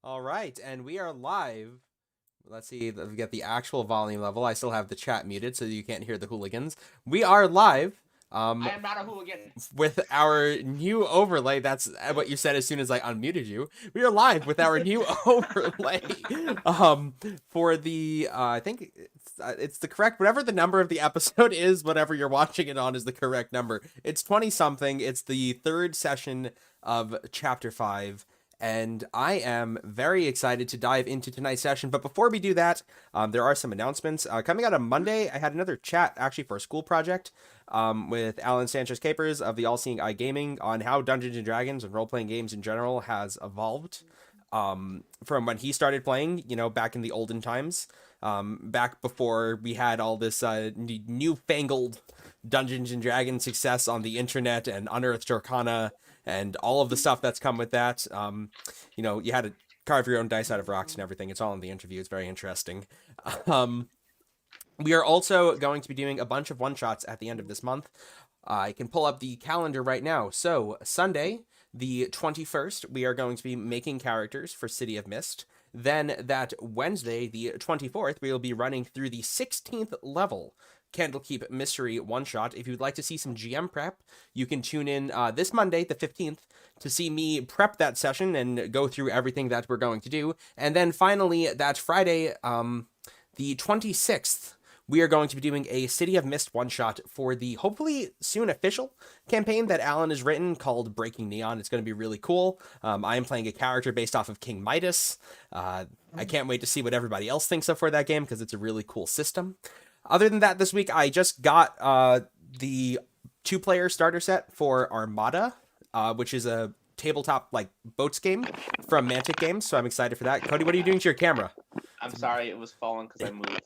All right, and we are live. Let's see, we get the actual volume level. I still have the chat muted, so you can't hear the hooligans. We are live. I am not a hooligan. With our new overlay. That's what you said as soon as I unmuted you. We are live with our new overlay. For the I think it's the correct, whatever the number of the episode is, whatever you're watching it on is the correct number. It's 20 something. It's the third session of chapter 5. And I am very excited to dive into tonight's session. But before we do that, there are some announcements. Coming out on Monday, I had another chat actually for a school project with Alan Sanchez Capers of the All Seeing Eye Gaming on how Dungeons and Dragons and role playing games in general has evolved from when he started playing, back in the olden times, back before we had all this newfangled Dungeons and Dragons success on the internet and Unearthed Arcana and all of the stuff that's come with that. You had to carve your own dice out of rocks and everything. It's all in the interview. It's very interesting. We are also going to be doing a bunch of one-shots at the end of this month. I can pull up the calendar right now. So Sunday, the 21st, we are going to be making characters for City of Mist. Then that Wednesday, the 24th, we will be running through the 16th level Candlekeep Mystery one-shot. If you'd like to see some GM prep, you can tune in this Monday, the 15th, to see me prep that session and go through everything that we're going to do. And then finally, that Friday, the 26th, we are going to be doing a City of Mist one-shot for the hopefully soon official campaign that Alan has written called Breaking Neon. It's going to be really cool. I am playing a character based off of King Midas. I can't wait to see what everybody else thinks of for that game because it's a really cool system. Other than that, this week I just got the 2-player starter set for Armada, which is a tabletop boats game from Mantic Games, so I'm excited for that. Cody, what are you doing to your camera? I'm sorry, it was falling because I moved.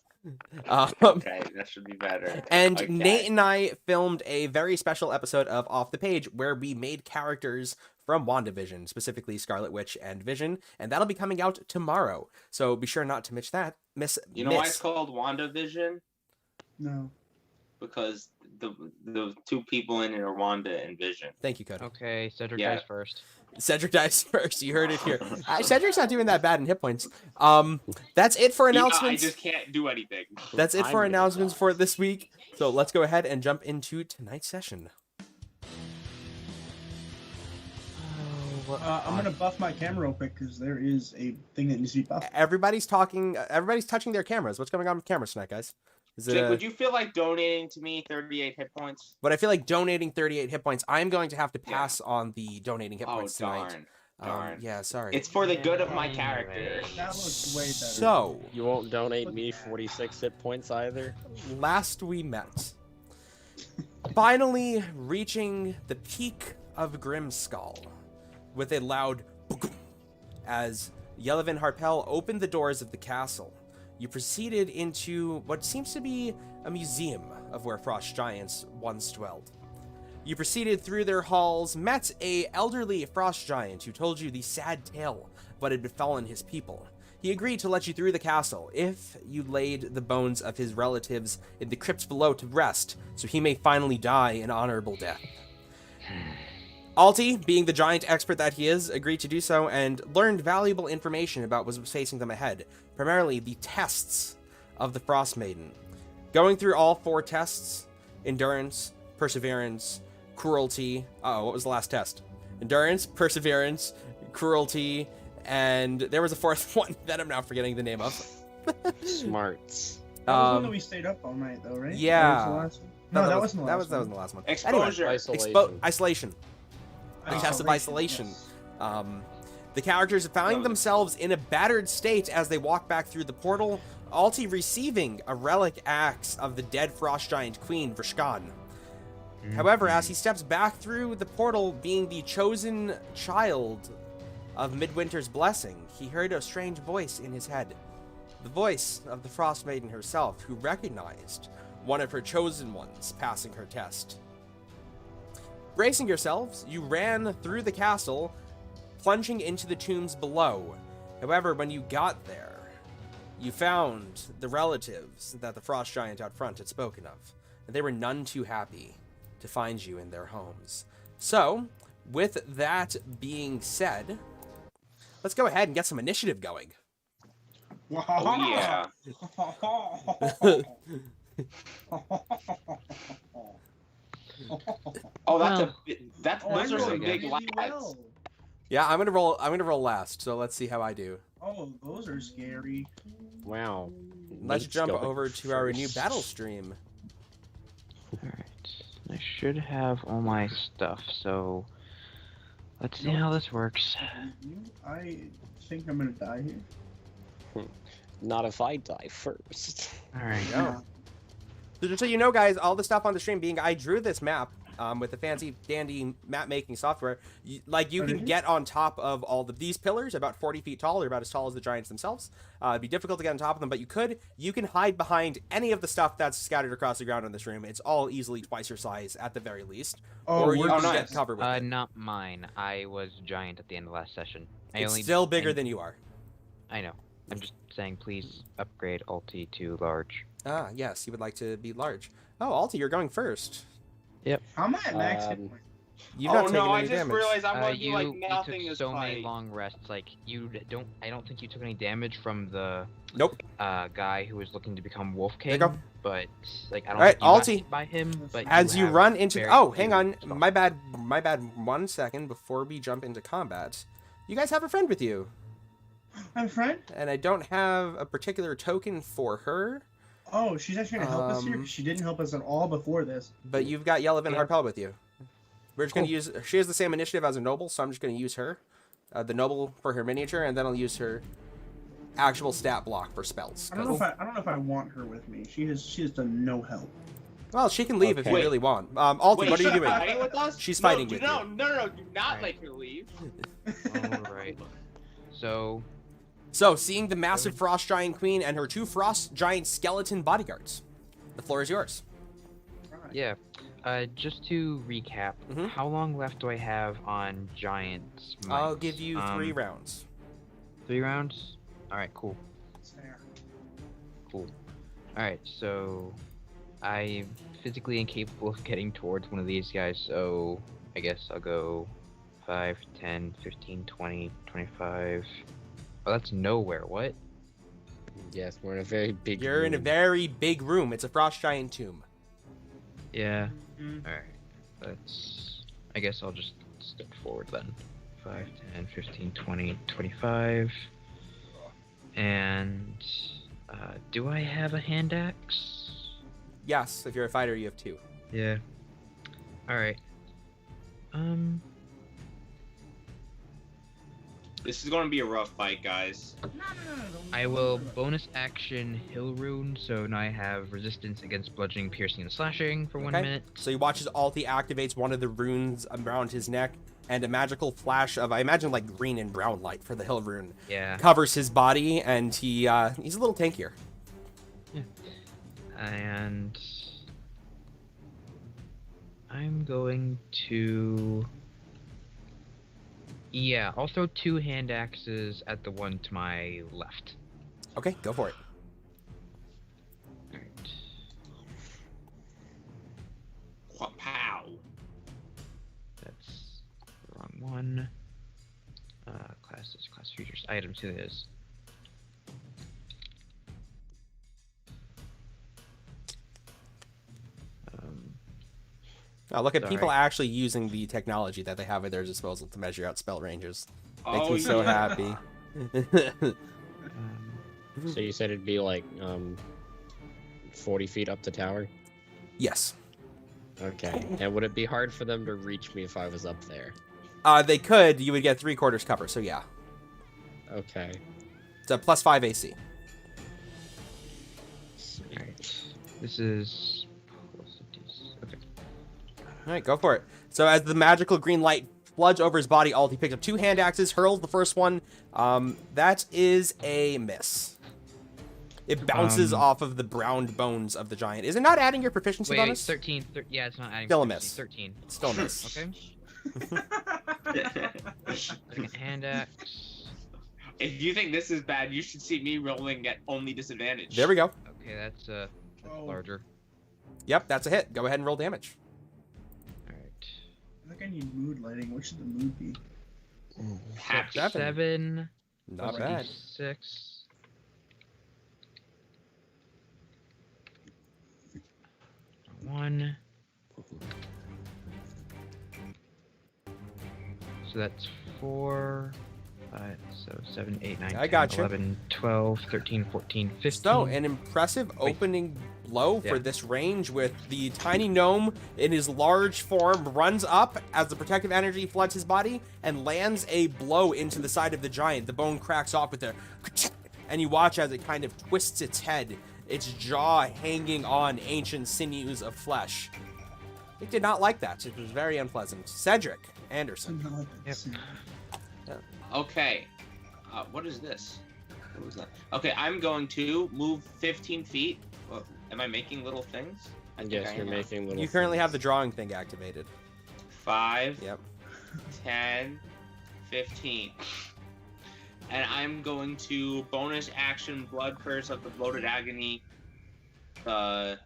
Okay, that should be better. And Okay. Nate and I filmed a very special episode of Off the Page where we made characters from WandaVision, specifically Scarlet Witch and Vision, and that'll be coming out tomorrow. So be sure not to miss that. You know why it's called WandaVision? No. Because the two people in it are Wanda and Vision. Thank you, Cody. Okay, Cedric Yeah. dies first. Cedric dies first. You heard it here. Cedric's not doing that bad in hit points. That's it for announcements. I just can't do anything. That's it for announcements for this week. So let's go ahead and jump into tonight's session. I'm gonna buff my camera real quick because there is a thing that needs to be buffed. Everybody's talking. Everybody's touching their cameras. What's going on with cameras tonight, guys? Jake, would you feel like donating to me 38 hit points? But I feel like donating 38 hit points. I'm going to have to pass on the donating hit Oh, points tonight. darn. Yeah, sorry. It's for the good of my character. That looks way better. So, You won't donate me 46 hit points either? last we met, finally reaching the peak of Grimskale with a loud boom as Yellowvin Harpel opened the doors of the castle. You proceeded into what seems to be a museum of where frost giants once dwelled. You proceeded through their halls, met a elderly frost giant who told you the sad tale of what had befallen his people. He agreed to let you through the castle if you laid the bones of his relatives in the crypts below to rest, so he may finally die an honorable death. Alti, being the giant expert that he is, agreed to do so and learned valuable information about what was facing them ahead, primarily the tests of the Frost Maiden. Going through all 4 tests, endurance, perseverance, cruelty, what was the last test? Endurance, perseverance, cruelty, and there was a 4th one that I'm now forgetting the name of. Smarts. That was one that we stayed up all night, though, right? Yeah. That was the last one? No, that wasn't the last that one. was the last one. Exposure. Isolation. The test of isolation. Yes. The characters finding themselves in a battered state as they walk back through the portal, Alti receiving a relic axe of the dead frost giant queen, Vrishkan. However, as he steps back through the portal, being the chosen child of Midwinter's blessing, he heard a strange voice in his head. The voice of the Frost Maiden herself, who recognized one of her chosen ones passing her test. Bracing yourselves, you ran through the castle, plunging into the tombs below. However, when you got there, you found the relatives that the frost giant out front had spoken of, and they were none too happy to find you in their homes. So, with that being said, let's go ahead and get some initiative going. Oh yeah. Oh, that's Oh, I those are rolled some big really lads. well. Yeah, I'm gonna roll last. So let's see how I do. Oh, those are scary. Wow. Let's Nate's jump going over to our new first. battle stream. Alright. I should have all my stuff, so let's see how this works. I think I'm gonna die here. Not if I die first. Alright. Yeah. So just so you know, guys, all the stuff on the stream being I drew this map with the fancy dandy map making software. You can get on top of all of these pillars, about 40 feet tall, or about as tall as the giants themselves. It'd be difficult to get on top of them, but you can hide behind any of the stuff that's scattered across the ground in this room. It's all easily twice your size at the very least. Oh, Or you we're can nice. get covered with it. Not mine. I was giant at the end of last session. It's still bigger than you are. I know. I'm just saying, please upgrade Ulti to large. Ah, yes, you would like to be large. Oh, Alti, you're going first. I'm at max hit Um, point. You've not Oh taken no, I any just damage. realized I'm going to do You like nothing took this so many fight. long rests. Like I don't think you took any damage from the Nope. guy who was looking to become Wolf There King. you go. But like I don't Alright, think you got Alti. hit by him. But As you have run into very oh, few hang on, spells. my bad. 1 second before we jump into combat. You guys have a friend with you, I'm friend. and I don't have a particular token for her. Oh, she's actually gonna help us here. 'Cause she didn't help us at all before this. But you've got Yellowvin Yeah. Hardpell with you. We're just gonna use. She has the same initiative as a noble, so I'm just gonna use her, the noble for her miniature, and then I'll use her actual stat block for spells. I don't know if I want her with me. She has done no help. Well, she can leave if you Okay. really want. Alti, Wait, what are you she's doing? fighting with us? She's No, fighting with no, you. No, do not Right. make her leave. Alright. So So, seeing the massive frost giant queen and her 2 frost giant skeleton bodyguards, the floor is yours. Right. yeah. Just to recap, Mhm. how long left do I have on Giant Might? I'll give you 3 rounds. 3 rounds? Alright, cool. It's there. Cool. Alright, so I'm physically incapable of getting towards one of these guys, so I guess I'll go 5, 10, 15, 20, 25. Oh, that's nowhere. What? Yes, we're in a very big You're in a room. very big room. It's a frost giant tomb. Yeah. Mm. Alright. I guess I'll just step forward then. 5, 10, 15, 20, 25. And do I have a hand axe? Yes, if you're a fighter, you have 2. Yeah. Alright. This is going to be a rough fight, guys. No. I will bonus action Hill Rune, so now I have resistance against bludgeoning, piercing, and slashing for 1 Okay. minute. So you watch as Alti activates one of the runes around his neck, and a magical flash of, I imagine, like green and brown light for the hill rune Yeah. covers his body, and he's a little tankier. And I'm going to... Yeah, I'll throw 2 hand axes at the one to my left. Okay, go for it. Alright. Pow. That's the wrong one. Classes, class features, items, who it is. Oh, look at Sorry. people actually using the technology that they have at their disposal to measure out spell ranges. Makes Oh, me so yeah. happy. So you said it'd be like 40 feet up the tower? Yes. Okay. And would it be hard for them to reach me if I was up there? They could. You would get 3/4 cover, so yeah. Okay. It's a +5 AC. Alright. This is... Okay. Alright, go for it. So as the magical green light floods over his body, Alti picks up 2 hand axes, hurls the first one. That is a miss. It bounces off of the browned bones of the giant. Is it not adding your proficiency Wait, bonus? 13. Yeah, it's not adding Still a proficiency, miss. 13. Still a miss. Okay. Second hand axe. If you think this is bad, you should see me rolling at only disadvantage. There we go. Okay, that's Oh. larger. Yep, that's a hit. Go ahead and roll damage. Alright. I think I need mood lighting. What should the mood be? Happy. 7, Not Plus a bad. D6. One. So that's 4, 5, so 7, 8, 9, I 10, got you. 11, 12, 13, 14, 15. So, an impressive opening blow for Yeah. this range with the tiny gnome in his large form runs up as the protective energy floods his body and lands a blow into the side of the giant. The bone cracks off with a and you watch as it kind of twists its head, its jaw hanging on ancient sinews of flesh. It did not like that. It was very unpleasant. Cedric Anderson. Something like that. Yep. Same. Okay. What is this? What was that? Okay, I'm going to move 15 feet. Am I making little things? I think Yes, I you're am. making little. You currently have the things. drawing thing activated. 5, Yep. 10, 15. And I'm going to bonus action Blood Curse of the Bloated Agony the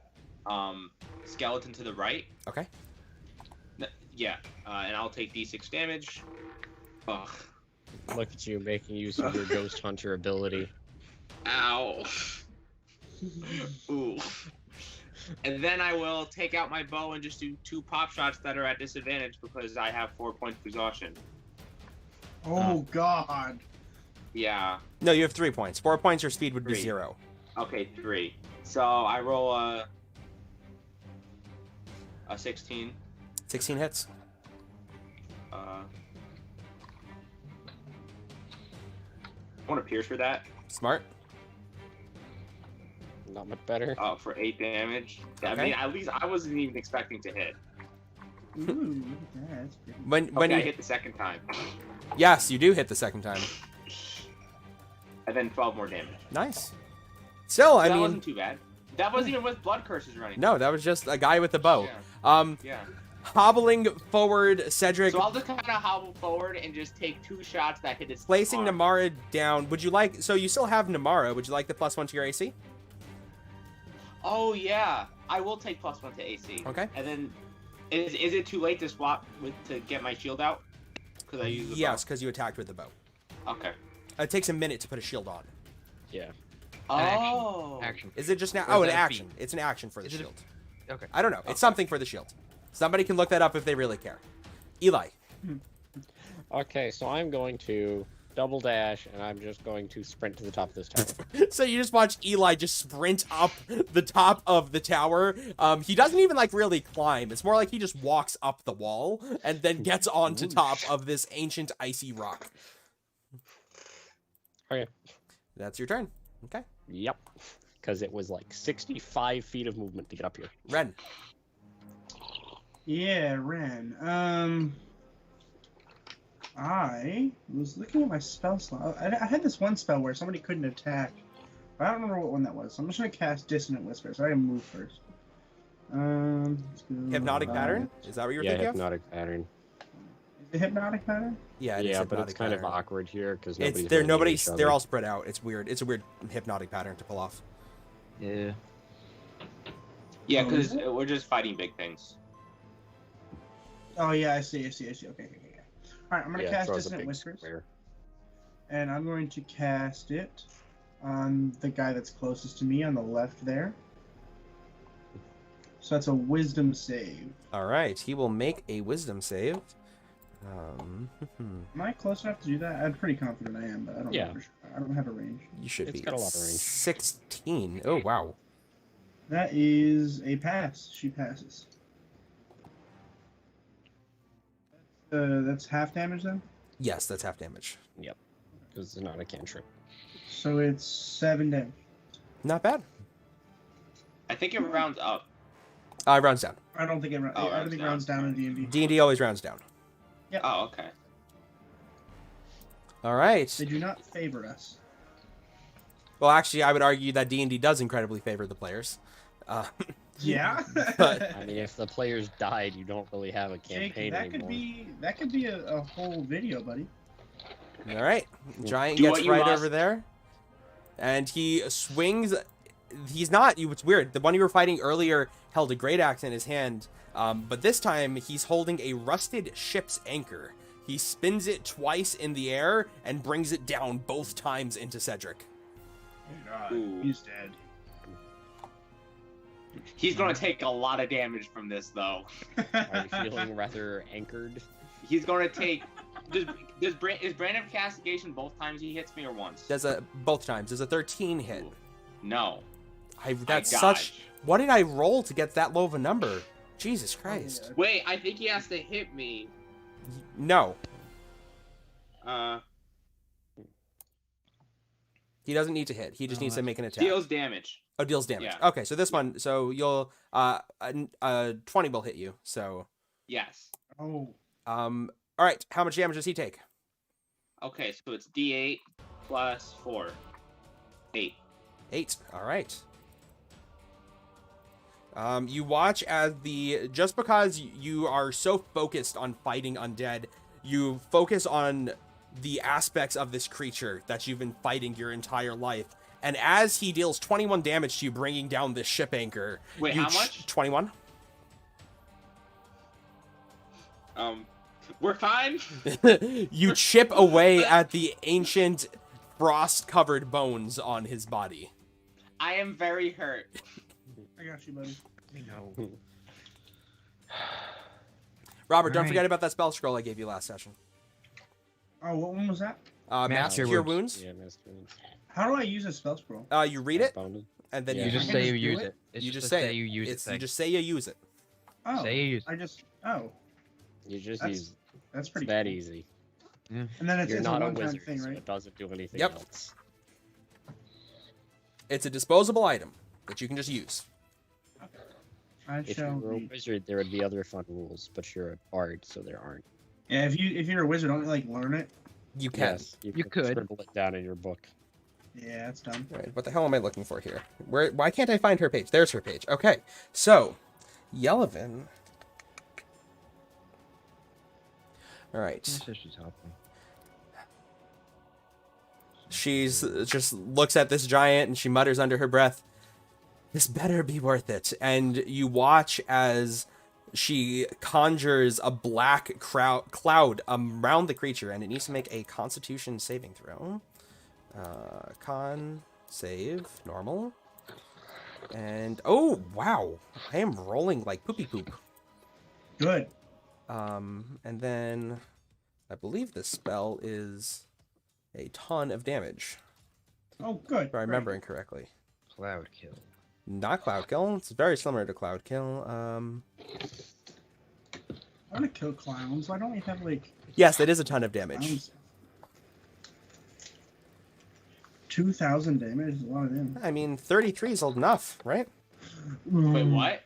skeleton to the right. Okay. Yeah, and I'll take d6 damage. Ugh. Look at you making use of your Ghost Hunter ability. Ow. Ooh. And then I will take out my bow and just do 2 pop shots that are at disadvantage because I have 4 points of exhaustion. Oh God. Yeah. No, you have 3 points. 4 points, your speed would be 3. 0. Okay, 3. So I roll a 16. 16 hits. I want to pierce for that. Smart. Not much better. For 8 damage. I Okay. mean, at least I wasn't even expecting to hit. Ooh, look at that. That's pretty. When Okay, I you hit the second time. yes, you do hit the second time. And then 12 more damage. Nice. Still, I that mean, wasn't too bad. That wasn't even with blood curses running. no, that was just a guy with a bow. Yeah. Yeah. Hobbling forward, Cedric, So I'll just kind of hobble forward and just take 2 shots that hit his placing arm. Namara down. Would you like? So you still have Namara. Would you like the +1 to your AC? Oh yeah, I will take +1 to AC. Okay. And then, is it too late to swap to get my shield out? Because I use the Yes, because you attacked with the bow. bow. Okay. It takes a minute to put a shield on. Yeah. Oh. Action. Is it just now? Or Oh, is an that a action. It's an action for the Is it a- shield. Okay. I don't know. It's something for the shield. Somebody can look that up if they really care. Eli. Okay, so I'm going to double dash, and I'm just going to sprint to the top of this tower. So you just watch Eli just sprint up the top of the tower. He doesn't even like really climb. It's more like he just walks up the wall and then gets onto top of this ancient icy rock. Okay. That's your turn. Okay. Yep. Because it was like 65 feet of movement to get up here. Ren. Yeah, Ren. I was looking at my spell slot. I had this one spell where somebody couldn't attack. But I don't remember what one that was. So I'm just gonna cast Dissonant Whisper. So I can move first. Let's go, Hypnotic pattern? Is that what you're Yeah, thinking hypnotic pattern. Is it hypnotic pattern? of? Yeah, it is Yeah, but hypnotic it's kind of pattern. awkward here because It's nobody's they're all spread out. It's weird. It's a weird hypnotic pattern to pull off. Yeah. Yeah, Oh, because is it? we're just fighting big things. Oh yeah, I see. Okay. All right, I'm gonna cast throws a Dissonant big Whispers, square. and I'm going to cast it on the guy that's closest to me on the left there. So that's a Wisdom save. All right. He will make a wisdom save. Am I close enough to do that? I'm pretty confident I am, but I don't Yeah. know for sure. I don't have a range. You should It's be. got a lot of range. 16. Oh, wow. That is a pass. She passes. That's half damage then? Yes, that's half damage. Because it's not a cantrip. So it's 7 damage. Not bad. I think it rounds up. Rounds down. I don't think it Oh, I don't think it rounds down in D&D. D&D always rounds down. Oh, okay. All right. They do not favor us. Well, actually, I would argue that D&D does incredibly favor the players. Yeah. But- I mean, if the players died, you don't really have a Jake, campaign that anymore. could be a whole video, buddy. All right. Giant Do gets what you right must. over there. And he swings. He's not. It's weird. The one you were fighting earlier held a great axe in his hand. But this time, he's holding a rusted ship's anchor. He spins it twice in the air and brings it down both times into Cedric. God, Ooh. he's dead. He's gonna take a lot of damage from this, though. Are you feeling rather anchored? He's gonna take. Is Brand of Castigation both times he hits me or once? Both times. There's a 13 hit. Ooh. No. That's I such. dodge. What did I roll to get that low of a number? Jesus Christ. Wait, I think he has to hit me. No, he doesn't need to hit. He just needs to make an attack. Deals damage. Oh, deals damage. Yeah. Okay, so this one, so you'll 20 will hit you. So Yes. Oh, all right. How much damage does he take? Okay, so it's D8 plus 4. 8. 8. All right. You watch as just because you are so focused on fighting undead, you focus on the aspects of this creature that you've been fighting your entire life. And as he deals 21 damage to you, bringing down this ship anchor. Wait, how much? 21. We're fine. You chip away at the ancient frost-covered bones on his body. I am very hurt. I got you, buddy. I know. Robert, don't Right. forget about that spell scroll I gave you last session. Oh, what one was that? Mass Cure Cure Wounds. Wounds. Yeah, Master Wounds. How do I use a spell scroll? You read it, Bonus. and then Yeah. You you just I say can you just do use it? it. It's you just just a say say you use it it's, thing. you just say you use it. Oh, Say you use I just. Oh, You just That's use. that's It's pretty. that cool. easy. And then it's You're a not a one-time wizard, thing, so right? it doesn't do anything Yep. else. It's a disposable item that you can just use. I If you shall. were a Read. wizard, there would be other fun rules, but you're a bard, so there aren't. Yeah, if you're a wizard, don't you like learn it? You can. Yes, you You could. scribble it down in your book. Yeah, that's dumb. All right, what the hell am I looking for here? Why can't I find her page? There's her page. Okay, so Yelvin. All right. So she's helping. She's just looks at this giant and she mutters under her breath, "This better be worth it." And you watch as she conjures a black cloud around the creature, and it needs to make a Constitution saving throw. Con save normal. And oh wow, I am rolling like poopy poop. Good. And then I believe this spell is a ton of damage, Oh, good. if I'm remembering correctly. Cloud kill. Not Cloud Kill. It's very similar to Cloud Kill. I want to kill clowns. Why don't we have like Yes, that is a ton of damage. clowns? 2,000 damage is a lot of damage. I mean, 33 is enough, right? Wait, what?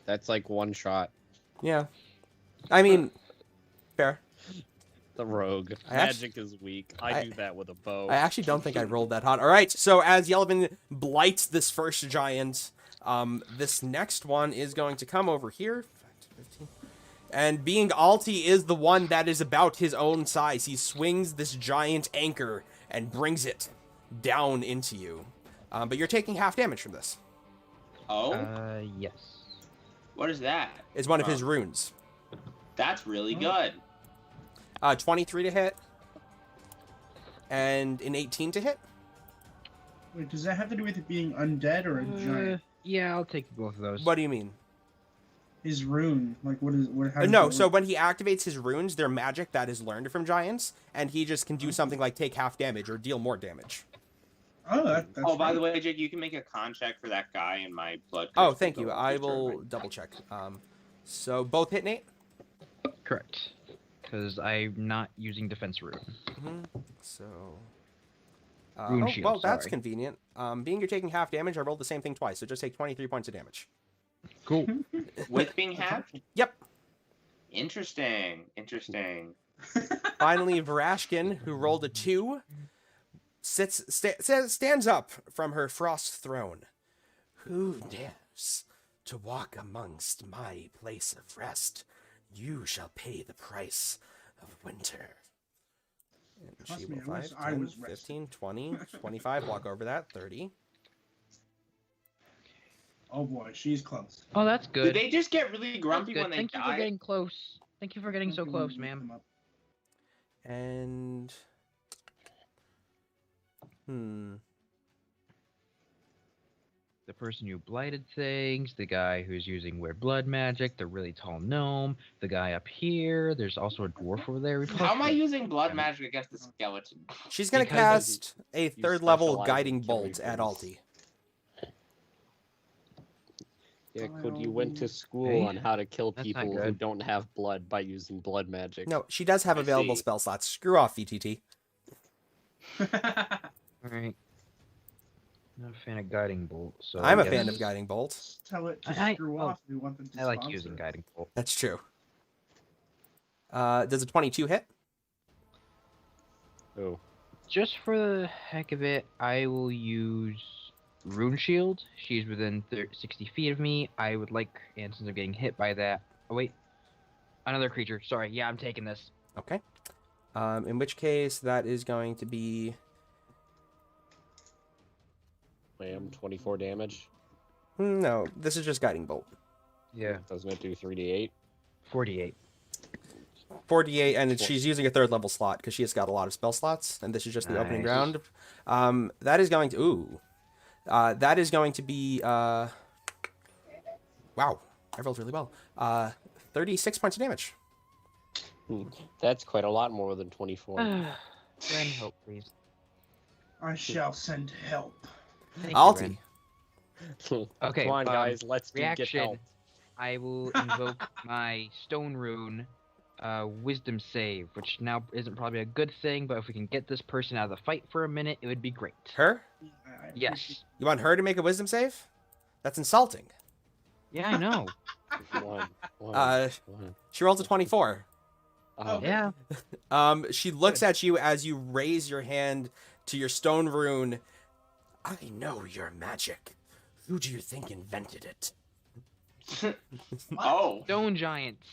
That's like one shot. Yeah. I mean, fair. The rogue. I actu- Magic is weak. I do that with a bow. I actually don't think I rolled that hot. All right, so as Yelvin blights this first giant, this next one is going to come over here. 15. And being Alti is the one that is about his own size. He swings this giant anchor and brings it down into you. But you're taking half damage from this. Oh, Yes. what is that? It's one of his runes. That's really good. 23 to hit. And an 18 to hit. Wait, does that have to do with it being undead or a giant? Yeah, I'll take both of those. What do you mean? His rune, like what is what? How does No, it so work? when he activates his runes, they're magic that is learned from giants, and he just can do something like take half damage or deal more damage. Oh, that's Oh, by right. the way, Jake, you can make a con check for that guy in my blood. Oh, curse thank will you. go I with your turn, will right? double check. So both hit Nate? Correct. Because I'm not using defense rune. So... Rune oh, shield, well, that's sorry. convenient. Being you're taking half damage, I rolled the same thing twice, so just take 23 points of damage. Cool. With being half? Yep. Interesting. Interesting. Finally, Varashkin, who rolled a 2, stands up from her frost throne. Who dares to walk amongst my place of rest? You shall pay the price of winter. And Trust she me, will I wish 5, I 10, was rested. 15, 20, 25, walk over that, 30. Oh boy, she's close. Oh, that's Did good. they just get really That's grumpy good. when they Thank you for die? getting close. Thank you for getting so Okay, close, we ma'am. them up. And The person who blighted things, the guy who's using weird blood magic, the really tall gnome, the guy up here. There's also a dwarf over there. How am I using blood magic against the skeleton? she's gonna Because cast a you third level specialize in guiding killing bolt at things. Alti. Yeah, Cody, you went to school Okay. on how to kill That's not people who good. don't have blood by using blood magic. No, she does have I available see. spell slots. Screw off, VTT. Alright. Not a fan of guiding bolt, so I'm I a guess fan of guiding bolt. Just tell it to I- screw oh, off if we want them to I like sponsor using us. guiding bolt. That's true. Does a 22 hit? Oh, Just for the heck of it, I will use Rune Shield. She's within 60 feet of me. I would like, and since I'm getting hit by that... Oh, wait. Another creature. Sorry. Yeah, I'm taking this. Okay. In which case, that is going to be... wham, 24 damage. No, this is just guiding bolt. Yeah. Doesn't it do 3d8? 48. 48, and she's using a third level slot because she has got a lot of spell slots, and this is just the opening Nice. round. That is going to... Ooh. That is going to be... Wow. I rolled really well. 36 points of damage. That's quite a lot more than 24. Ren, help, please. I shall send help. Thank you, Alti. Ren. Okay, Come on, guys, let's do get reaction. help. I will invoke my stone rune, wisdom save, which now isn't probably a good thing, but if we can get this person out of the fight for a minute, it would be great. Her? I appreciate- Yes. You want her to make a wisdom save? That's insulting. Yeah, I know. One. Uh, She rolls a 24. Oh, Yeah. She looks at you as you raise your hand to your stone rune. I know your magic. Who do you think invented it? Oh, Stone giants.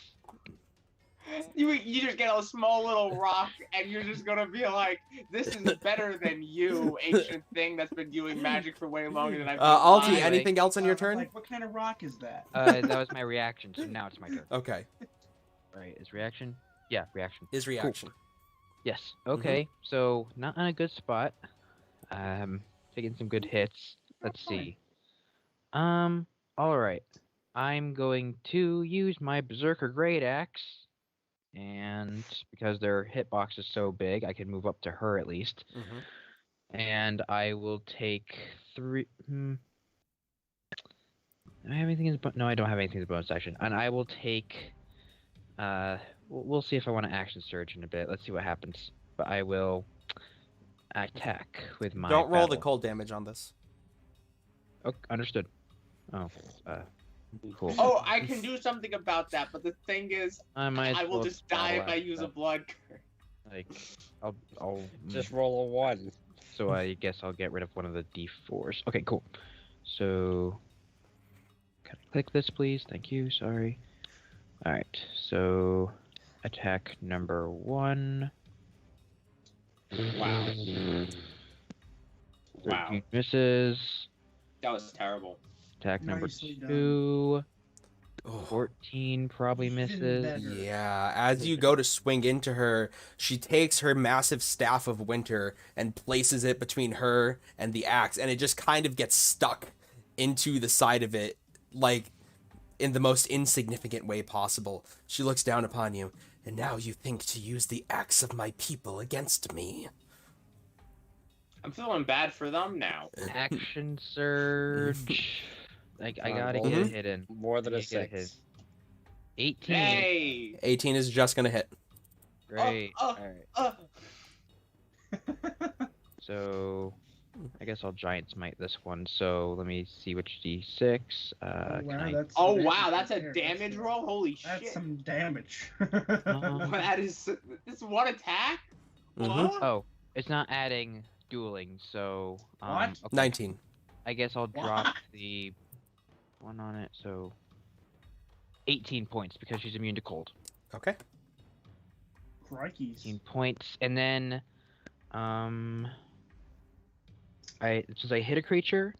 you just get a small little rock, and you're just gonna be like, "This is better than you, ancient thing that's been doing magic for way longer than I've been Alti, alive." anything else on your I'm turn? Like, what kind of rock is that? That was my reaction, so now it's my turn. Okay, Right, is reaction? Yeah, reaction. is reaction. Yes. Okay, so not in a good spot. Taking some good hits. Let's see. Alright. I'm going to use my Berserker Great Axe. And because their hitbox is so big, I can move up to her at least. And I will take 3. Do I have anything in the No, I don't have anything in the bonus action. And I will take. We'll see if I want to action surge in a bit. Let's see what happens. But I will attack with my. Don't roll the battle. cold damage on this. Oh, understood. Oh, cool. Oh, I can do something about that, but the thing is, I might. as I will well just die if I battle use a axe blood curse. that. Like, I'll just roll a 1. So I guess I'll get rid of one of the D4s. Okay, cool. So, can I click this, please? Thank you. Sorry. All right. So, attack number 1. Wow. Wow. 13 misses. That was terrible. Attack number Nicely done. 2. Oh. 14 probably You should've misses. better. Yeah, as you go to swing into her, she takes her massive staff of winter and places it between her and the axe, and it just kind of gets stuck into the side of it, like in the most insignificant way possible. She looks down upon you, and now you think to use the axe of my people against me. I'm feeling bad for them now. Action surge. Like I gotta roll get a it. hit in. More than a Get a hit. 6. 18. Hey! 18 is just gonna hit. Great. oh. Alright. So I guess I'll giant smite this one. So let me see which D6. Oh wow, that's a damage roll. Holy That's shit! some damage. That is this one attack. What? Oh, it's not adding dueling, so What? okay. 19. I guess I'll drop What? the one on it, so 18 points because she's immune to cold. Okay. Crikeys. 18 points, and then since I hit a creature,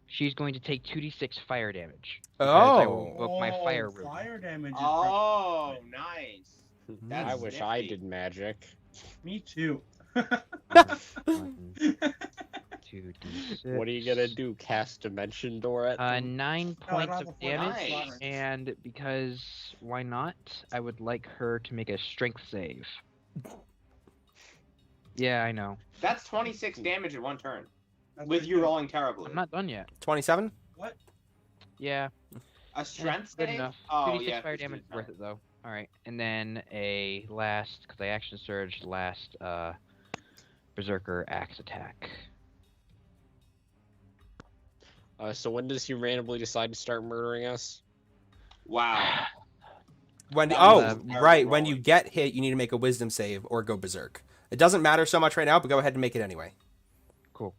she's going to take 2d6 fire damage. Because I will Oh. invoke my fire rune. Fire damage. Is Oh, nice. That's I wish I nifty. did magic. Me too. 2d6. What are you gonna do? Cast Dimension Door at them? 9 I points don't of have a damage, Nice. and because why not? I would like her to make a strength save. Yeah, I know. That's 26 damage in one turn. That's With pretty you good. rolling terribly. I'm not done yet. 27. What? Yeah, A strength good save? enough. Oh, 2d6 yeah. fire just damage is do worth it though. All right, and then a last, because I action surged last berserker axe attack. So when does he randomly decide to start murdering us? Wow. When That oh was terrible right, when you rolling. get hit, you need to make a wisdom save or go berserk. It doesn't matter so much right now, but go ahead and make it anyway. Cool.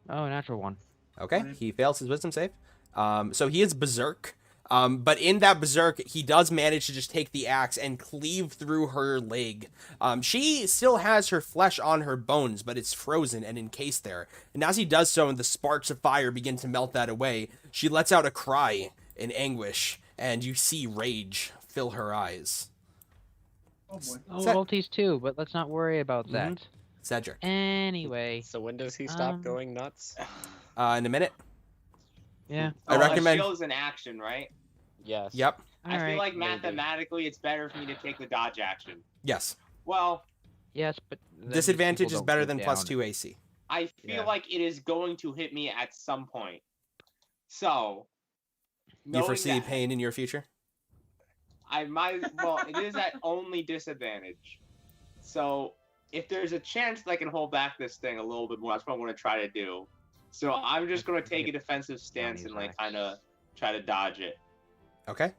Oh, natural one. Okay, Right. he fails his wisdom save. So he is berserk. But in that berserk, he does manage to just take the axe and cleave through her leg. She still has her flesh on her bones, but it's frozen and encased there. And as he does so, and the sparks of fire begin to melt that away, she lets out a cry in anguish, and you see rage fill her eyes. Oh boy. Oh, Set- Voltes too, but let's not worry about that. Cedric, Anyway, So when does he stop Um, going nuts? in a minute. yeah. I Oh, recommend- A shield is an action, right? Yes. Yep. I feel Alright. like maybe. mathematically it's better for me to take the dodge action. Yes. Well, Yes, but then these Disadvantage people is don't better go than down. +2 AC. I feel Yeah. like it is going to hit me at some point. So, You knowing foresee that, pain in your future? I might. Well, it is at only disadvantage. So, if there's a chance that I can hold back this thing a little bit more, that's what I'm going to try to do. So I'm just going to take a defensive stance and like kind of try to dodge it. Okay.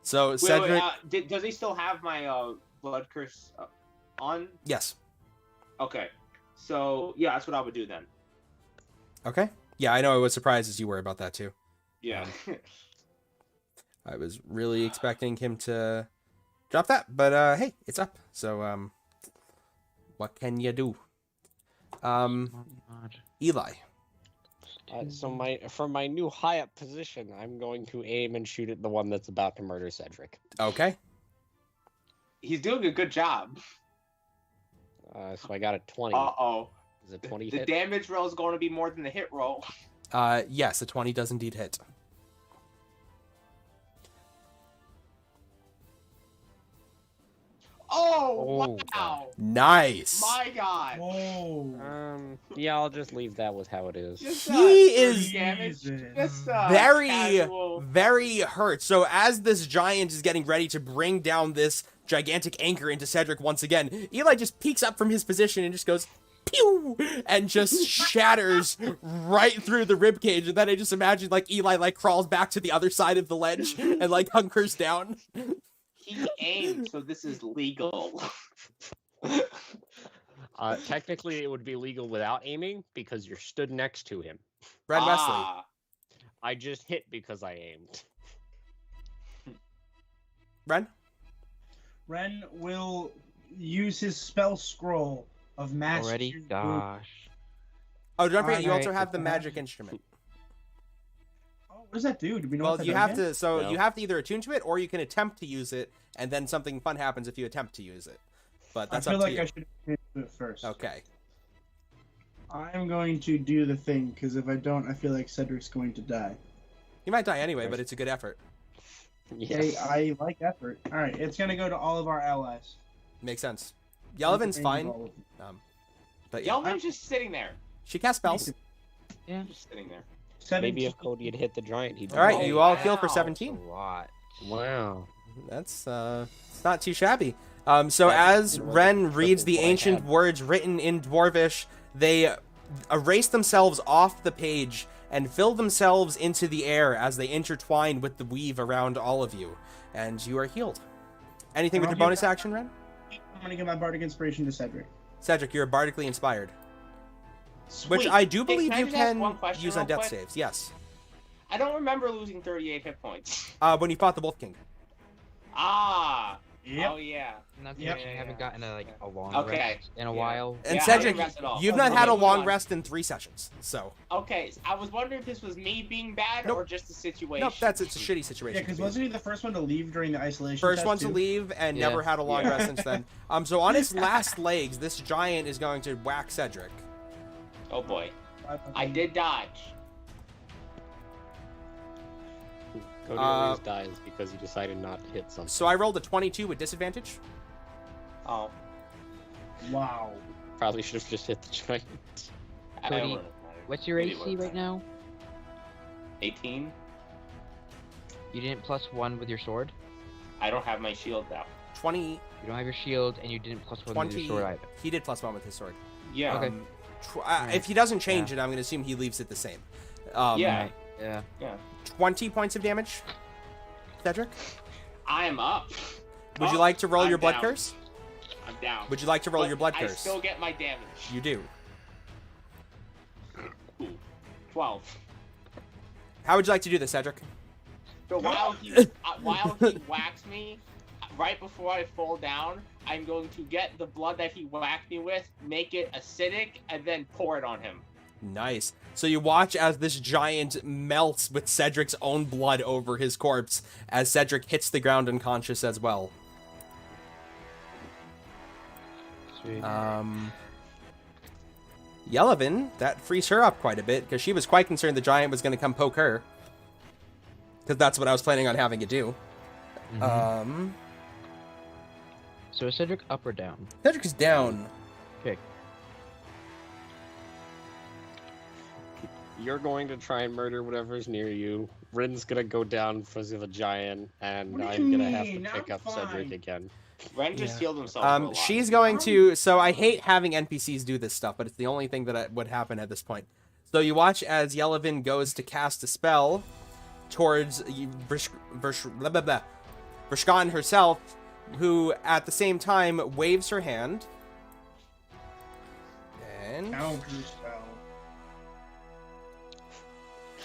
So Wait, Cedric, does he still have my blood curse on? yes. Okay. So yeah, that's what I would do then. Okay. Yeah, I know. I was surprised as you were about that too. Yeah. I was really expecting him to drop that, but hey, it's up. So what can you do? Eli. So from my new high up position, I'm going to aim and shoot at the one that's about to murder Cedric. Okay. He's doing a good job. So I got a 20. Uh-oh. Is it 20 The hit? damage roll is going to be more than the hit roll. Yes, a 20 does indeed hit. Oh, Oh, wow. Nice. My God. Whoa. Yeah, I'll just leave that with how it is. Just, He 30 is damage. Jesus. Just, very, casual. very hurt. So as this giant is getting ready to bring down this gigantic anchor into Cedric once again, Eli just peeks up from his position and just goes, pew, and just shatters right through the ribcage. And then I just imagine like Eli like crawls back to the other side of the ledge and like hunkers down. He aimed, so this is legal. Technically, it would be legal without aiming because you're stood next to him. Red Wesley. Ah, I just hit because I aimed. Ren? Ren will use his spell scroll of mass. Already? Cure Wound. Gosh. Oh, don't forget, you Alright, also have the that's magic instrument. Oh, what does that do? Do we know Well, what that you does have yet? to, so No. you have to either attune to it or you can attempt to use it, and then something fun happens if you attempt to use it. But that's I feel up to like you. I should do it first. Okay. I'm going to do the thing because if I don't, I feel like Cedric's going to die. You might die anyway, but it's a good effort. Hey, I like effort. All right, it's gonna go to all of our allies. Makes sense. Yelvin's Aim fine. all of them. But yeah, Yelvin's just sitting there. she casts spells. Yeah. Just sitting there. 17. Maybe if Cody had hit the giant, he'd. All right, Oh, you all heal for wow. 17. A lot. Wow. That's it's not too shabby. So That as was Ren reads the triple what I ancient had. words written in Dwarvish, they erase themselves off the page and fill themselves into the air as they intertwine with the weave around all of you, and you are healed. Anything with And your I'll bonus give- action, Ren? I'm gonna give my bardic inspiration to Cedric. Cedric, you're bardically inspired, which Sweet. I do Hey, believe I you just ask can one question use real on death quick? saves. Yes. I don't remember losing 38 hit points. When you fought the Wolf King. Ah, Yep. Oh yeah. Not to Yep. mention, I haven't gotten a long Okay. rest in a Yeah. while. And Yeah, I Cedric, didn't rest at all. you've not Okay, had a hold long on. rest in 3 sessions, so. Okay, I was wondering if this was me being bad Nope. or just the situation. Nope, it's a shitty situation. Yeah, because to be in. wasn't he the first one to leave during the isolation First test, one to too? leave and Yeah. never had a long Yeah. rest since then. So on his last legs, this giant is going to whack Cedric. Oh boy. I did dodge. Cody always dies because he decided not to hit something. So I rolled a 22 with disadvantage. Oh. Wow. Probably should have just hit the giant. Cody, what's your AC right now? 18? You didn't +1 with your sword? I don't have my shield now. 20, You don't have your shield, and you didn't +1 with 20. your sword either. He did +1 with his sword. Yeah. Okay. If he doesn't change it, I'm going to assume he leaves it the same. Yeah. Right, yeah. 20 points of damage, Cedric. I am up. Would you Oh, like to roll I'm your blood down. curse? I'm down. Would you like to roll But your blood I curse? still get my damage. You do. Ooh, 12. How would you like to do this, Cedric? So while he whacks me, right before I fall down, I'm going to get the blood that he whacked me with, make it acidic, and then pour it on him. Nice. So you watch as this giant melts with Cedric's own blood over his corpse as Cedric hits the ground unconscious as well. Sweet. Yellowin, that frees her up quite a bit because she was quite concerned the giant was going to come poke her. Because that's what I was planning on having it do. Mhm. So is Cedric up or down? Cedric is down. Okay. You're going to try and murder whatever's near you. Rin's gonna go down for the giant, and What do I'm you gonna have to mean? pick I'm up Cedric fine. again. Ren just Yeah. healed himself. for a lot. She's going to. So I hate having NPCs do this stuff, but it's the only thing that would happen at this point. So you watch as Yellowin goes to cast a spell towards Vrishkan herself, who at the same time waves her hand. And Counter spell.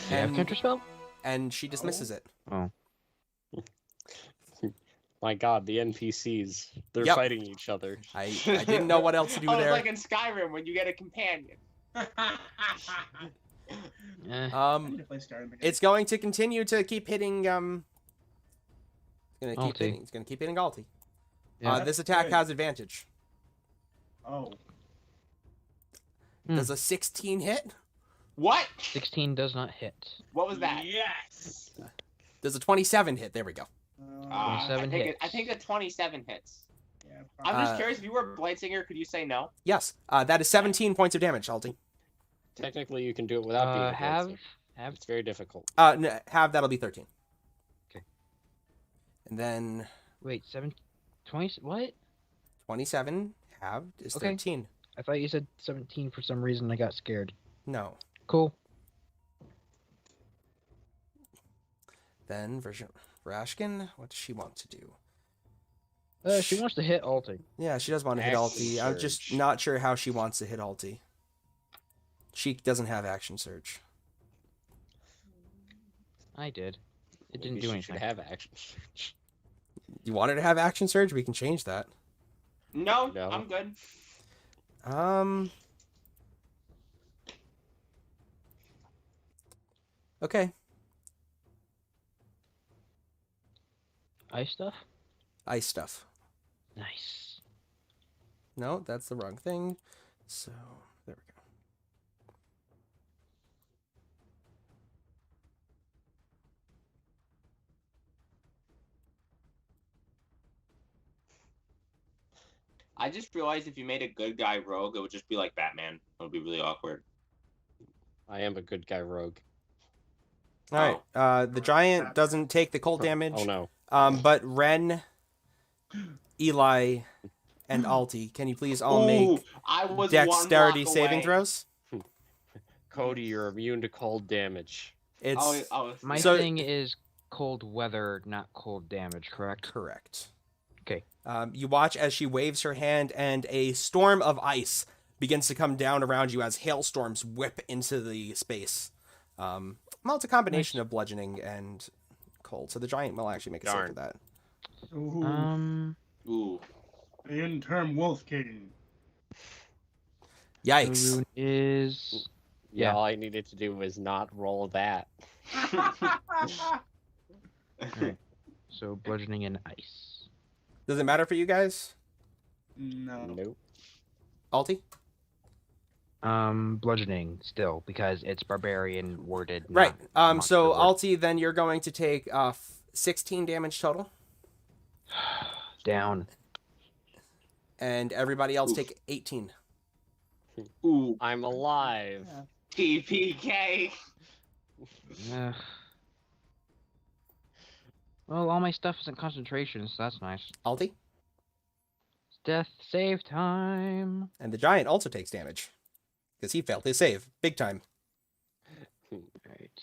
Do you have counterspell? and she dismisses it. Oh. My god, the NPCs. They're Yep. fighting each other. I didn't know what else to do Oh, it's there. like in Skyrim when you get a companion. Eh. I need to play Skyrim again. It's going to continue to keep hitting. Alti. It's gonna keep hitting Alti. Yeah. This That's attack good. has advantage. Oh. Hmm. Does a 16 hit? What? 16 does not hit. What was that? Yes. Does a 27 hit? There we go. I 27 think hits. I think a 27 hits. Yeah, I'm just Uh, curious, if you were Bladesinger, could you say no? Yes, that is 17 points of damage, Alti. Technically, you can do it without being a Have Blitzer. It's very difficult. Have that'll be 13. Okay. And then wait 20. What? 27 halved is Okay. 13. I thought you said 17 for some reason. I got scared. No. Cool. Then Rashkin, what does she want to do? She wants to hit Alti. Yeah, she does want to hit Action Alti. I'm just surge. not sure how she wants to hit Alti. She doesn't have action surge. I did. It Maybe didn't do she anything. should have action. You want her to have action surge? We can change that. No, No. I'm good. Okay. Ice stuff? Ice stuff. Nice. No, that's the wrong thing. So, there we go. I just realized if you made a good guy rogue, it would just be like Batman. It would be really awkward. I am a good guy rogue. All right. The giant doesn't take the cold damage. Oh no. But Ren, Eli, and Alti, can you please all make Ooh, I was dexterity one block saving away. throws? Cody, you're immune to cold damage. It's My So- thing is cold weather, not cold damage, correct? correct. Okay. You watch as she waves her hand, and a storm of ice begins to come down around you as hailstorms whip into the space. Well, it's a combination of bludgeoning and cold, so the giant will actually make a save Darn. for that. Ooh. Ooh. The interim Wolf King. Yikes. The rune is Yeah, Yeah. all I needed to do was not roll that. Alright. So bludgeoning and ice. Does it matter for you guys? No. Nope. Alti? Bludgeoning still because it's barbarian worded. Right. not So monster word. Alti, then you're going to take 16 damage total, Down. and everybody else Oof. take 18. Ooh. I'm alive. TPK. Ugh. Well, all my stuff is in concentration, so that's nice. Alti? It's death save time. And the giant also takes damage. Because he failed his save. Big time. Right.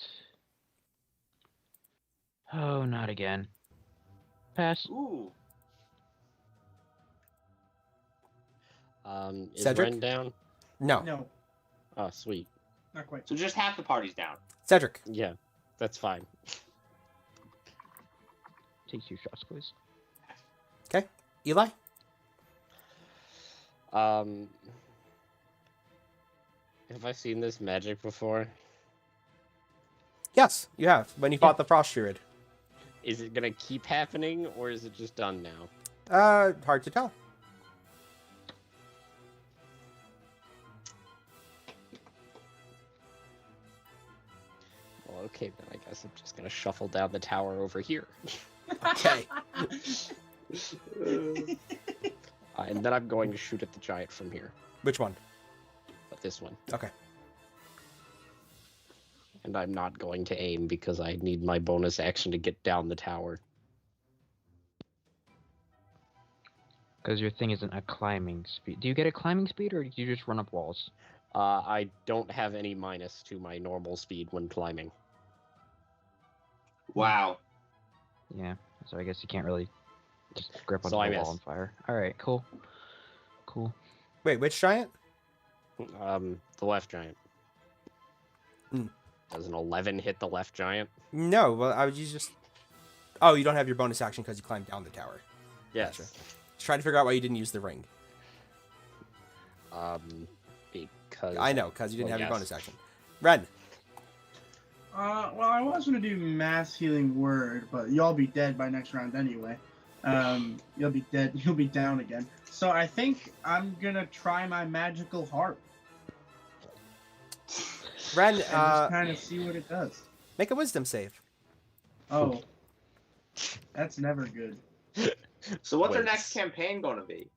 Oh, not again. Pass. Ooh. Is Cedric? Ren down? No. No, Oh, sweet. not quite. So just half the party's down. Cedric. Yeah, that's fine. Take 2 shots, please. Eli? Have I seen this magic before? Yes, you have. When you fought the Frost Druid. Is it gonna keep happening, or is it just done now? Hard to tell. Well, okay, then I guess I'm just gonna shuffle down the tower over here. Okay. And then I'm going to shoot at the giant from here. Which one? But this one. Okay. And I'm not going to aim because I need my bonus action to get down the tower. Because your thing isn't a climbing speed. Do you get a climbing speed, or do you just run up walls? I don't have any minus to my normal speed when climbing. Wow. Yeah. So I guess you can't really just grip So onto I the wall miss. and fire. Alright, cool. Cool. Wait, which giant? The left giant. Hmm. Does an 11 hit the left giant? No, well, I would use just... Oh, you don't have your bonus action because you climbed down the tower. Yes. Gotcha. Just trying to figure out why you didn't use the ring. Because I know, because you didn't Well, have your yes. bonus action. Ren. Well, I was gonna do mass healing word, but y'all be dead by next round anyway. You'll be dead. You'll be down again. So I think I'm gonna try my magical harp Ren, and just kind of see what it does. make a wisdom save. Oh, that's never good. So what's our Wait. next campaign going to be?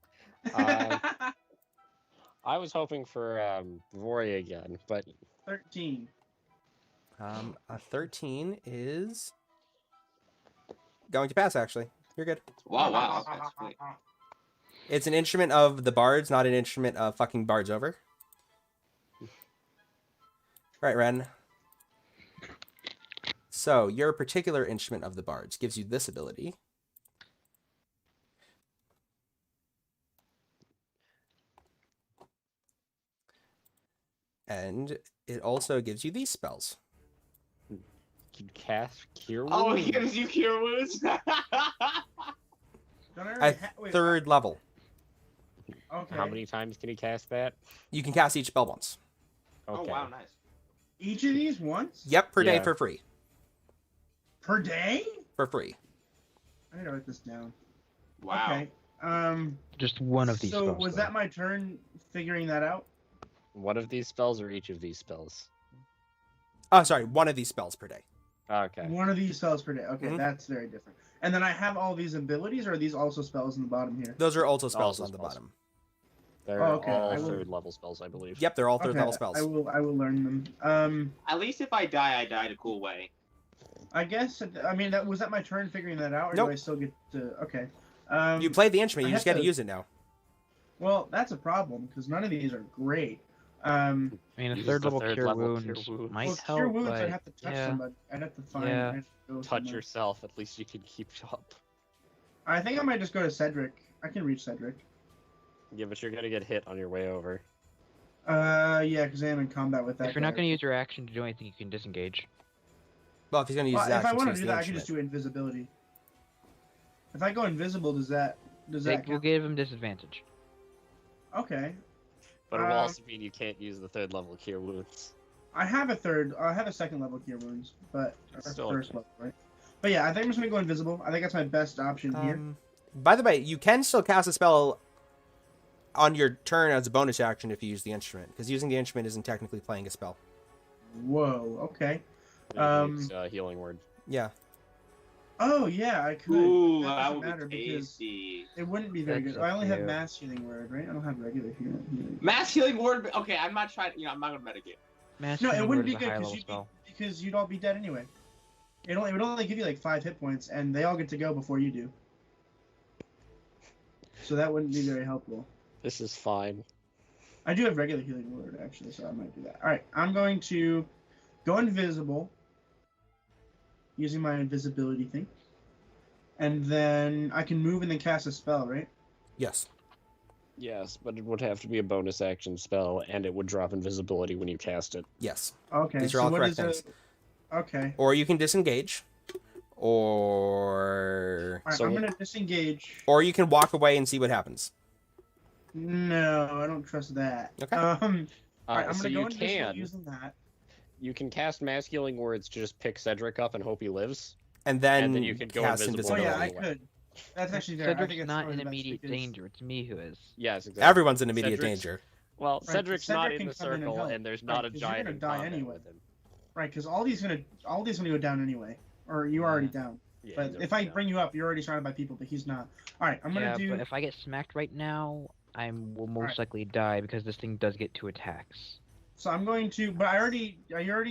I was hoping for Rory again, but 13. A 13 is... going to pass, actually. You're good. Wow, wow. That's sweet. It's an instrument of the bards, not an instrument of fucking bards over. Right, Ren. So, your particular instrument of the bards gives you this ability. And it also gives you these spells. you can cast Cure Oh, Wounds. he gives you cure wounds? Don't I already At wait, 3rd level. Okay. How many times can he cast that? You can cast each spell once. Okay. Oh, wow, nice. Each of these once? Yep, per day Yeah. for free. Per day? For free. I need to write this down. Wow. Okay. Just one of these So spells. was though. that my turn figuring that out? One of these spells or each of these spells? Oh, sorry, one of these spells per day. Okay. One of these spells per day. Okay, Mhm. that's very different. And then I have all these abilities, or are these also spells in the bottom here? Those are also spells Also on the spells. bottom. They're Oh, okay, all I will- 3rd level spells, I believe. Yep, they're all 3rd Okay, level spells. I will learn them. At least if I die a cool way. I guess. I mean, was that my turn figuring that out, or Nope. do I still get to? Okay. You played the instrument, I you have just got to to- use it now. Well, that's a problem because none of these are great. I mean, a Use 3rd the level third cure level wounds Cure Wounds. might Well, help, cure wounds, but I'd have to touch yeah. somebody. I'd have to find. Yeah. I'd have to go Touch somewhere. yourself. At least you can keep up. I think I might just go to Cedric. I can reach Cedric. Yeah, but you're gonna get hit on your way over. Yeah, because I am in combat with that. If you're not guy. going to use your action to do anything, you can disengage. Well, if he's going to use Well, his if I action want to to use do the that, I can just instrument. do invisibility. If I go invisible, does that Does that We'll count? give him disadvantage. Okay. But it will Um, also mean you can't use the 3rd level cure wounds. I have a 2nd level cure wounds, but or Still first okay. level, right? But yeah, I think I'm just gonna go invisible. I think that's my best option here. By the way, you can still cast a spell on your turn as a bonus action if you use the instrument, because using the instrument isn't technically playing a spell. Whoa. Okay. You can use healing word. Yeah. Oh yeah, I could. Ooh, that that doesn't would matter be because tasty. it wouldn't be very That's good. I only up to have you. mass healing word, right? I don't have regular healing. Mass healing word. Okay, I'm not trying. I'm not gonna medicate. Mass No, it healing wouldn't word be is a good higher level spell. because you'd all be dead anyway. It would only give you like 5 hit points, and they all get to go before you do. So that wouldn't be very helpful. This is fine. I do have regular healing word actually, so I might do that. All right, I'm going to go invisible using my invisibility thing, and then I can move and then cast a spell, right? Yes. Yes, but it would have to be a bonus action spell, and it would drop invisibility when you cast it. Yes. Okay. These are so all what correct is things. Okay. Or you can disengage, or All right, So- I'm gonna disengage. you can walk away and see what happens. No, I don't trust that. Okay. All right, I'm So gonna go you invisible can using that. cast mass healing words to just pick Cedric up and hope he lives. And then, And then you can go cast invisible Oh yeah, I invisibility. could. That's actually fair. I Cedric's think it's not probably in the best immediate because- danger. It's me who is. Yes, exactly. Everyone's in immediate Cedric's- danger. Well, Right, Cedric's not Cedric in can the come in and circle, help. and there's Right, not a 'cause you're giant gonna in die combat anyway. with him. Right, because all these gonna go down anyway, or you're already down. Yeah, But he's if I already bring you up, you're already surrounded by people, but he's not. All right, I'm gonna Yeah, do. but if I get smacked right now, I will most Alright. likely die because this thing does get 2 attacks. So I'm going to, but I already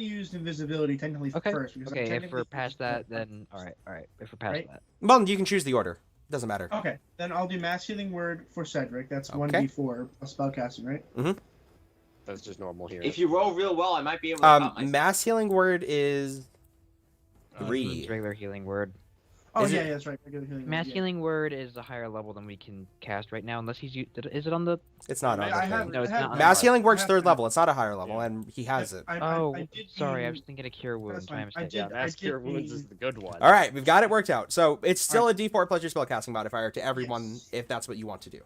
used invisibility technically Okay. first. Because I'm Okay, if technically we're past that, using- then alright. If we're past Right? that. Well, you can choose the order. Doesn't matter. Okay, then I'll do mass healing word for Cedric. That's Okay. 1d4 plus spellcasting, right? That's just normal here. If you roll real well, I might be able to cut myself. Mass healing word is It's 3. regular healing word. Oh Is yeah, it- yeah, that's right. Regular healing. Mass word, yeah. healing word is a higher level than we can cast right now, unless he's. Is it on the? It's not on I the I thing. have, No, it's I have- not on Mass the- healing word's I have 3rd that. level. It's not a higher level, Yeah. and he has it. Oh, I did sorry, I mean- was thinking of cure wounds. fine. My I mistake. did- Yeah, mass I cure did wounds mean- is the good one. All right, we've got it worked out. So it's still a D4 plus your spellcasting modifier to everyone Yes. if that's what you want to do.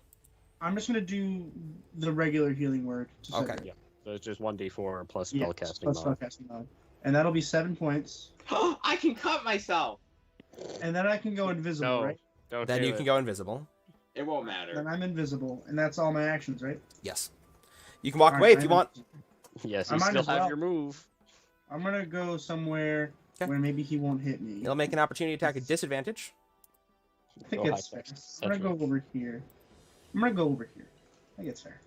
I'm just gonna do the regular healing word. To Okay. Cedric. Yeah. So it's just 1d4 plus Yeah, spellcasting plus mod. spellcasting mod. And that'll be 7 points. I can cut myself. And then I can go invisible, No. right? Don't Then do you it. can go invisible. It won't matter. Then I'm invisible, and that's all my actions, right? Yes. You can walk Alright, away if I'm you want. invisible. Yes, I you might still as have well. your move. I'm gonna go somewhere Okay. where maybe he won't hit me. You'll make an opportunity attack at disadvantage. I think Go it's high fair. text, I'm gonna go over here. I'm gonna go over here. I think it's fair.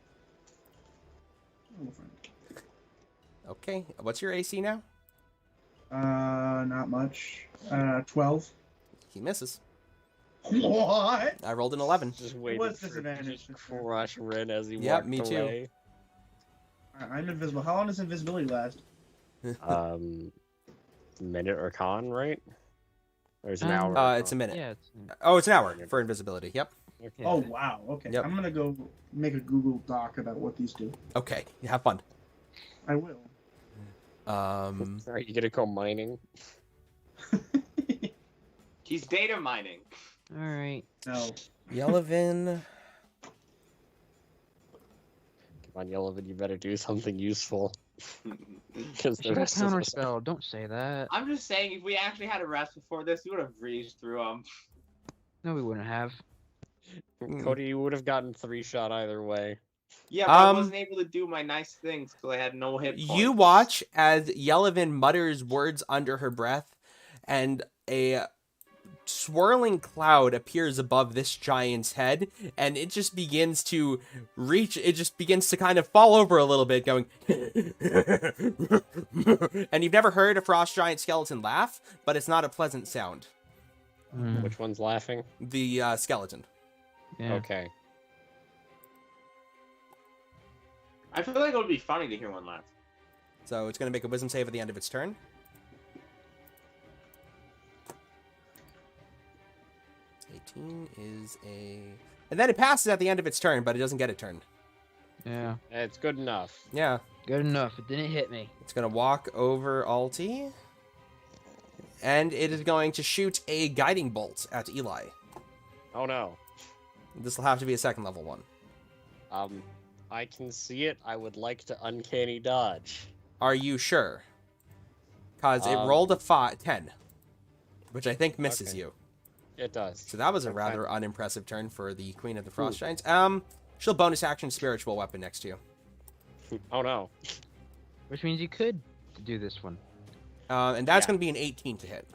I'll go for it. Okay. What's your AC now? Not much. 12. He misses. What? I rolled an 11. Just waited was for disadvantage, just for sure. crush Rin as he Yep, walked me too. away. Alright, I'm invisible. How long does invisibility last? Minute or con, right? Or is it an hour? or It's a con? minute. Yeah, it's. Oh, it's an hour for invisibility. Yep. Okay. Yeah. Oh wow. Okay. Yep. I'm gonna go make a Google Doc about what these do. Okay. Have fun. I will. Alright, you gonna go mining? He's data mining. All right. No. Yellowvin. Come on, Yellowvin, you better do something useful. Because She the got rest of counter us... spell. Don't say that. I'm just saying, if we actually had a rest before this, we would have breezed through them. No, we wouldn't have. Cody, you would have gotten 3-shot either way. Yeah, but I Um, wasn't able to do my nice things because I had no hit points. You watch as Yellowvin mutters words under her breath, and a swirling cloud appears above this giant's head, and it just begins to reach. It just begins to kind of fall over a little bit, going. And you've never heard a frost giant skeleton laugh, but it's not a pleasant sound. Mm, Which one's laughing? The skeleton. yeah. Okay. I feel like it would be funny to hear one laugh. So it's going to make a wisdom save at the end of its turn. Is a... And then it passes at the end of its turn, but it doesn't get a turn. Yeah. It's good enough. Yeah. Good enough. It didn't hit me. It's going to walk over Alti. And it is going to shoot a guiding bolt at Eli. Oh no. This will have to be a second level one. I can see it. I would like to uncanny dodge. Are you sure? Because it rolled a 10, which I think misses Okay. you. It does. So that was a Okay. rather unimpressive turn for the Queen of the Frost Giants. She'll bonus action spiritual weapon next to you. Oh no. Which means you could do this one. And that's Yeah. going to be an 18 to hit.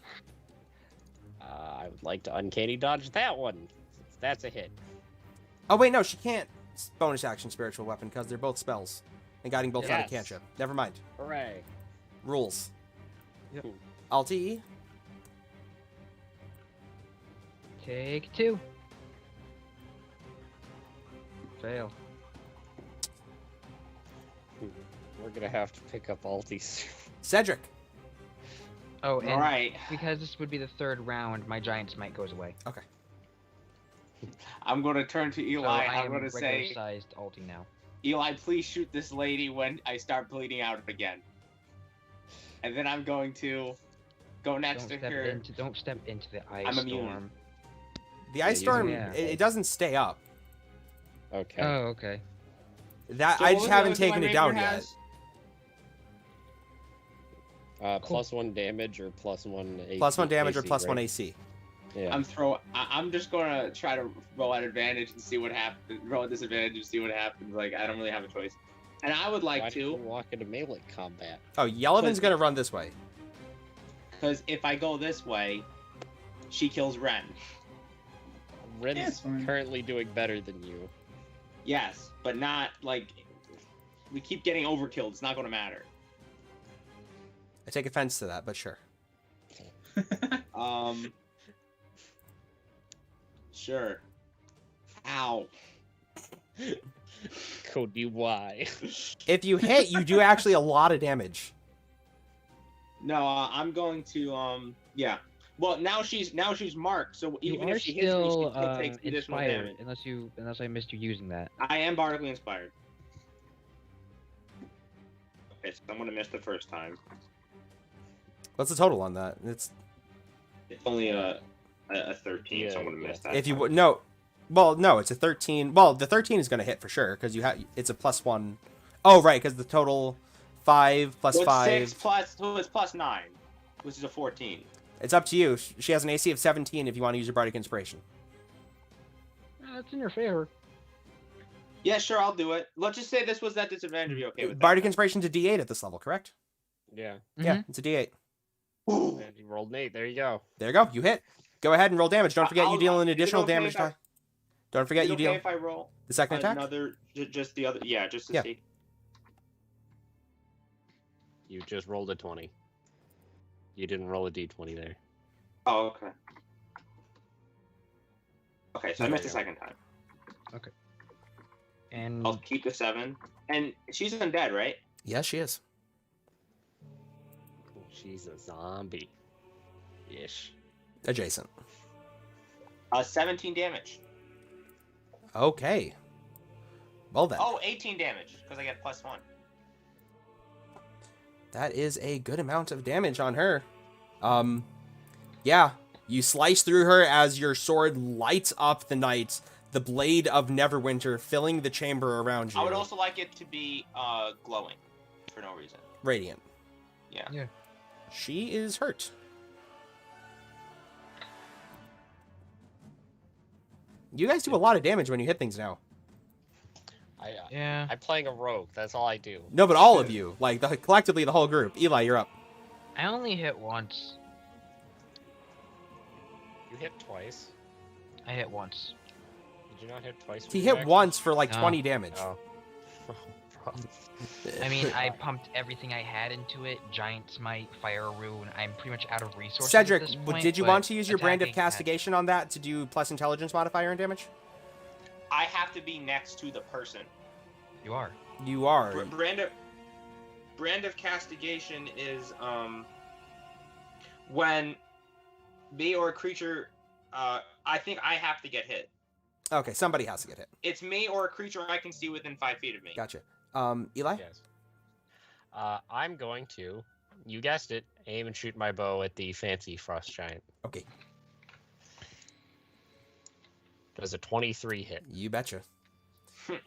I would like to uncanny dodge that one. That's a hit. Oh, wait, no, she can't bonus action spiritual weapon because they're both spells. And Guiding Bolt's not a Yes. cantrip. Never mind. Hooray. Rules. Yep. Alt-E. Take 2. Fail. We're gonna have to pick up Altis. Cedric. Oh, and All right. because this would be the 3rd round, my giant smite goes away. Okay. I'm going to turn to So Eli. I I'm am going to say, regular-sized ulti now. Eli, please shoot this lady when I start bleeding out again. And then I'm going to go next to her. Don't step into the ice I'm immune. storm. The Ice you- Storm, yeah. it doesn't stay up. Okay. Oh, okay. That So I what just was the haven't other thing taken my it down rapier yet. has? Cool. +1 damage or +1 AC. +1 damage or AC, +1 right? AC. Yeah. I'm just gonna try to roll at advantage and see what happens. Roll at disadvantage and see what happens. Like I don't really have a choice. And I would like Why did you to, walk into melee combat? Oh, Yellowman's going to run this way. because if I go this way, she kills Ren. Ren's it's fine. currently doing better than you. Yes, but not like we keep getting overkilled. It's not gonna matter. I take offense to that, but sure. Sure. Ow. Cody, why? If you hit, you do actually a lot of damage. No, I'm going to yeah. Well, now she's marked, so You even are if she hits me, still she still takes additional inspired, damage. unless I missed you using that. I am bardically inspired. Okay, so I'm gonna miss the first time. What's the total on that? It's It's only a 13, so I'm gonna miss that. if you time. would no, well no, it's a 13. Well, the 13 is going to hit for sure because you have it's a +1. Oh right, because the total 5 plus So it's 5. 6 plus, so it's +9, which is a 14. It's up to you. She has an AC of 17 if you want to use your bardic inspiration. That's in your favor. Yeah, sure, I'll do it. Let's just say this was that disadvantage. Are you okay with Bardic that? inspiration's a D8 at this level, correct? Yeah. Yeah, it's a D8. Ooh. And you rolled an 8. There you go. There you go. You hit. Go ahead and roll damage. Don't forget you I'll- deal an is it additional okay damage if I- die. Don't forget Is it you okay deal if I roll the second attack. another, just the other, yeah, just to Yeah. see. You just rolled a 20. You didn't roll a d20 there. Oh, okay. Okay, so I Okay. missed the second time. And I'll keep the 7. And she's undead, right? Yes, she is. She's a zombie. Ish. Adjacent. 17 damage. Okay. Well then, Oh, 18 damage, because I get +1. that is a good amount of damage on her. Yeah, you slice through her as your sword lights up the night, the blade of Neverwinter filling the chamber around you. I would also like it to be glowing, for no reason. Radiant. Yeah. She is hurt. You guys do a lot of damage when you hit things now. yeah, I'm playing a rogue. That's all I do. No, but all of you, like collectively, the whole group. Eli, you're up. I only hit once. You hit twice. I hit once. Did you not hit twice? with He your hit action? once for like No. 20 damage. Oh. I mean, I pumped everything I had into it. Giant smite, fire rune. I'm pretty much out of resources Cedric, at this point, did you but want to use your brand of attacking had- castigation on that to do plus intelligence modifier and damage? I have to be next to the person. You are. You are. Brand of castigation is when me or a creature I think I have to get hit. Okay, somebody has to get hit. It's me or a creature I can see within 5 feet of me. Gotcha. Eli? Yes. I'm going to, you guessed it, aim and shoot my bow at the fancy frost giant. Okay. Does a 23 hit? You betcha.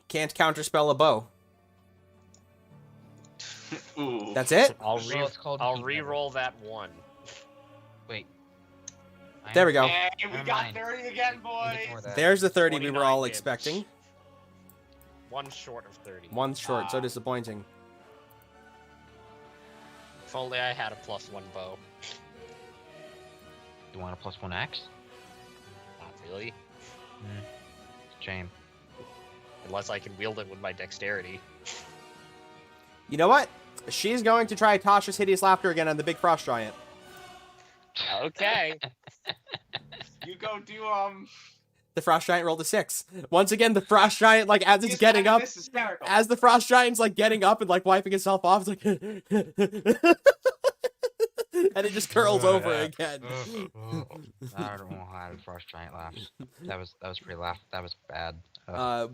Can't counterspell a bow. Ooh. That's it? I'll Well, it's called I'll heat re-roll that one. Wait. There we go. Hey, we Never got mind. 30 again, Ignore boys. that. There's the 30 we were 29 all damage. expecting. One short of 30. One short, so Ah. disappointing. If only I had a +1 bow. You want a +1 axe? Not really. Shame. Unless I can wield it with my dexterity. You know what? She's going to try Tasha's Hideous Laughter again on the big frost giant. Okay. You go do The frost giant rolled a 6. Once again, the frost giant, like, as it's Just getting find up, this hysterical. as the frost giant's, like, getting up and, like, wiping itself off, it's like... and it just curls over again. I don't know how the frost giant laughs. That was pretty laugh. That was bad.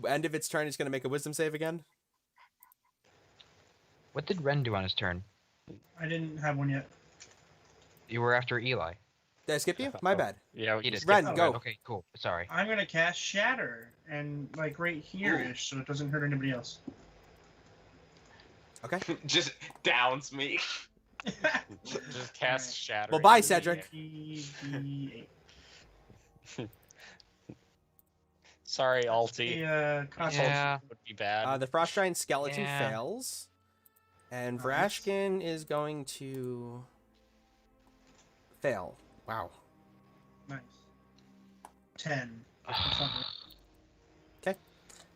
End of its turn, it's going to make a wisdom save again. What did Ren do on his turn? I didn't have one yet. You were after Eli. Did I skip you? My bad. Yeah, He just Ren, Oh, go. Okay, cool. Sorry. I'm gonna cast Shatter and like right here-ish, so it doesn't hurt anybody else. Okay. Just downs me. just cast shatter. Well, bye, into the Cedric. air. D8. Sorry, Alti. The console. Yeah. Would be bad. The frost giant skeleton Yeah. fails. And Nice. Vrashkin is going to... fail. Wow. Nice. 10.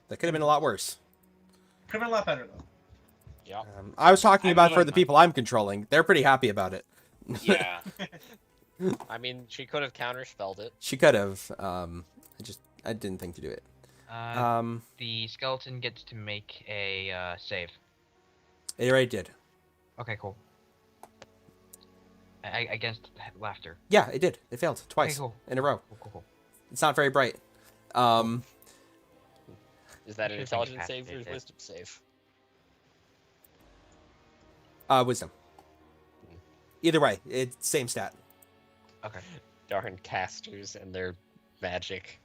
That could have been a lot worse. Could have been a lot better though. Yep. I was talking I about really for the like- people I'm controlling. They're pretty happy about it. Yeah. I mean, she could have counterspelled it. She could have. I didn't think to do it. The skeleton gets to make a save. It already did. Okay, cool. Against laughter. Yeah, it did. It failed twice cool. in a row. Cool. It's not very bright. Is that an Sure thing, intelligence Pat, save or save it. wisdom save? Wisdom. Either way, it's same stat. Okay. Darn casters and their magic.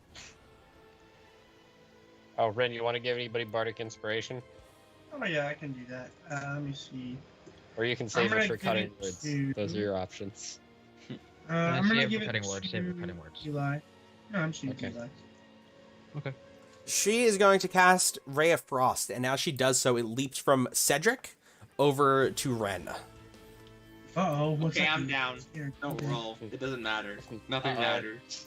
Oh, Ren, you want to give anybody bardic inspiration? Oh yeah, I can do that. Let me see. Or you can save I'm it for gonna give cutting it words. to- Those are your options. I'm save gonna it give for it cutting words, to save it for cutting words. Eli. No, I'm just Okay. Eli. She is going to cast Ray of Frost, and now she does so, it leaps from Cedric over to Ren. Uh-oh. What's Okay, up, I'm dude? down. Here, Don't okay. roll. It doesn't matter. Nothing Uh-oh. matters.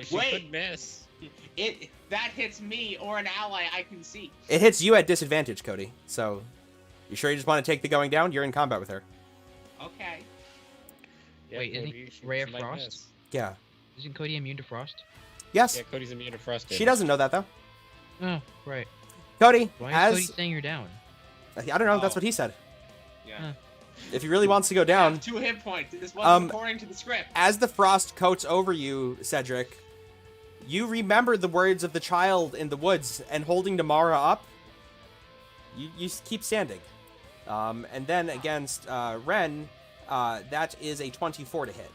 She Wait. could miss. That hits me or an ally I can see. It hits you at disadvantage, Cody. So, you sure you just want to take the going down? You're in combat with her. Okay. Yeah, Wait, isn't Cody, she Ray of might Frost? miss. Yeah. Isn't Cody immune to frost? Yes. Yeah, Cody's immune to frost She damage. doesn't know that, though. Oh, right. Cody, Why is Cody as... saying you're down? I don't know, that's Oh. what he said. Yeah. If he really wants to go I down, have 2 hit points. This wasn't according to the script. as the frost coats over you, Cedric, you remember the words of the child in the woods, and holding Damara up, you keep standing. And then against Ren, that is a 24 to hit.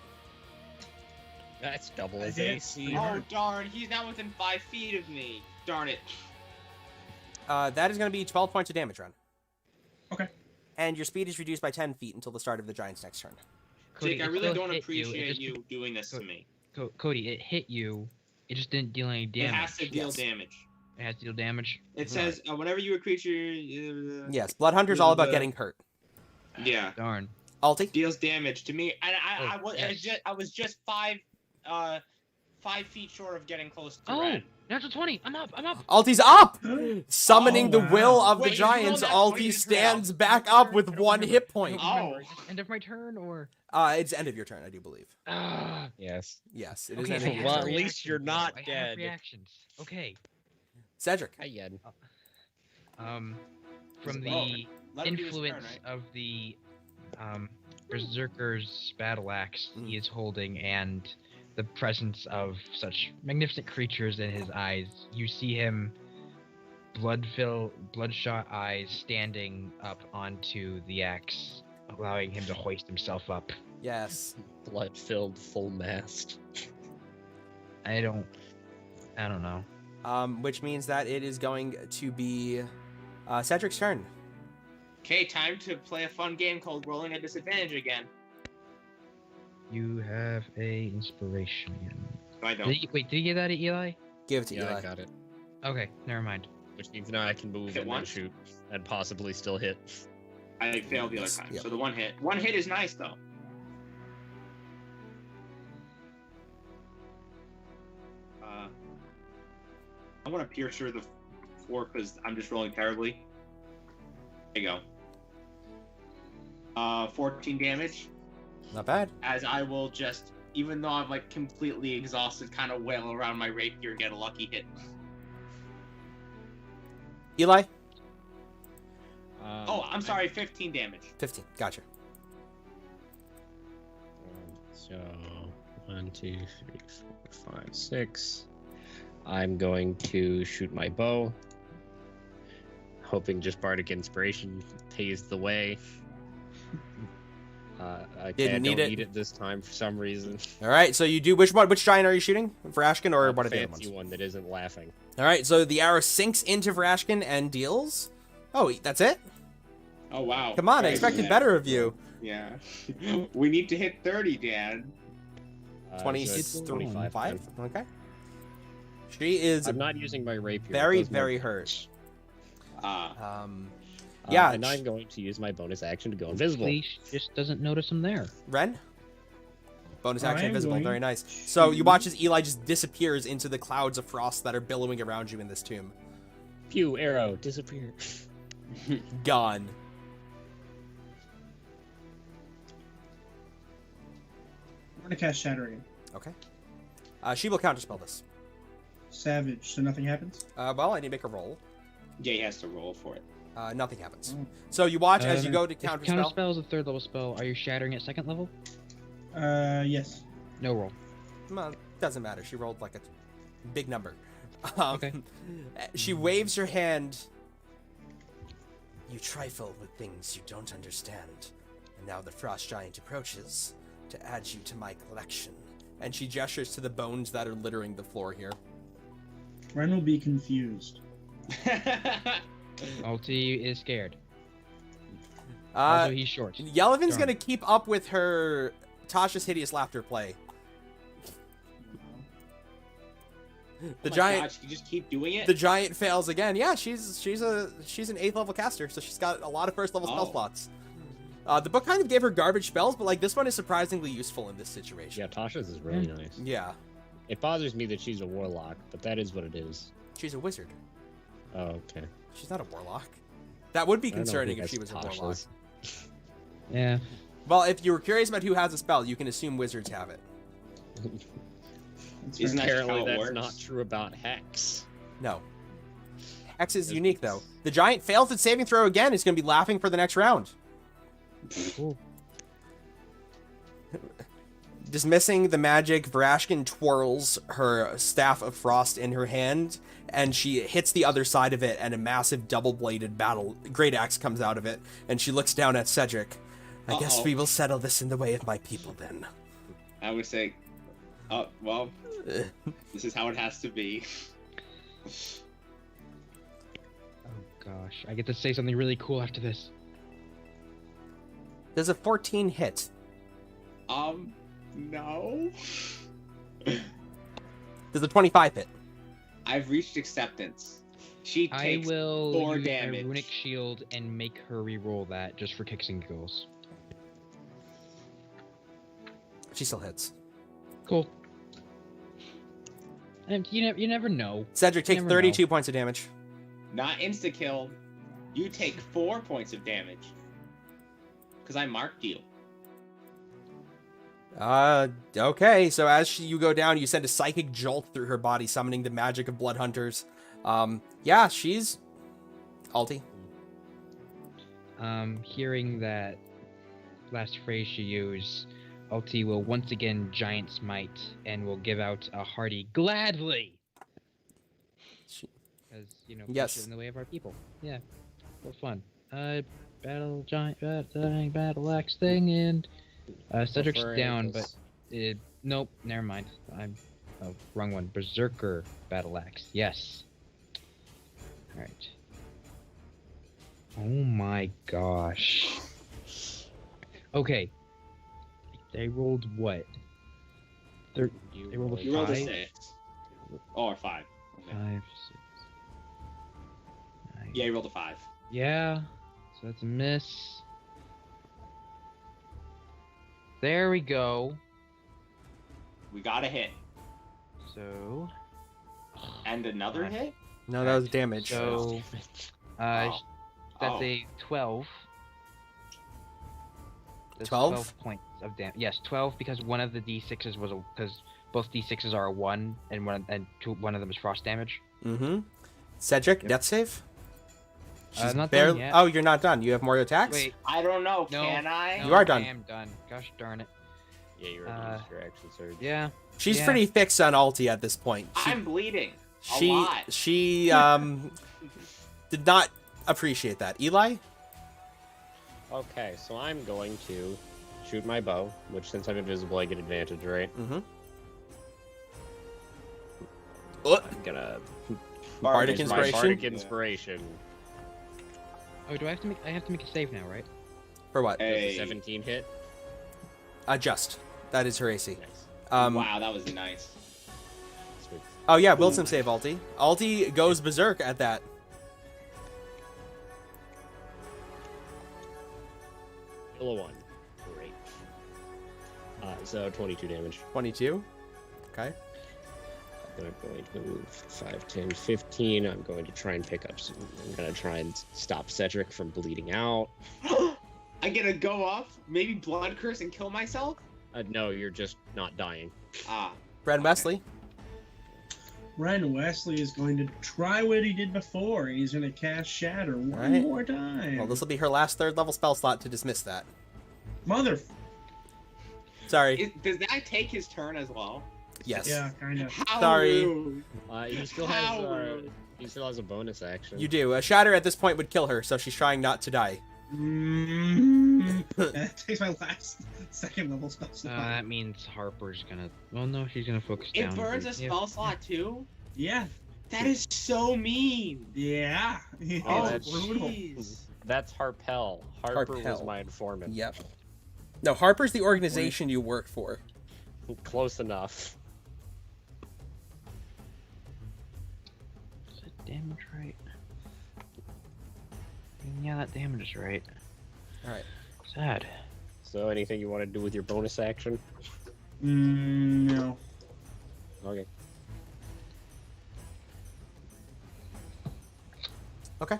That's double I his did. AC. Oh darn! He's now within 5 feet of me. Darn it. That is going to be 12 points of damage, Ren. Okay. And your speed is reduced by 10 feet until the start of the giant's next turn. Jake, I it really still don't hit appreciate It you just- doing this to me. Cody, it hit you. It just didn't deal any damage. It has to deal Yes. damage. It has to deal damage. It says whenever you a creature. Yes, Blood Hunter's all about The- getting hurt. Yeah, Darn. Alti? deals damage to me, and Oh, yes. I was just 5 feet short of getting close to Oh, Ren. natural 20. I'm up. Alti's up! Summoning Oh, the wow. will of Wait, the you rolled giants, that Alti 20 stands round. back up with 1 hit point. I don't Oh. remember. Is this end of my turn or? It's end of your turn, I do believe. Ah. Yes. Yes, it is Okay, end so of your well, turn. at least reactions, you're not though. I have dead. reactions. Okay. Cedric. Hi, Yen. From Oh, the Let him do his turn, influence right? of the berserker's battle axe Mm. he is holding and the presence of such magnificent creatures in his eyes, you see him bloodshot eyes standing up onto the axe, allowing him to hoist himself up. Yes. Blood-filled full mast. I don't I don't know. Which means that it is going to be Cedric's turn. Okay, time to play a fun game called Rolling at Disadvantage again. You have a inspiration again. No, I don't. Wait, did you get that at Eli? Give it to Yeah, Eli. I got it. Okay, never mind. Which means now I can move Hit and then once? shoot and possibly still hit. I failed the other time. Yep. So the one hit. One hit is nice, though. I want to pierce through the 4 because I'm just rolling terribly. There you go. 14 damage. Not bad. As I will just, even though I'm like completely exhausted, kind of wail around my rapier and get a lucky hit. Eli? Oh, I'm sorry, 15 damage. 15. Gotcha. So 1, 2, 3, 4, 5, 6. I'm going to shoot my bow, hoping just bardic inspiration pays the way. Okay, Didn't I need don't it. need it this time for some reason. All right, so you do which one? Which giant are you shooting? Vrashkin or one of the other fancy ones? one that isn't laughing. All right, so the arrow sinks into Vrashkin and deals. Oh, that's it? Oh, wow. Come on, I Very expected good. better of you. Yeah. We need to hit 30, Dan. So it's 25. 25. Okay. She is I'm not using my rapier. very, those very marks. hurt. Ah. Yeah. And I'm going to use my bonus action to go invisible. Hopefully she just doesn't notice I'm there. Ren? Bonus action I'm invisible, going very nice. So you to- watch as Eli just disappears into the clouds of frost that are billowing around you in this tomb. Pew, arrow, disappear. Gone. I'm gonna cast Shatter again. Okay. She will counterspell this. Savage, so nothing happens? Well, I need to make a roll. Jay has to roll for it. Nothing happens. Mm. So you watch as you go to If counterspell. counterspell is a 3rd level spell, are you shattering at 2nd level? Yes. No roll. Well, doesn't matter. She rolled like a big number. Okay. She waves her hand. You trifle with things you don't understand. And now the frost giant approaches to add you to my collection. And she gestures to the bones that are littering the floor here. Ren will be confused. Alti is scared. Uh, Also, he's short. Yelevin's Darn. gonna keep up with her Tasha's hideous laughter play. The Oh my giant God, she just keep doing it? the giant fails again. Yeah, she's an 8th level caster, so she's got a lot of 1st level spell Oh. slots. The book kind of gave her garbage spells, but like this one is surprisingly useful in this situation. Yeah, Tasha's is really nice. Yeah, It bothers me that she's a warlock, but that is what it is. she's a wizard. Oh, okay. She's not a warlock. That would be I don't know concerning who if she has was a warlock. Tasha's. Yeah. Well, if you were curious about who has a spell, you can assume wizards have it. That's Isn't fair. that Apparently how it that's works? not true about Hex. No. X is Yes, unique, it's- though. The giant fails its saving throw again. It's going to be laughing for the next round. Cool. Dismissing the magic, Vrashkin twirls her staff of frost in her hand, and she hits the other side of it, and a massive double-bladed great axe comes out of it, and she looks down at Cedric. I guess Uh-oh. we will settle this in the way of my people, then. I would say, oh, well, this is how it has to be. Oh gosh, I get to say something really cool after this. Does a 14 hit? No. Does a 25 hit? I've reached acceptance. She I takes will 4 use damage. my runic shield and make her re-roll that just for kicks and giggles. She still hits. Cool. And you never know. Cedric takes Never 32 points of damage. Not insta-kill. You take 4 points of damage. Because I marked you. Okay, so as you go down, you send a psychic jolt through her body, summoning the magic of blood hunters. Yeah, she's... Alti. Hearing that last phrase she used, Alti will once again giant smite and will give out a hearty gladly. She- Because, Yes. push it in the way of our people. Yeah. For fun. Battle giant battle axe thing and Cedric's Prefer down, ankles. but nope, never mind. Oh, wrong one. Berserker battle axe. Yes. All right. Oh my gosh. Okay. They rolled what? They rolled a You rolled a 5? 6. Or 5. Okay. 5, 6, 9. Yeah, you rolled a 5. Yeah. So that's a miss. There we go. We got a hit. So. And another hit? No, that was damage. So. Oh. That's Oh. a 12. That's 12? 12 points of damage. Yes, 12 because one of the d6s was because both d6s are a 1 and one of them is frost damage. Mm-hmm. Cedric, Yep. death save? She's Not barely... done yet. Oh, you're not done. You have more attacks? Wait, I don't know. no, Can I? You are done. I am done. Gosh darn it. Yeah, you already used your action surge. Yeah. She's Yeah. pretty fixed on ulti at this point. I'm bleeding. A She lot. she did not appreciate that. Eli? Okay, so I'm going to shoot my bow, which since I'm invisible, I get advantage, right? Mm-hmm. I'm gonna Bardic use my inspiration? Bardic inspiration. Oh, do I have to make? I have to make a save now, right? For what? Does Hey. a 17 hit? Just. That is her AC. Nice. Wow, that was nice. Sweet. Oh yeah, Wilson save ulti. Ulti goes berserk at that. Kill a 1. Great. So 22 damage. 22. Okay. Then I'm going to move 5, 10, 15. I'm going to try and pick up some. I'm going to try and stop Cedric from bleeding out. I get to go up, maybe blood curse and kill myself? No, you're just not dying. Ah. Ren Wesley. Ren Wesley is going to try what he did before, and he's going to cast Shatter one Alright. more time. Well, this will be her last 3rd level spell slot to dismiss that. Mother. Sorry. Does that take his turn as well? Yes. Yeah, kind of. How Sorry. rude. He still How has. rude. He still has a bonus action. You do. A shatter at this point would kill her, so she's trying not to die. That takes my last 2nd level spell slot. That means Harper's gonna. Well, no, she's gonna focus It down. burns a Yeah. spell slot too? Yeah. That is so mean. Yeah. Oh, It's that's- brutal. jeez. That's Harpel. Harper was Harpel. my informant. Yep. No, Harper's the organization you work for. Close enough. Is that damage right? Yeah, that damage is right. Alright. Sad. So, anything you want to do with your bonus action? No. Okay. Okay.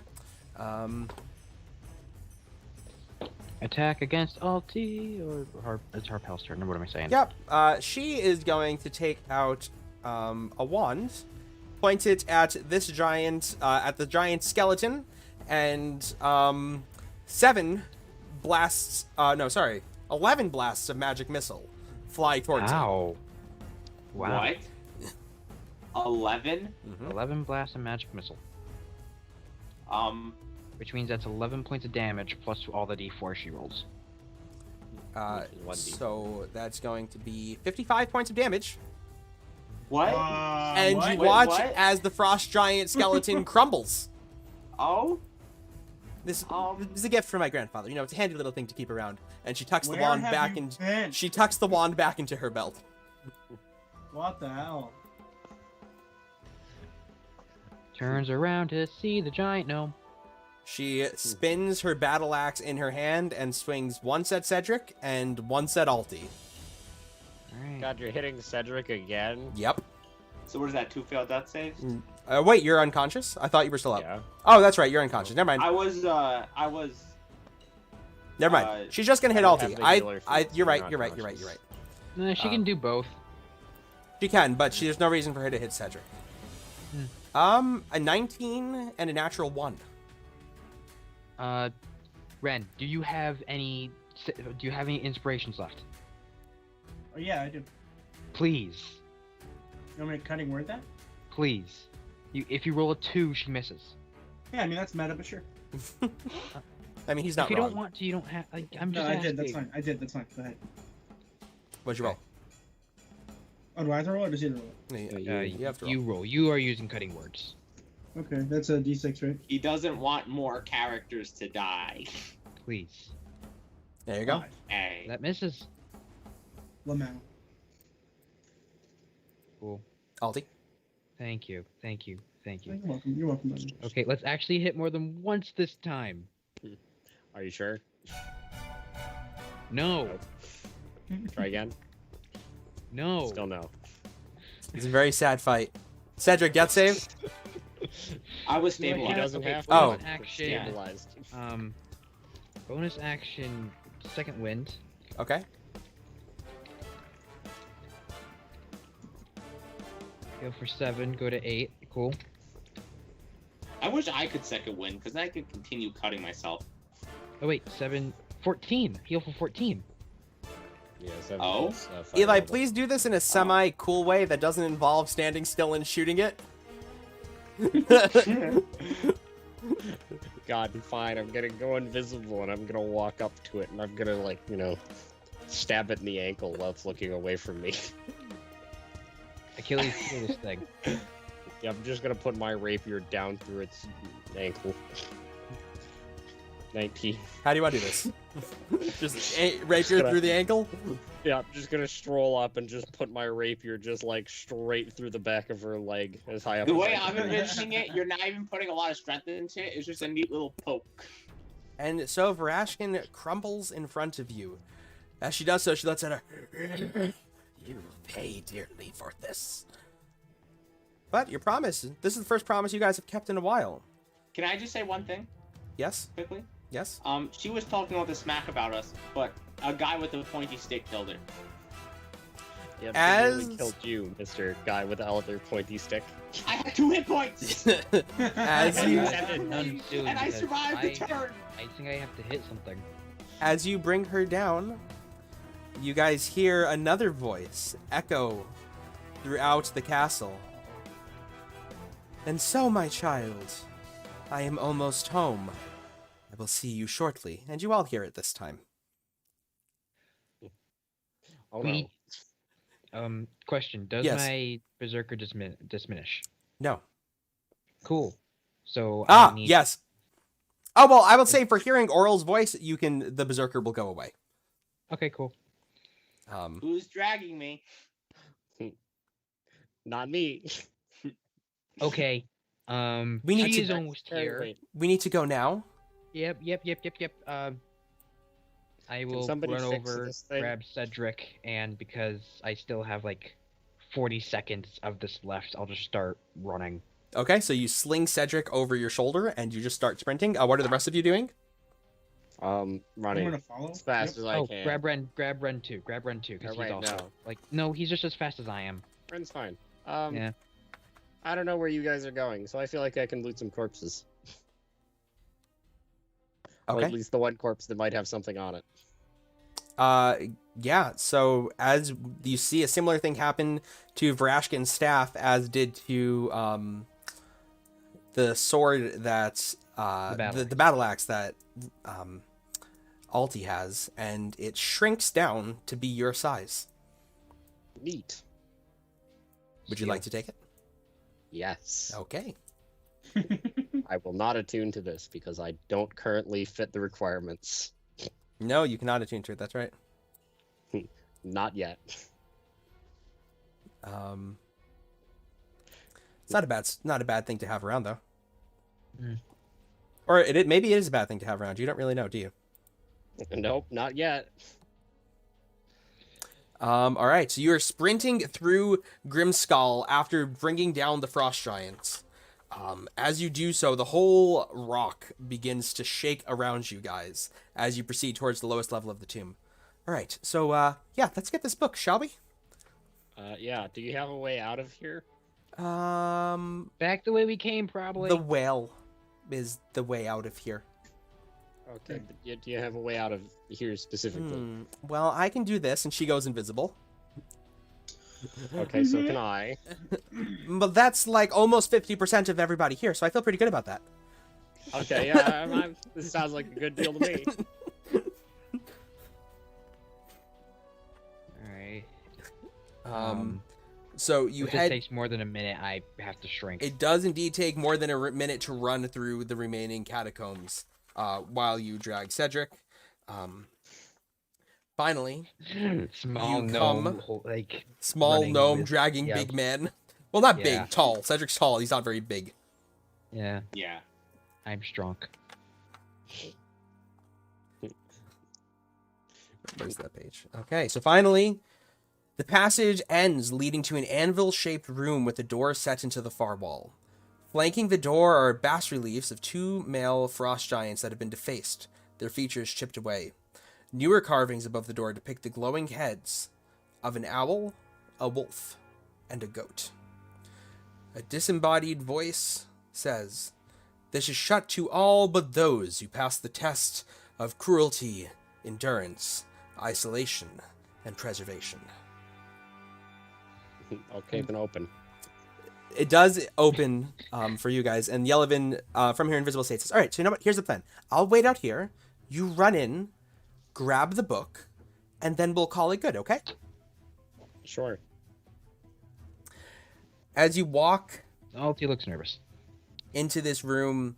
Attack against ulti or it's Harpel's turn. What am I saying? Yep. She is going to take out a wand, point it at this giant, at the giant skeleton, and 7 blasts. No, sorry, 11 blasts of magic missile fly towards him. Wow. Wow. What? 11? Mhm. 11 blasts of magic missile, which means that's 11 points of damage plus all the d4 she rolls. Which is 1d. So that's going to be 55 points of damage, What? and what? you Wait, watch what? as the frost giant skeleton crumbles. Oh? This Um. is a gift from my grandfather. You know, it's a handy little thing to keep around. And she tucks the Where wand have back you in. been? She tucks the wand back into her belt. What the hell? Turns around to see the giant gnome. She spins her battle axe in her hand and swings once at Cedric and once at Alti. Alright. God, you're hitting Cedric again? Yep. So what is that, 2 failed death saves? Wait, you're unconscious? I thought you were still up. Yeah. Oh, that's right, you're unconscious. Never mind. I was, Never mind. She's just gonna hit I don't Alti. have the healer feat, You're so right. you're You're not right. You're right. conscious. You're right. No, she can do both. She can, but there's no reason for her to hit Cedric. A 19 and a natural 1. Ren, do you have any inspirations left? Oh yeah, I do. Please. You want me to cutting word that? Please. If you roll a 2, she misses. Yeah, I mean that's meta, but sure. I mean, he's not If you wrong. don't want to, you don't have. I'm No, just I asking. did. That's fine. I did. That's fine. Go ahead. What'd you roll? Oh, do I have to roll or does he roll? You have to roll. You roll. You are using cutting words. Okay, that's a d6, right? He doesn't want more characters to die. Please. There you go. 5. Hey. That misses. Lamau. Cool. Alti. Thank you. Thank you. Thank you. You're welcome. You're welcome, buddy. Okay, let's actually hit more than once this time. Are you sure? No. Try again. No. Still no. It's a very sad fight. Cedric, death save? I was No, stabilized. He doesn't okay, have to. Oh. It's action. Stabilized. Bonus action, second wind. Okay. Go for 7, go to 8. Cool. I wish I could second win, because then I could continue cutting myself. Oh wait, 7, 14. Heal for 14. Yeah, 7 Oh. plus, fire Eli, level. please do this in a semi-cool way that doesn't involve standing still and shooting it. God, fine. I'm gonna go invisible and I'm gonna walk up to it and I'm gonna, like, stab it in the ankle while it's looking away from me. Achilles heal this thing. Yeah, I'm just gonna put my rapier down through its ankle. 19. How do you want to do this? Just rapier gonna- through the ankle? Yeah, I'm just gonna stroll up and just put my rapier just, like, straight through the back of her leg as high up The as way I I'm can. envisioning it, you're not even putting a lot of strength into it. It's just a neat little poke. And so Verashkin crumbles in front of you. As she does so, she lets out a... You pay dearly for this. But your promise, this is the first promise you guys have kept in a while. Can I just say one thing Yes? quickly? Yes? She was talking all this smack about us, but a guy with a pointy stick killed her. Yeah, As- really killed you, Mr. Guy with the other pointy stick. I had 2 hit points, As And you... None soon, and I because survived the turn. I think I have to hit something. As you bring her down, you guys hear another voice echo throughout the castle. And so, my child, I am almost home. I will see you shortly, and you all hear it this time. Oh We- no. Question. Does Yes. my berserker diminish? No. Cool. So Ah, I need... yes. Oh, well, I would say for hearing Oral's voice, the berserker will go away. Okay, cool. Who's dragging me? Not me. Okay. We need she to- is almost here. Wait, we need to go now. Yep. I will somebody run fix over, this thing? grab Cedric, and because I still have like 40 seconds of this left, I'll just start running. Okay, so you sling Cedric over your shoulder, and you just start sprinting. What are the rest of you doing? I'm running gonna follow. as fast as I Oh, can. grab Ren too, because Yeah, he's right also now. like, no, he's just as fast as I am. Ren's fine. Yeah. I don't know where you guys are going, so I feel like I can loot some corpses. Or Okay. at least the one corpse that might have something on it. Yeah, so as you see a similar thing happen to Verashkin's staff as did to the sword that the battle axe that Alti has, and it shrinks down to be your size. Neat. Would you like to take it? Yes. Okay. I will not attune to this because I don't currently fit the requirements. No, you cannot attune to it, that's right. Not yet. It's not a bad thing to have around though. Mm. Or maybe it is a bad thing to have around. You don't really know, do you? Nope, not yet. All right, so you are sprinting through Grimskale after bringing down the frost giants. As you do so, the whole rock begins to shake around you guys as you proceed towards the lowest level of the tomb. All right, so yeah, let's get this book, shall we? Yeah, do you have a way out of here? Back the way we came, probably. The whale is the way out of here. Okay, but do you have a way out of here specifically? Well, I can do this, and she goes invisible. Okay, so can I. But that's like almost 50% of everybody here, so I feel pretty good about that. Okay, yeah, this sounds like a good deal to me. Alright. So you If this head. takes more than a minute, I have to shrink. It does indeed take more than a minute to run through the remaining catacombs while you drag Cedric. Finally, Small you gnome, come- like small running gnome with- dragging yeah. big man. Well, not Yeah. big, tall. Cedric's tall. He's not very big. Yeah, Yeah. I'm strong. Where's that page? Okay, so finally, the passage ends, leading to an anvil-shaped room with a door set into the far wall. Flanking the door are bas-reliefs of two male frost giants that have been defaced, their features chipped away. Newer carvings above the door depict the glowing heads of an owl, a wolf, and a goat. A disembodied voice says, "This is shut to all but those who pass the test of cruelty, endurance, isolation, and preservation." Okay, then open. It does open for you guys, and Yellowin from here, Invisible State says, "All right, so you know what? Here's the plan. I'll wait out here. You run in, grab the book, and then we'll call it good, okay?" Sure. As you walk Alti looks nervous. into this room,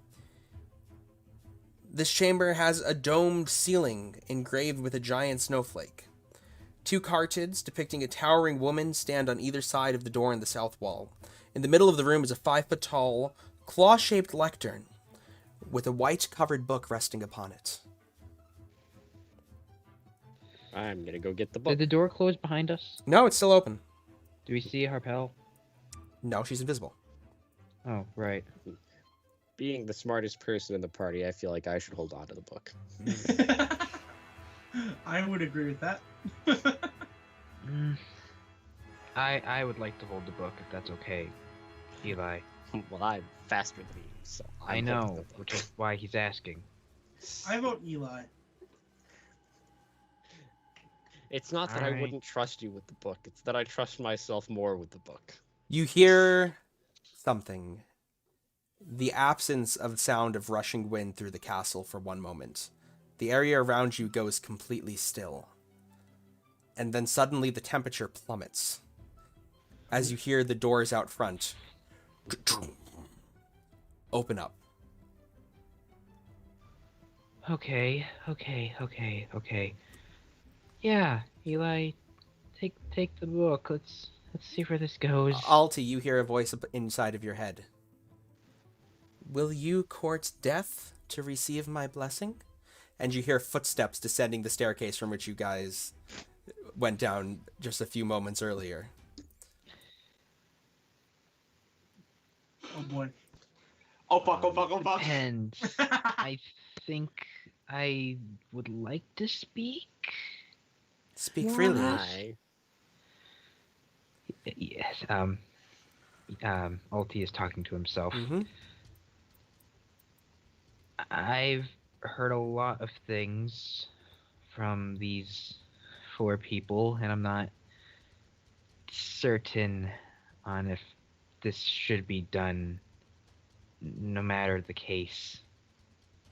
this chamber has a domed ceiling engraved with a giant snowflake. Two cartids depicting a towering woman stand on either side of the door in the south wall. In the middle of the room is a 5-foot-tall, claw-shaped lectern with a white-covered book resting upon it. I'm gonna go get the book. Did the door close behind us? No, it's still open. Do we see Harpel? No, she's invisible. Oh, right. Being the smartest person in the party, I feel like I should hold on to the book. I would agree with that. Mm. I would like to hold the book if that's okay, Eli. Well, I'm faster than you, so I I'm holding know, the book. which is why he's asking. I vote Eli. It's not that I Alright. wouldn't trust you with the book. It's that I trust myself more with the book. You hear something. The absence of sound of rushing wind through the castle for one moment. The area around you goes completely still. And then suddenly the temperature plummets. As you hear the doors out front open up. Okay. Yeah, Eli, take the book. Let's see where this goes. Alti, you hear a voice up inside of your head. "Will you court death to receive my blessing?" And you hear footsteps descending the staircase from which you guys went down just a few moments earlier. Oh boy. Oh fuck, oh fuck, oh fuck. And I think I would like to speak. Speak freely. I Yes. Alti is talking to himself. Mm-hmm. I've heard a lot of things from these 4 people, and I'm not certain on if this should be done, no matter the case.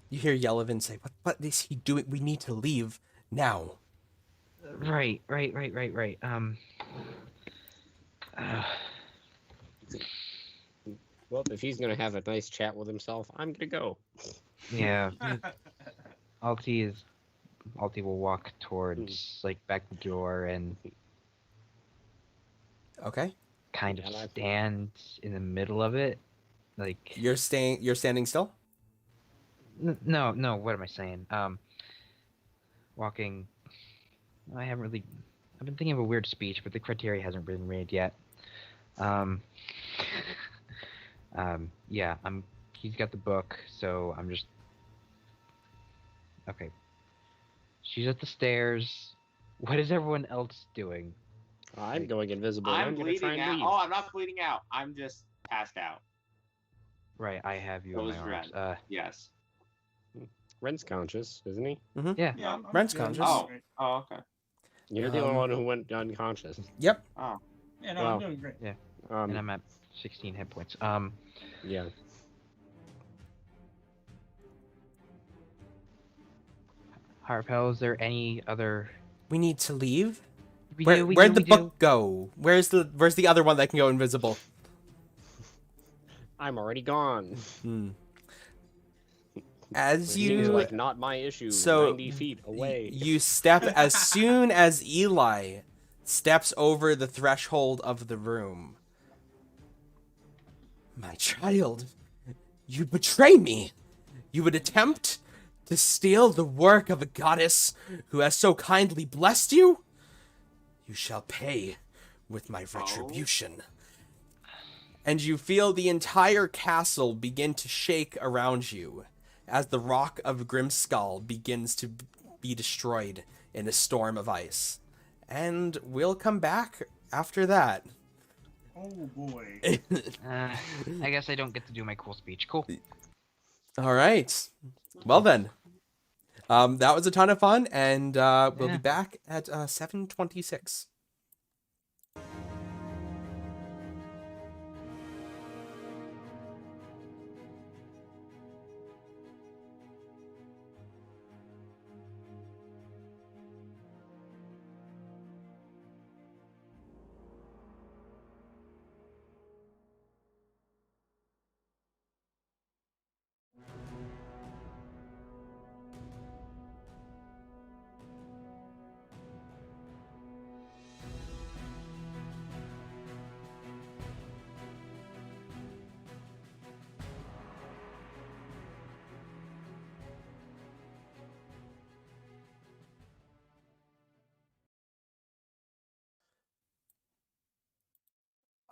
You hear Yellowin say, what is he doing? We need to leave now." Right. well, if he's gonna have a nice chat with himself, I'm gonna go. Yeah. Alti will walk towards like back the door and Okay. kind of And I- stand in the middle of it, like You're standing still? no, what am I saying? Walking. I've been thinking of a weird speech, but the criteria hasn't been made yet. Yeah, he's got the book, so I'm just okay. She's at the stairs. What is everyone else doing? I'm going invisible. I'm I'm gonna try bleeding and out. leave. Oh, I'm not bleeding out. I'm just passed out. Right, I have you That in was my arms. red. Yes. Ren's conscious, isn't he? Yeah. Yeah, I'm Brent's good. conscious. Oh. Oh, okay. You're the Um, only one who went unconscious. Yep. Oh. Yeah, no, Wow. I'm doing great. And I'm at 16 hit points. Yeah. Harpel, is there any other? We need to leave Where'd the book go? Where's the other one that can go invisible? I'm already gone. As It seems you like not my issue. so 90 feet away. you step as soon as Eli steps over the threshold of the room. My child, you betray me. You would attempt to steal the work of a goddess who has so kindly blessed you? You shall pay with my retribution. And you feel the entire castle begin to shake around you as the rock of Grimskale begins to be destroyed in a storm of ice. And we'll come back after that. Oh boy. I guess I don't get to do my cool speech. Cool. All right. Well then. That was a ton of fun, and we'll be back at 7:26.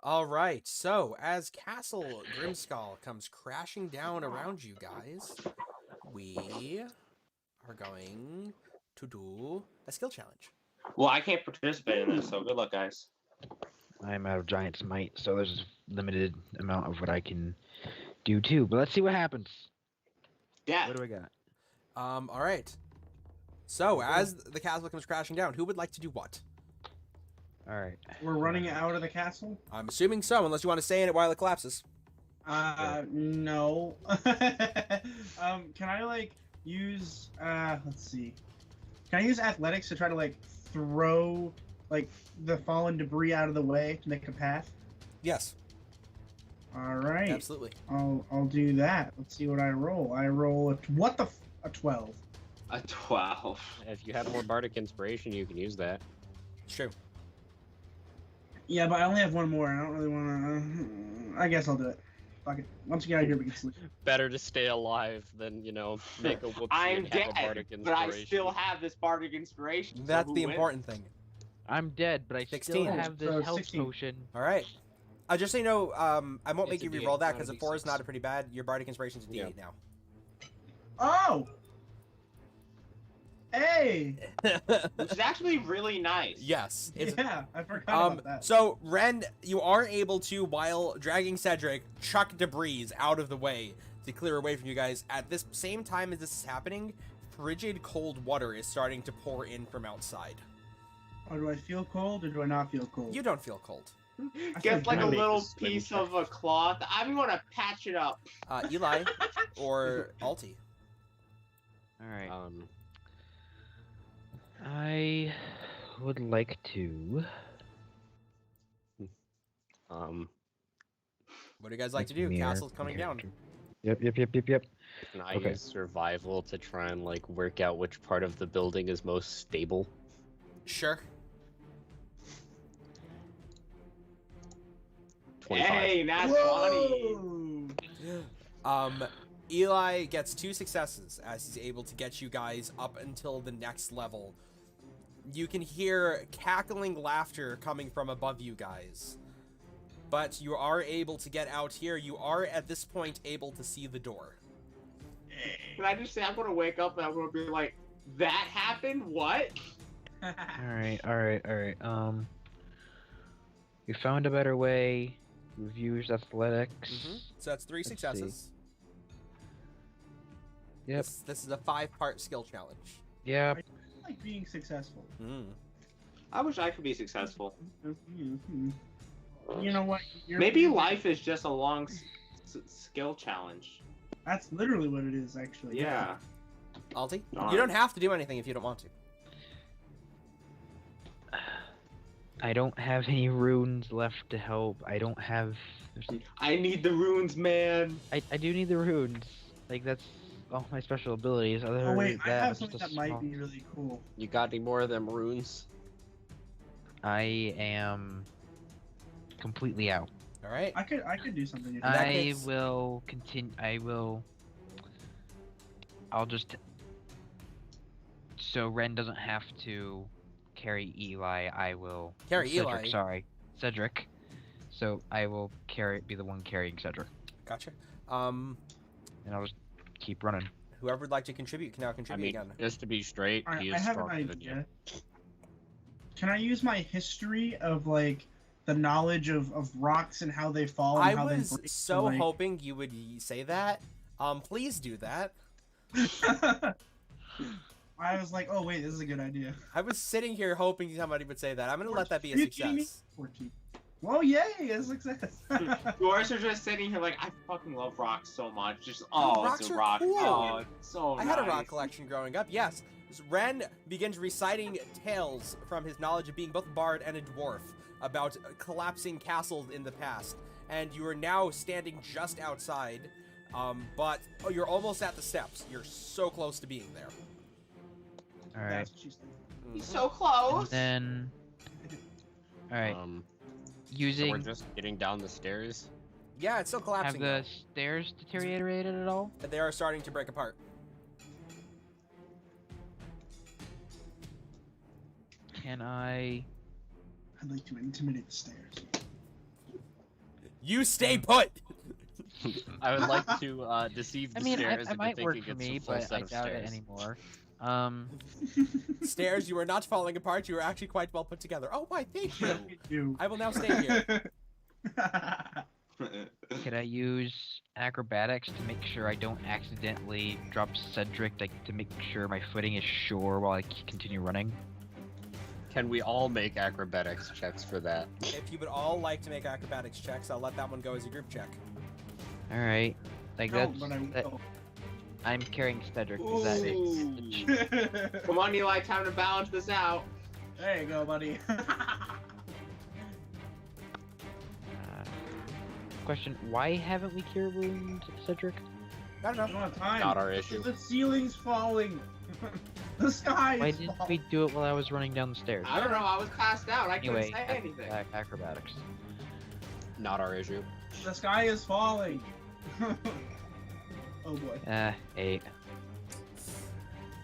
All right, so as Castle Grimskale comes crashing down around you guys, we are going to do a skill challenge. Well, I can't participate in this, so good luck, guys. I'm out of Giant's Might, so there's a limited amount of what I can do too. But let's see what happens. Yeah. What do I got? All right. So as the castle comes crashing down, who would like to do what? All right. We're running out of the castle? I'm assuming so, unless you want to stay in it while it collapses. No. Can I, like, use, let's see. Can I use athletics to try to, like, throw, like, the fallen debris out of the way to make a path? Yes. Alright. Absolutely. I'll do that. Let's see what I roll. I roll a 12. A 12. If you have more bardic inspiration, you can use that. It's true. Yeah, but I only have one more. I don't really want to... I guess I'll do it. Fuck it. Once we get out of here, we can sleep. Better to stay alive than, you know, make a whoopsie I'm and have a dead, bardic but I inspiration. still have this bardic inspiration. That's so the who wins? important thing. I'm dead, but I 16. still have this So health 16. potion. All right. Just so you know, I won't make It's you a re-roll D8, that not because a a 4 is D6. not a pretty bad. Your bardic inspiration is a D8 now. Oh! Hey! Which is actually really nice. Yes. It's, Yeah, I forgot about that. So, Ren, you are able to, while dragging Cedric, chuck debris out of the way to clear away from you guys. At this same time as this is happening, frigid cold water is starting to pour in from outside. Oh, do I feel cold or do I not feel cold? You don't feel cold. Get like a Make little this swim piece check. of a cloth. I'm gonna patch it up. Eli or Alti? All right. I would like to. What do you guys like to Make do? mirror Castle's coming down. character. Yep. Can I Okay. use survival to try and, like, work out which part of the building is most stable? Sure. 25. Hey, that's funny. Whoa! Eli gets 2 successes as he's able to get you guys up until the next level. You can hear cackling laughter coming from above you guys. But you are able to get out here. You are, at this point, able to see the door. Can I just say I'm gonna wake up and I'm gonna be like, that happened? What? All right. We found a better way. We've used athletics. So that's 3 Let's successes. Yep. This is a 5-part skill challenge. Yep. I like being successful. I wish I could be successful. You know what? Maybe life is just a long skill challenge. That's literally what it is, actually. Yeah. Alti? Darn. You don't have to do anything if you don't want to. I don't have any runes left to help. I don't have. I need the runes, man. I do need the runes. Like that's all my special abilities. Other Oh wait, than I that, have it's something just that a might small- be really cool. You got any more of them runes? I am completely out. All right. I could do something. If that I case- will continue. I'll just. So Ren doesn't have to carry Eli. I will Carry Cedric, Eli. Sorry, Cedric. So I will be the one carrying Cedric, Gotcha. and I'll just keep running. Whoever would like to contribute can now I contribute mean, again. just to be straight, Alright, he I is have an stronger than you. idea. Can I use my history of like the knowledge of rocks and how they fall and I how was they break? so like... hoping you would say that. Please do that. I was like, oh wait, this is a good idea. I was sitting here hoping somebody would say that. I'm gonna let that be a Are you kidding me? success. 14. Well, yay, a success. Yours are just sitting here like, I fucking love rocks so much. Just, Dude, oh, rocks it's a are rock. cool. Oh, it's so I had a nice. rock collection growing up, yes. Ren begins reciting tales from his knowledge of being both a bard and a dwarf about collapsing castles in the past. And you are now standing just outside, but you're almost at the steps. You're so close to being there. All right. That's what she's thinking. He's so close. And then, all right. So Using we're just getting down the stairs. Yeah, it's still have collapsing. the stairs deteriorated at all? They are starting to break apart. Can I? I'd like to intimidate the stairs. You stay put! I would like to deceive the I mean, stairs I into might work thinking for it's me, a full but set I of doubt stairs. it anymore. Stairs, you are not falling apart. You are actually quite well put together. Oh, why, thank you. You. I will now stay here. Could I use acrobatics to make sure I don't accidentally drop Cedric, like to make sure my footing is sure while I continue running? Can we all make acrobatics checks for that? If you would all like to make acrobatics checks, I'll let that one go as a group check. All right, like No, that's. but I that- will. I'm carrying Cedric. Is that it? Come on, Eli, time to balance this out. There you go, buddy. Question: why haven't we cure wound Cedric? I don't I know. don't have time. Not our issue. The ceiling's falling. The sky Why is didn't falling. we do it while I was running down the stairs? I don't know, I was passed out. I couldn't Anyway, say anything. acrobatics. Not our issue. The sky is falling. Oh boy. 8.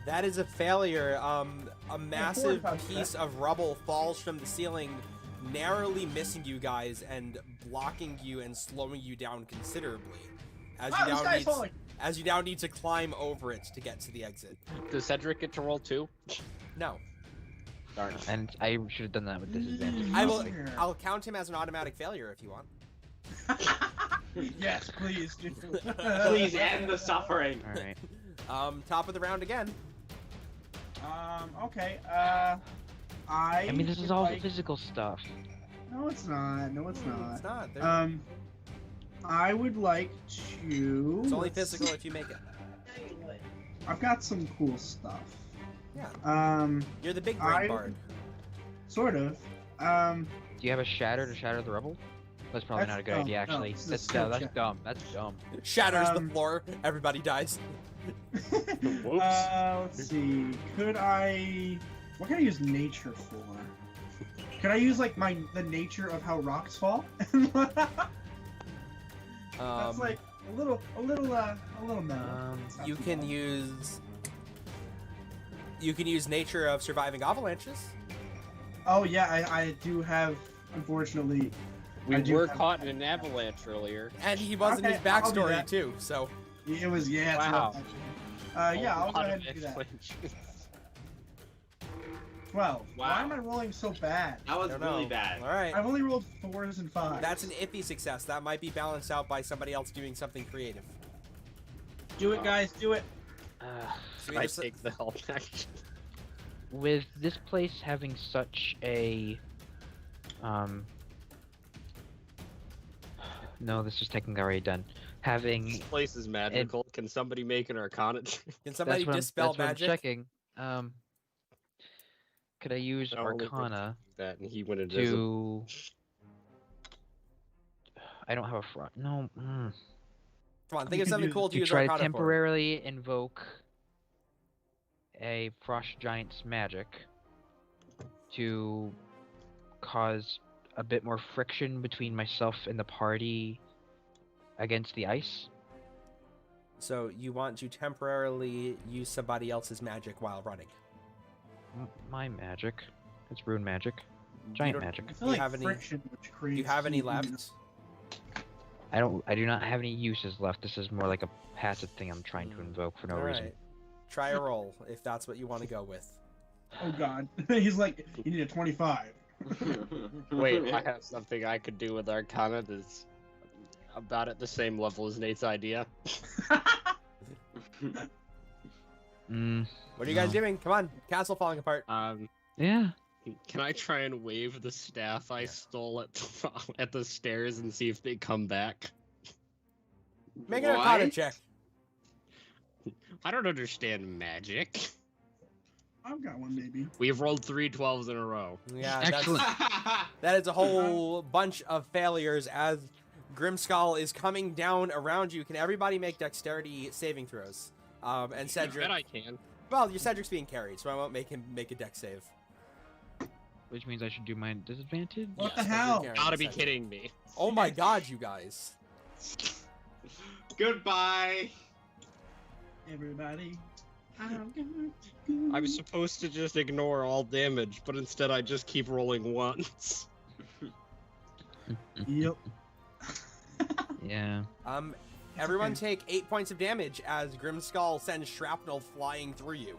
That is a failure. A massive about piece of rubble falls from the ceiling, narrowly missing you guys and blocking you and slowing you down considerably. As Ah, the sky's falling. as you now need to climb over it to get to the exit. Does Cedric get to roll too? No. Darn. And I should have done that with disadvantage. I will. Here. I'll count him as an automatic failure if you want. Yes, please do. Please end the suffering. All right. Top of the round again. Okay. I I mean, this is would all like... physical stuff. No, it's not. No, it's It's not. not. They're- I would like to. it's only let's physical see. if you make it. I've got some cool stuff. Yeah. You're the big brain I- bard. Sort of. Do you have a shatter to shatter the rubble? That's probably That's not a good dumb. idea, No, actually. this is a That's skill that's check. dumb. That's dumb. Shatters the Um, floor. Everybody dies. Whoops. Let's see. Could I? What can I use nature for? Could I use like the nature of how rocks fall? That's like a little meta. You can use. You can use nature of surviving avalanches. Oh yeah, I do have. Unfortunately, We I do were have- caught in an avalanche earlier. And he was in Okay, his I'll do backstory that. too, so it was yeah. It's Wow. rough, actually. Yeah, A I'll go lot ahead of and do that. avalanches. 12. Wow. Why am I rolling so bad? That I was don't really know. bad. Alright. I've only rolled 4s and 5s. That's an iffy success. That might be balanced out by somebody else doing something creative. Do it, guys. Do it. So I either s- take the help action. With this place having such a no, this is technically already done. Having This place is magical. Can somebody make an Arcana check? Can somebody that's what dispel that's what I'm magic? checking. could I use I only think Arcana that, and he went invisible. to? I don't have a front. No. Come on, You think of could something use- cool to To use try to Arcana for. temporarily invoke a Frost Giant's magic to cause a bit more friction between myself and the party against the ice. So you want to temporarily use somebody else's magic while running. My magic. It's rune magic. You Giant don't- magic. I Do feel you like have any? friction, which Do creates. you have any heat. left? I do not have any uses left. This is more like a passive thing I'm trying to invoke for no All reason. right. Try a roll if that's what you want to go with. Oh god, he's like, you need a 25. Wait, I have something I could do with Arcana that's about at the same level as Nate's idea. Mm, What are you guys No. doing? Come on, castle falling apart. yeah. Can I try and wave the staff I stole at the stairs and see if they come back? Make an Arcana What? check. I don't understand magic. I've got one, maybe. We've rolled 3 12s in a row. Yeah, Excellent. that is a whole bunch of failures as Grimskale is coming down around you. Can everybody make dexterity saving throws? And I Cedric. bet I can. Well, your Cedric's being carried, so I won't make him make a dex save. Which means I should do my disadvantage? What Yes, the 'cause you're hell? carrying Gotta be Cedric. kidding me. Oh my god, you guys. Goodbye. Everybody. I was supposed to just ignore all damage, but instead I just keep rolling once. Yep. Yeah. Everyone take 8 points of damage as Grimskale sends shrapnel flying through you.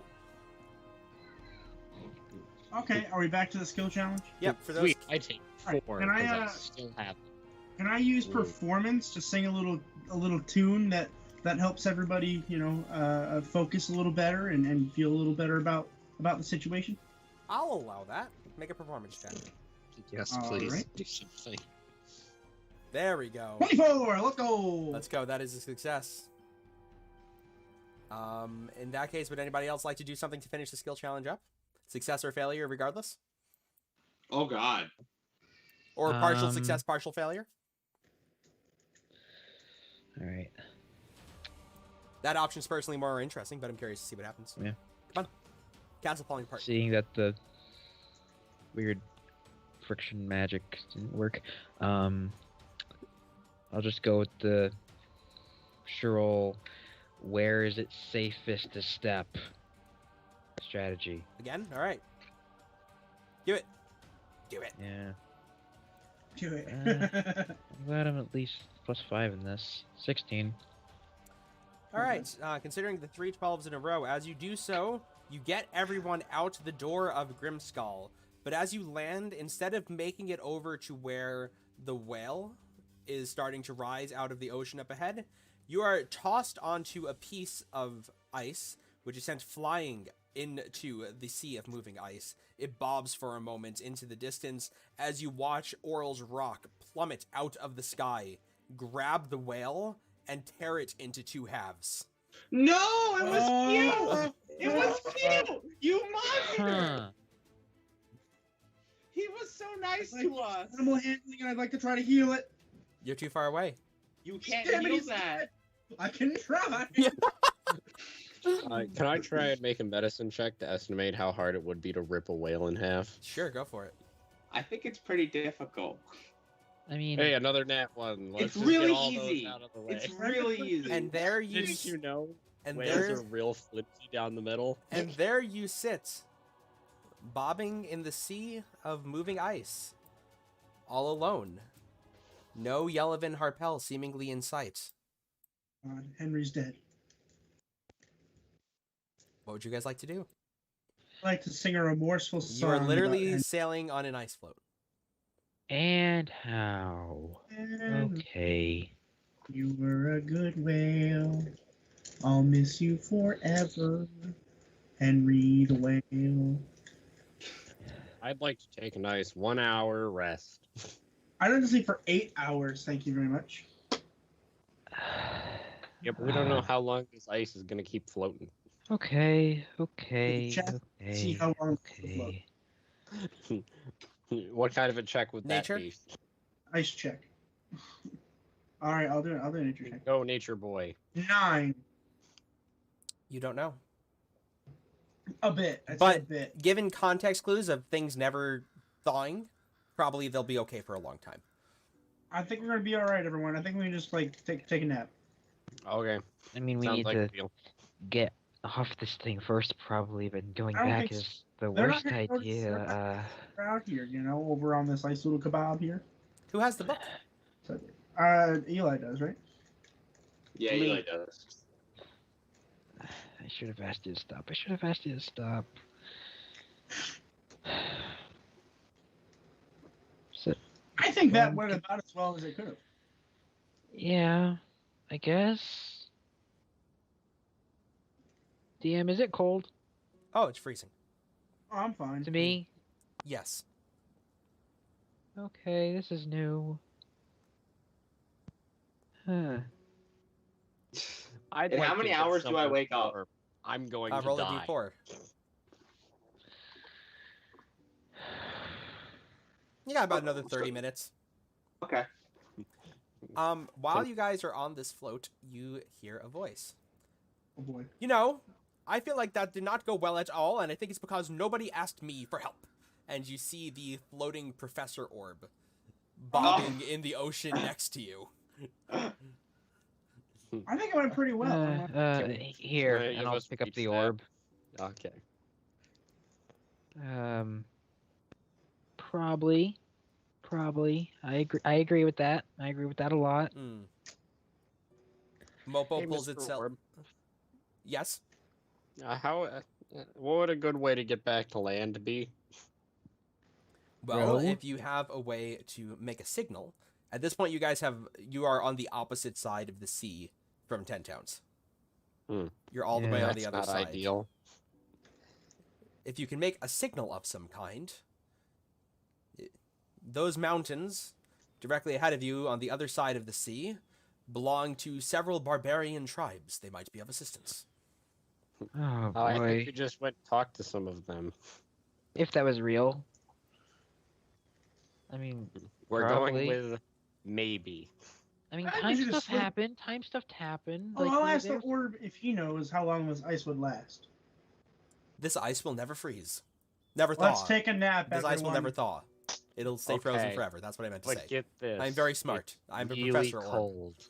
Okay, are we back to the skill challenge? Yep, for those. Sweet, I take 4 Alright, can I, because I still have it. Can I use Ooh. performance to sing a little tune that helps everybody, focus a little better and feel a little better about the situation? I'll allow that. Make a performance check. Yes, All please. right. Do something. There we go. 24. Let's go. Let's go. That is a success. In that case, would anybody else like to do something to finish the skill challenge up? Success or failure, regardless? Oh God. Or partial Um, success, partial failure? All right. That option's personally more interesting, but I'm curious to see what happens. Yeah. Come on. Castle falling apart. Seeing that the weird friction magic didn't work, I'll just go with the sure. Where is it safest to step strategy? Again? All right. Do it. Do it. Yeah. Do it. I'm glad I'm at least +5 in this. 16. All right. Considering the 3 12s in a row, as you do so, you get everyone out the door of Grimskale. But as you land, instead of making it over to where the whale is starting to rise out of the ocean up ahead, you are tossed onto a piece of ice, which is sent flying into the sea of moving ice. It bobs for a moment into the distance as you watch Oral's rock plummet out of the sky, grab the whale, and tear it into 2 halves. No, it was Oh. you. It was you. You monster. Huh. He was so nice to us. Animal handling, and I'd like to try to heal it. You're too far away. You can't Damn it, heal he's that. I can try. Can I try and make a medicine check to estimate how hard it would be to rip a whale in half? Sure, go for it. I think it's pretty difficult. I mean, Hey, another nat 1. Let's It's just really get all those easy. out of the way. It's really easy. And there you Didn't you know and whales there are real flimsy down the middle? and there you sit, bobbing in the sea of moving ice, all alone. No Yellowvin Harpel seemingly in sight. Henry's dead. What would you guys like to do? I'd like to sing a remorseful You song. are about literally Henry. sailing on an ice float. and how? And Okay. you were a good whale. I'll miss you forever. Henry the whale. I'd like to take a nice 1 hour rest. I don't sleep for 8 hours. Thank you very much. Yeah, but we don't know how long this ice is gonna keep floating. Okay. Okay. Check, Okay. see how long it will float. Okay. What kind of a check would Nature? that be? Ice check. All right, I'll do it. I'll do a nature check. Go, nature boy. 9. You don't know. A bit. I'd say a But bit. given context clues of things never thawing, probably they'll be okay for a long time. I think we're gonna be all right, everyone. I think we can just like take a nap. Okay. I mean, we Sounds need like a to deal. get off this thing first, probably, but going I don't back think is the they're not worst gonna notice- idea. We're out here, you know, over on this nice little kebab here. Who has the book? So, Eli does, right? Yeah, Me. Eli does. I should have asked you to stop. I should have asked you to stop. So, I think that went about as well as it could have. yeah, I guess. DM, is it cold Oh, it's freezing. Oh, I'm fine. to me? Yes. Okay, this is new. Huh. I'd And how like to many get hours do I something wake up? warm. I'm going to Roll a die. d4. You got about another 30 minutes. Okay. While you guys are on this float, you hear a voice. Oh boy. You know, I feel like that did not go well at all, and I think it's because nobody asked me for help. And you see the floating professor orb bobbing in the ocean next to you. I think it went pretty well. I'm not- Here, Any and of I'll us pick up reach the that? orb. Okay. Probably. I agree with that. I agree with that a lot. Mopo Hey, pulls Mr. itself. Orb, Yes. what would a good way to get back to land be? Well, Row? if you have a way to make a signal, at this point you are on the opposite side of the sea from Ten Towns. You're all the way Yeah, on the That's other not side. ideal. If you can make a signal of some kind, those mountains directly ahead of you on the other side of the sea belong to several barbarian tribes. They might be of assistance. Oh I boy. think we just went and talked to some of them. If that was real. I mean, We're Probably. going with maybe. I mean, I think time we should stuff just sleep. happened. Time stuff happened. Oh, Like, I'll ask the there's- orb if he knows how long this ice would last. This ice will never freeze. Never thaw. Let's take a nap. This ice will everyone. never thaw. It'll stay frozen Okay. forever. That's what I meant to But say. get this. I'm very smart. I'm a really Professor Orb. cold.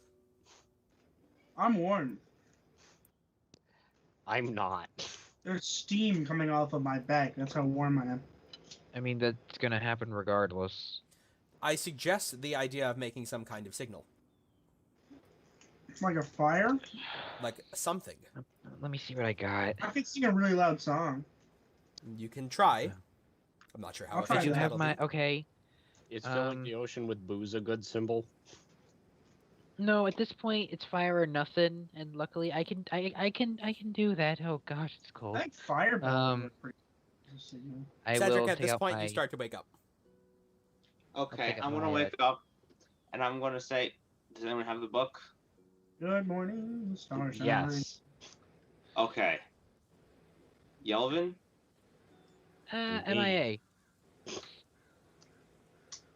I'm warm. I'm not. There's steam coming off of my back. That's how warm I am. I mean, that's gonna happen regardless. I suggest the idea of making some kind of signal. It's like a fire. Like something. Let me see what I got. I could sing a really loud song. You can try. I'm not sure how I'll try Did you effective have that'll my? be. Okay. Is filling Um, the ocean with booze a good symbol? No, at this point, it's fire or nothing, and luckily, I can do that. Oh gosh, it's I cold. think fireball Um, would work pretty as a signal. I Cedric, will at take this out point, my. you start to wake up. Okay, take it I'm gonna my, wake up, and I'm gonna say, does anyone have the book? Good morning, starshine. Yes. Okay. Yelvin? MIA.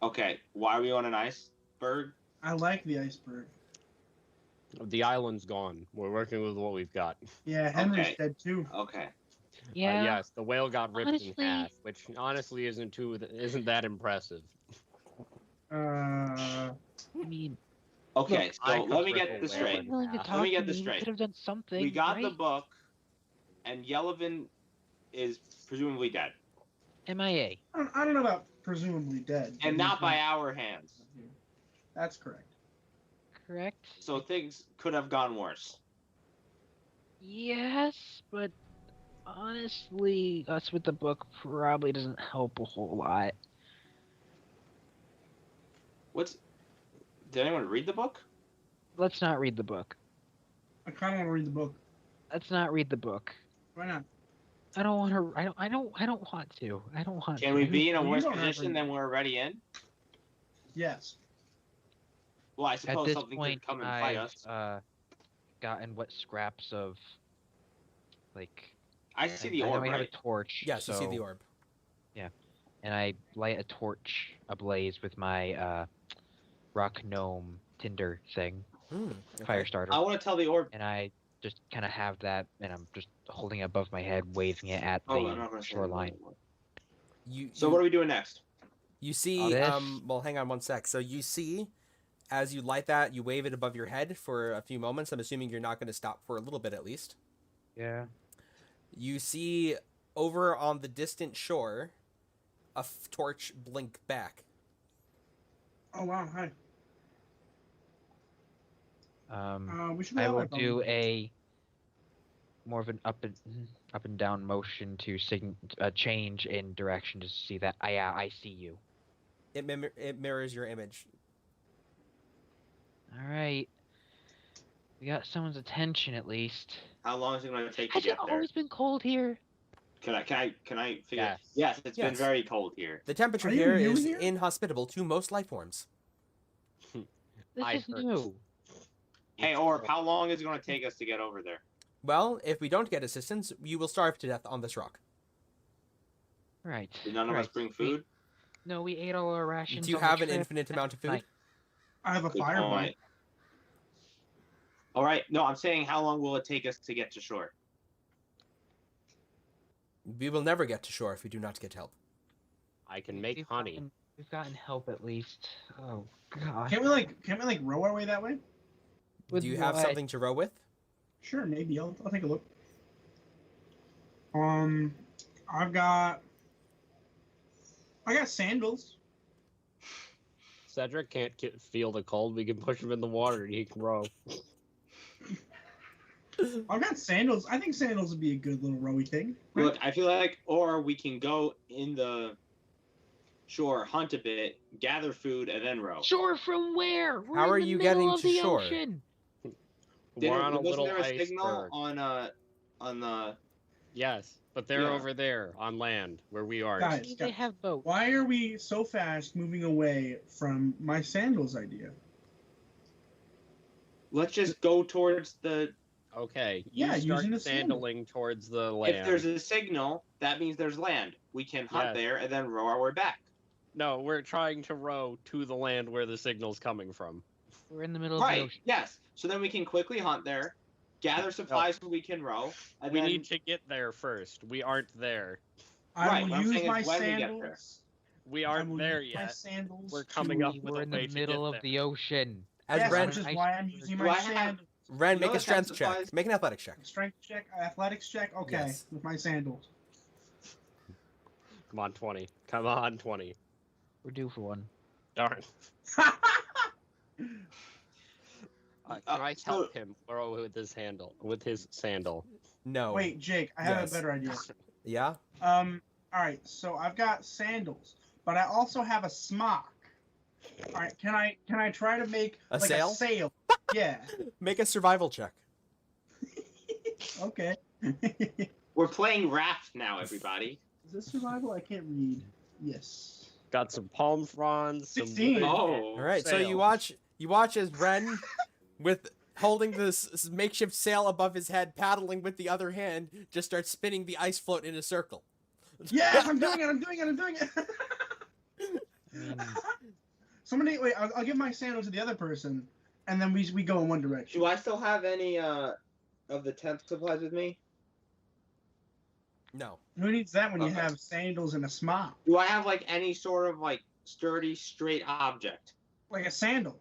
Okay. Why are we on an iceberg? I like the iceberg. The island's gone. We're working with what we've got. Yeah, Henry's Okay. dead too. Okay. Yeah. Yes, the whale got ripped Honestly- in half, which honestly isn't that impressive. Uh, I mean, Okay, Look, I so could let me rip get a this whale straight. in willing to half. talk me get to this me. straight. Could have done something. We got the right? book, and Yelvin is presumably dead, MIA. I don't know about presumably dead. but and he's not by our hands. That's correct. Correct. So things could have gone worse. Yes, but honestly, us with the book probably doesn't help a whole lot. Did anyone read the book? Let's not read the book. I kind of want to read the book. Let's not read the book. Why not? I don't want to. I don't want to. I don't want. Can to. we be in a You worse don't have position to- than we're already in? Yes. Well, I At suppose this something point, could come and fight I've us. gotten what scraps of, like. I see I the know orb, we have a right? torch. Yes, you see the so- orb. and I light a torch ablaze with my rock gnome tinder thing, fire Okay. starter, I want to tell the orb. and I just kind of have that, and I'm just holding it above my head, waving it at Oh, the I'm not gonna say shoreline. So what are we doing next? You see, this? well, hang on one sec. So you see, as you light that, you wave it above your head for a few moments. I'm assuming you're not going to stop for a little bit at least. Yeah. You see over on the distant shore a torch blink back. Oh wow, hi. We should I all will like do a more of an up and down motion to change in direction to see that I see you. It mirrors your image. All right. We got someone's attention at least. How long is it going to take to Has it get there? always been cold here? Can I figure? Yes. Yes, it's been Yes. very cold here. The temperature Are you here new is here? inhospitable to most life forms. This I is heard. new. Hey, Orb, how long is it going to take us to get over there? Well, if we don't get assistance, you will starve to death on this rock. Right. Did none of us right. bring food? No, we ate all our rations. Do you on the have an trip infinite amount of food? night. I have a Good fireball. point. All right. No, I'm saying how long will it take us to get to shore? We will never get to shore if we do not get help. I can make We've honey. we've gotten help at least. Oh god. Can't we like row our way that way? With Do you have what? something to row with? Sure, maybe. I'll take a look. I got sandals. Cedric can't feel the cold. We can push him in the water and he can row. I've got sandals. I think sandals would be a good little rowy thing. Look, I feel like, or we can go in the shore, hunt a bit, gather food, and then row. Shore from where? We're How in are the you middle getting of to the shore? Ocean. We're on a Wasn't little there a signal iceberg. on the? Yes, but they're Yeah. over there on land where we are. Guys, See, they have boats. why are we so fast moving away from my sandals idea? Let's just go towards the. Okay, you Yeah, start using the sandal. sandaling towards the land. If there's a signal, that means there's land. We can hunt Yes. there and then row our way back. No, we're trying to row to the land where the signal's coming from. We're in the middle of the Right. ocean. Yes. So then we can quickly hunt there, gather supplies so we can row, and We then need to get there first. We aren't there. I Right, will what I'm use saying is my when we get there. sandals. We I aren't will there use my yet. sandals We're coming to- up with We're a in way the to middle get of there. the ocean. As Yes, Ren, which is Iceberg. why I'm using Do my I have- sandals. Ren, make know a strength check. supplies? Make an athletics check. Strength check, athletics check. Okay, Yes. with my sandals. Come on, 20. Come on, 20. We're due for one. Darn. Can I so- help him row with his sandal? No. Wait, Jake, I have Yes. a better idea. Yeah? All right, so I've got sandals, but I also have a smock. All right, can I try to make A like sail? a sail? Yeah. Make a survival check. Okay. we're playing raft now, everybody. Is this survival? I can't read. Yes. Got some palm fronds. Some 16. wood, Oh. All right, so you watch as Ren, with holding this makeshift sail above his head, paddling with the other hand, just starts spinning the ice float in a circle. Yes, I'm doing it. Somebody, wait, I'll give my sandal to the other person, and then we go in one direction. Do I still have any of the tent supplies with me? No. Who needs that when you Okay. have sandals and a smock? Do I have like any sort of like sturdy, straight object? Like a sandal.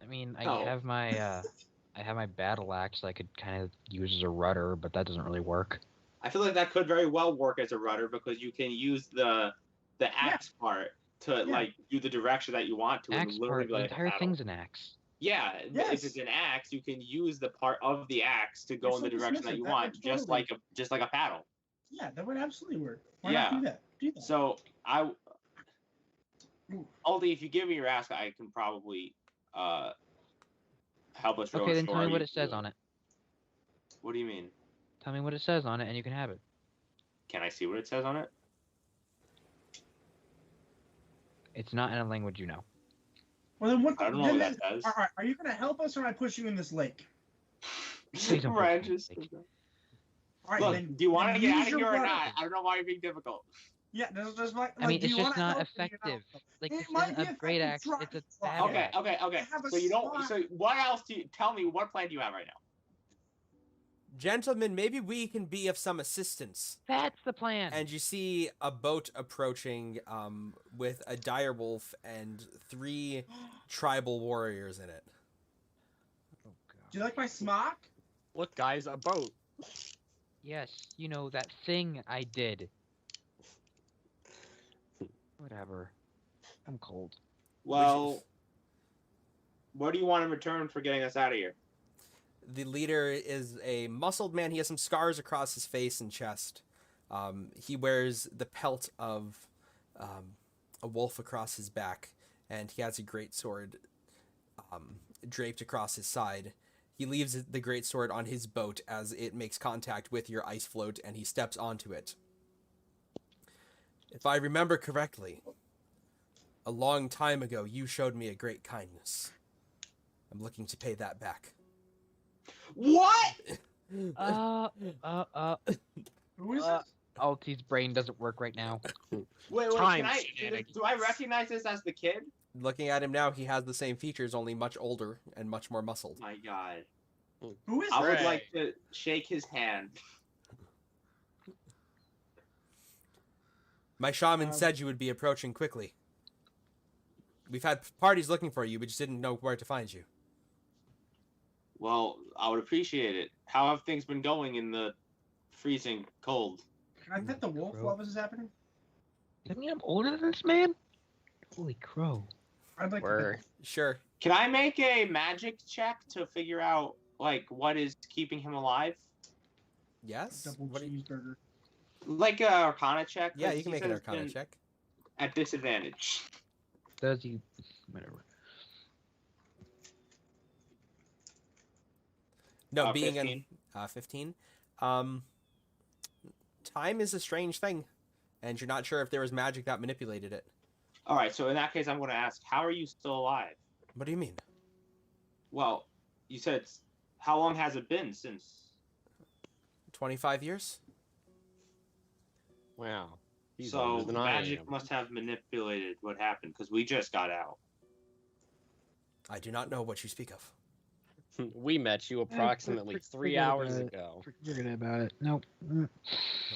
I mean, I Oh. have my battle axe that I could kind of use as a rudder, but that doesn't really work. I feel like that could very well work as a rudder because you can use the axe part to like do the direction that you want to. Axe and literally part, be the like a entire paddle. thing's an axe. Yeah, but Yes. if it's an axe, you can use the part of the axe to go You're in the so direction that dismissive. you That want, would just totally- like a paddle. Yeah, that would absolutely work. Why Yeah. not do that? Do that. So Ooh. Aldi, if you give me your axe, I can probably help us row Okay, then ashore. tell me You what it can says do on it. What do you mean? Tell me what it says on it, and you can have it. Can I see what it says on it? It's not in a language you know. Well, then what? I don't know what that says. All right, are you gonna help us, or am I pushing you in this lake? Please don't Ryan, push me, just- All right, Look, then. do you want to then get use out of your here or rudder. not? I don't know why you're being difficult. Yeah, there's like. I mean, do it's you just wanna not help figure it effective. out? Like, It this might isn't be a great effective, axe. It's a try. bad Okay, axe. okay. have a So you don't. slot. So what else do you tell me? What plan do you have right now? Gentlemen, maybe we can be of some assistance. That's the plan. And you see a boat approaching with a direwolf and 3 tribal warriors in it. Oh, God. Do you like my smock? Look, guys, a boat. Yes, you know, that thing I did. Whatever. I'm cold. Well, what do you want in return for getting us out of here? The leader is a muscled man. He has some scars across his face and chest. He wears the pelt of a wolf across his back, and he has a great sword draped across his side. He leaves the great sword on his boat as it makes contact with your ice float, and he steps onto it. If I remember correctly, a long time ago, you showed me a great kindness. I'm looking to pay that back. What? Who is this? Alty's brain doesn't work right now. Wait, Time can I? shenanigans. Do I recognize this as the kid? Looking at him now, he has the same features, only much older and much more muscled. My God. Who is I would this? like to shake his hand. My shaman said you would be approaching quickly. We've had parties looking for you, but just didn't know where to find you. Well, I would appreciate it. How have things been going in the freezing cold? Can I pet the wolf while this is happening? Does that mean I'm older than this man? Holy crow. I'd like Word. to pet Sure. Can I make a magic check to figure out like what is keeping him alive? Yes? the double What do you- cheeseburger. Like a Arcana check? Yeah, 'Cause you can he make an said it's Arcana been check. at disadvantage. Does he? Whatever. No, being 15. an 15. Time is a strange thing, and you're not sure if there was magic that manipulated it. All right, so in that case, I'm going to ask, how are you still alive? What do you mean? Well, you said how long has it been since? 25 years? Wow. He's So older than I magic am. must have manipulated what happened because we just got out. I do not know what you speak of. We met you approximately 3 forget hours about it. ago. Forget about it. Nope. Well,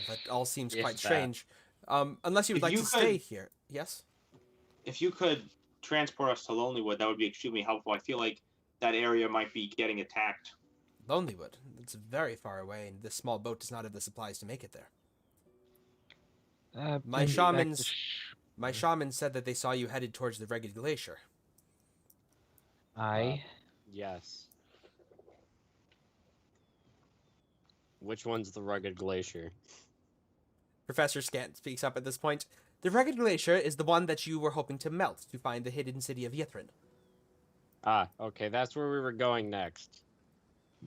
that all seems If quite that. strange. Unless you would If like you to could- stay here. Yes? If you could transport us to Lonelywood, that would be extremely helpful. I feel like that area might be getting attacked. Lonelywood. It's very far away, and this small boat does not have the supplies to make it there. My send me back to My shaman said that they saw you headed towards the Ragged Glacier. Yes. Which one's the rugged glacier? Professor Scant speaks up at this point. The Ragged Glacier is the one that you were hoping to melt to find the hidden city of Yithrin. Ah, okay, that's where we were going next.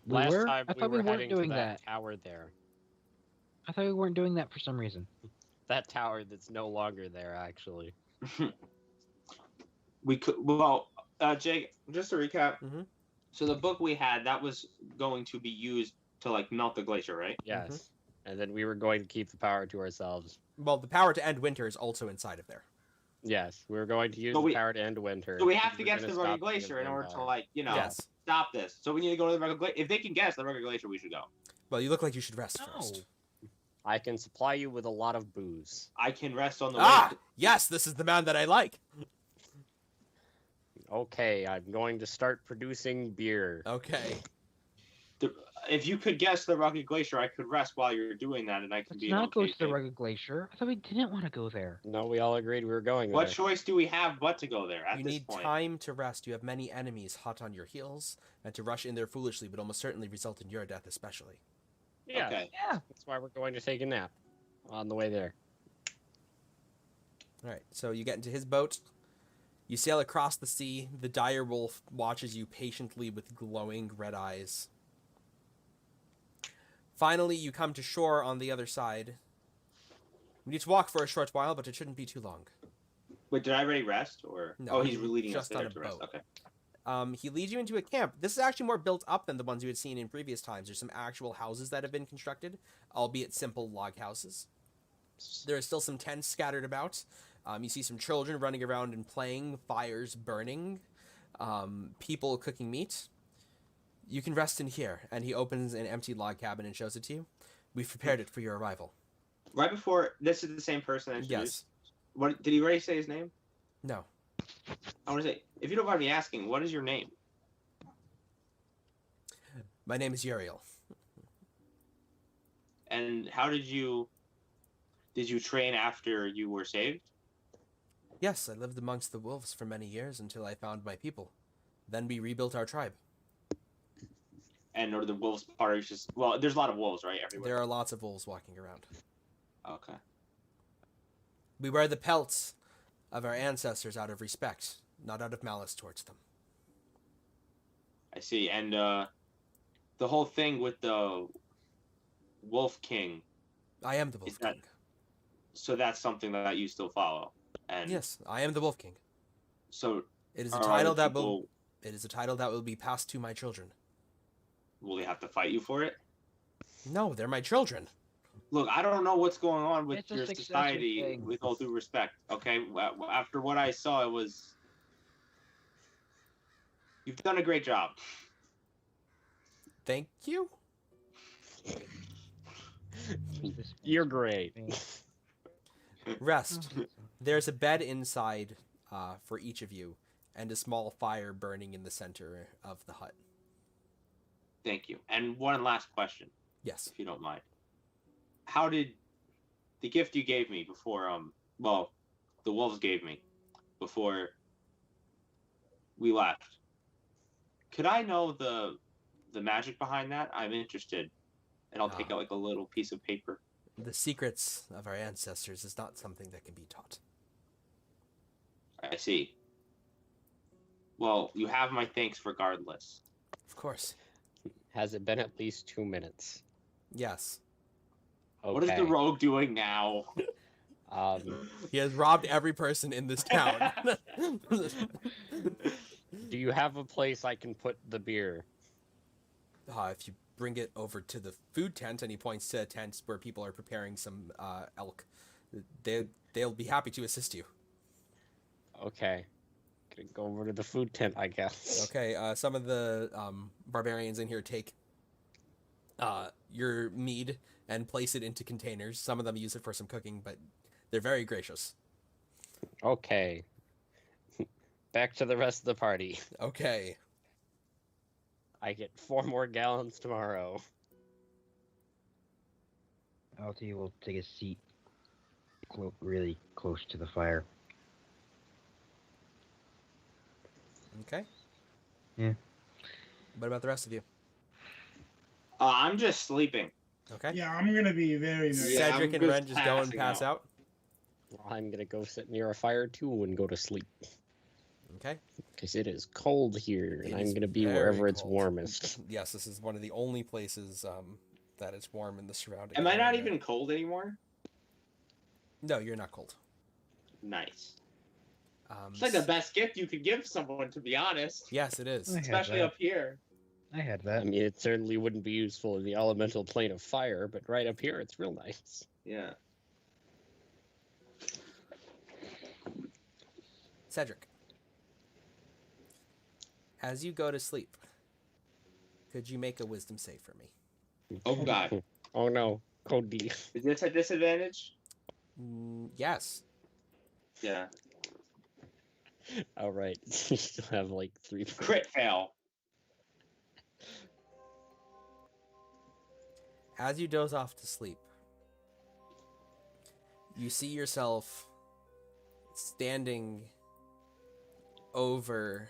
We Last were? time I we thought were we weren't heading doing to that that. tower there. I thought we weren't doing that for some reason. That tower that's no longer there, actually. We could, Jake, just to recap. Mhm. So the book we had, that was going to be used to like melt the glacier, right? Yes. And then we were going to keep the power to ourselves. Well, the power to end winter is also inside of there. Yes, we were going to use But the power to end winter. So we have and to we're get to gonna the rugged stop the glacier in order to Empire. like, Yes. stop this. So we need to go to the rugged glacier. If they can get us to the rugged glacier, we should go. Well, you look like you should rest No. first. I can supply you with a lot of booze. I can rest on the Ah! way. Yes, this is the man that I like. Okay, I'm going to start producing beer. Okay. If you could guess the rugged glacier, I could rest while you're doing that, and I can Let's be not on go to the vacation. rugged glacier. I thought we didn't want to go there. No, we all agreed we were going there. What choice do we have but to go there at You this need point? time to rest. You have many enemies hot on your heels, and to rush in there foolishly would almost certainly result in your death especially. Yeah, Okay. Yeah. that's why we're going to take a nap on the way there. All right, so you get into his boat. You sail across the sea. The dire wolf watches you patiently with glowing red eyes. Finally, you come to shore on the other side. We need to walk for a short while, but it shouldn't be too long. Wait, did I already rest? Or No, oh, he's leading us just there on a to rest. boat. Okay. He leads you into a camp. This is actually more built up than the ones you had seen in previous times. There's some actual houses that have been constructed, albeit simple log houses. There are still some tents scattered about. You see some children running around and playing, fires burning, people cooking meat. You can rest in here. And he opens an empty log cabin and shows it to you. We've prepared it for your arrival. Right before, this is the same person I introduced. Yes. What did he already say his name? No. I want to say, if you don't mind me asking, what is your name? My name is Uriel. And how did you train after you were saved? Yes, I lived amongst the wolves for many years until I found my people. Then we rebuilt our tribe. And are the wolves part of just, well, there's a lot of wolves, right, everywhere? There are lots of wolves walking around. Okay. We wear the pelts of our ancestors out of respect, not out of malice towards them. I see. And the whole thing with the Wolf King, I am the Wolf Is that- King. so that's something that you still follow. And Yes, I am the Wolf King. so It is a are title other that people, will be passed to my children. will they have to fight you for it? No, they're my children. Look, I don't know what's going on with It's a your succession society, thing. with all due respect, okay? After what I saw, it was... You've done a great job. Thank you. You're great. Rest. There's a bed inside for each of you, and a small fire burning in the center of the hut. Thank you. And one last question, Yes. if you don't mind. How did the gift you gave me before, well, the wolves gave me before we left, could I know the magic behind that? I'm interested. And I'll take out like a little piece of paper. The secrets of our ancestors is not something that can be taught. I see. Well, you have my thanks regardless. Of course. Has it been at least 2 minutes? Yes. Okay. What is the rogue doing now? He has robbed every person in this town. Do you have a place I can put the beer? If you bring it over to the food tent, and he points to tents where people are preparing some elk, they'll be happy to assist you. Okay. Gonna go over to the food tent, I guess. Okay, some of the barbarians in here take your mead and place it into containers. Some of them use it for some cooking, but they're very gracious. Okay. Back to the rest of the party. Okay. I get 4 more gallons tomorrow. Alti will take a seat really close to the fire. Okay. Yeah. What about the rest of you? I'm just sleeping. Okay. Yeah, I'm gonna be very, very. Yeah, Cedric I'm and Ren just just go and passing pass out. I'm gonna go sit near a fire too and go to sleep. Okay. Because it is cold here, It and is I'm gonna be very wherever it's cold. warmest. Yes, this is one of the only places that it's warm in the surrounding Am I not area. even cold anymore? No, you're not cold. Nice. It's like the best gift you could give someone, to be honest. Yes, it is. I had Especially that. up here. I had I that. mean, it certainly wouldn't be useful in the elemental plane of fire, but right up here, it's real nice. Yeah. Cedric, as you go to sleep, could you make a wisdom save for me? Oh god. Oh no, code D. Is this a disadvantage? Yes. Yeah. All right, you still have like 3. Crit fail. As you doze off to sleep, you see yourself standing over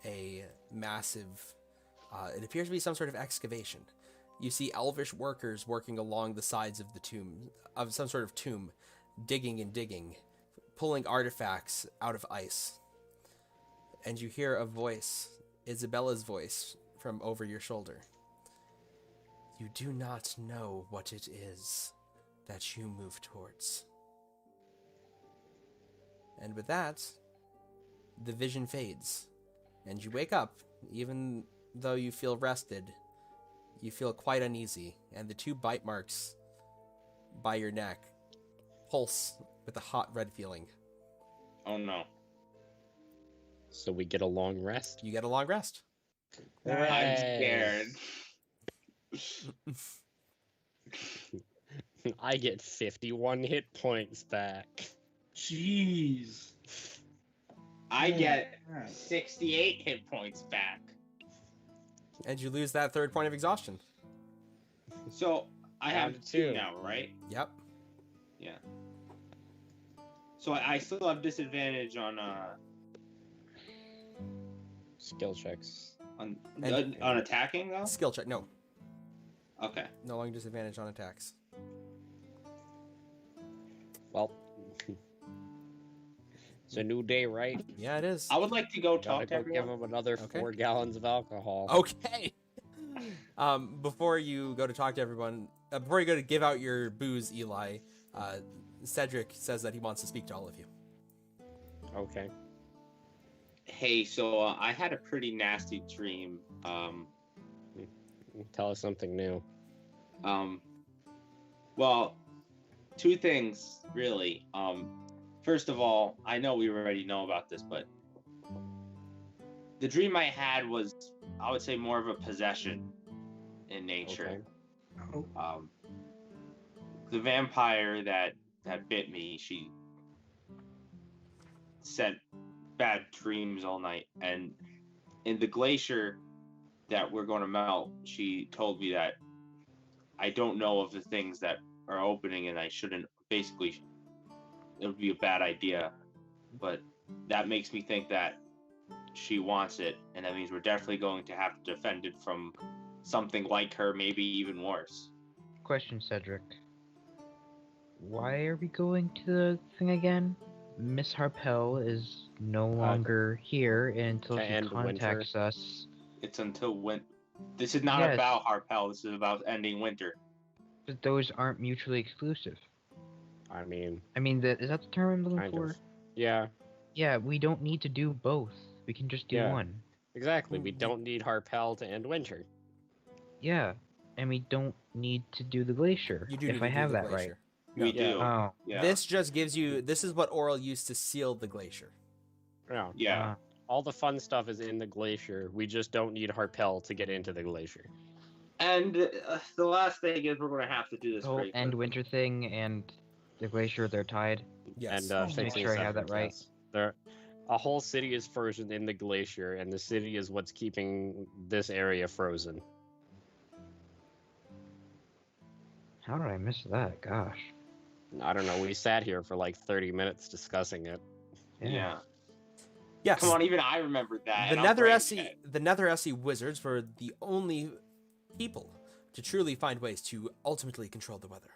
a massive, it appears to be some sort of excavation. You see elvish workers working along the sides of the tomb, of some sort of tomb, digging and digging, pulling artifacts out of ice. And you hear a voice, Isabella's voice, from over your shoulder. You do not know what it is that you move towards. And with that, the vision fades, and you wake up. Even though you feel rested, you feel quite uneasy, and the 2 bite marks by your neck pulse with a hot red feeling. Oh no. So we get a long rest. You get a long rest. I'm Hooray. scared. I get 51 hit points back. Jeez. I get Yeah. 68 hit points back. And you lose that 3rd point of exhaustion. So I Down have to 2 2. now, right? Yep. Yeah. So I still have disadvantage on Skill checks. on And- attacking though. Skill check. No. Okay. No longer disadvantage on attacks. Well, it's a new day, right? Yeah, it is. I would like to go Gotta talk to go give everyone. him another Okay. 4 gallons of alcohol. Okay. Before you go to talk to everyone, before you go to give out your booze, Eli, Cedric says that he wants to speak to all of you. Okay. Hey, so I had a pretty nasty dream. Tell us something new. Well, 2 things really. First of all, I know we already know about this, but the dream I had was, I would say, more of a possession in nature. Okay. Oh. The vampire that bit me, she said bad dreams all night, and in the glacier that we're going to melt, she told me that I don't know of the things that are opening, and I shouldn't. Basically, it would be a bad idea, but that makes me think that she wants it, and that means we're definitely going to have to defend it from something like her, maybe even worse. Question, Cedric. Why are we going to the thing again? Miss Harpel is no longer here until to she end contacts us. It's until when. This is not Yes. about Harpel. This is about ending winter. But those aren't mutually exclusive. I mean, Is that the term I'm looking kind for? of. Yeah, Yeah, we don't need to do both. We can just do Yeah. one. exactly. We don't need Harpel to end winter. Yeah, and we don't need to do the glacier. You do if need I to do have the that glacier. We No. do. right. Oh. Yeah. This just gives you. This is what Oral used to seal the glacier. No, Yeah. all the fun stuff is in the glacier. We just don't need Harpel to get into the glacier. And the last thing is we're going to have to do this The whole very end quickly. winter thing and the glacier, they're tied. Yes. And Oh, Just make fixing sure I have that Cedric, right. yes. A whole city is frozen in the glacier, and the city is what's keeping this area frozen. How did I miss that? Gosh. I don't know. We sat here for like 30 minutes discussing it. Yeah. Yes. Come on, even I remembered that. The and I'm brain Nether dead. the Nether wizards were the only people to truly find ways to ultimately control the weather.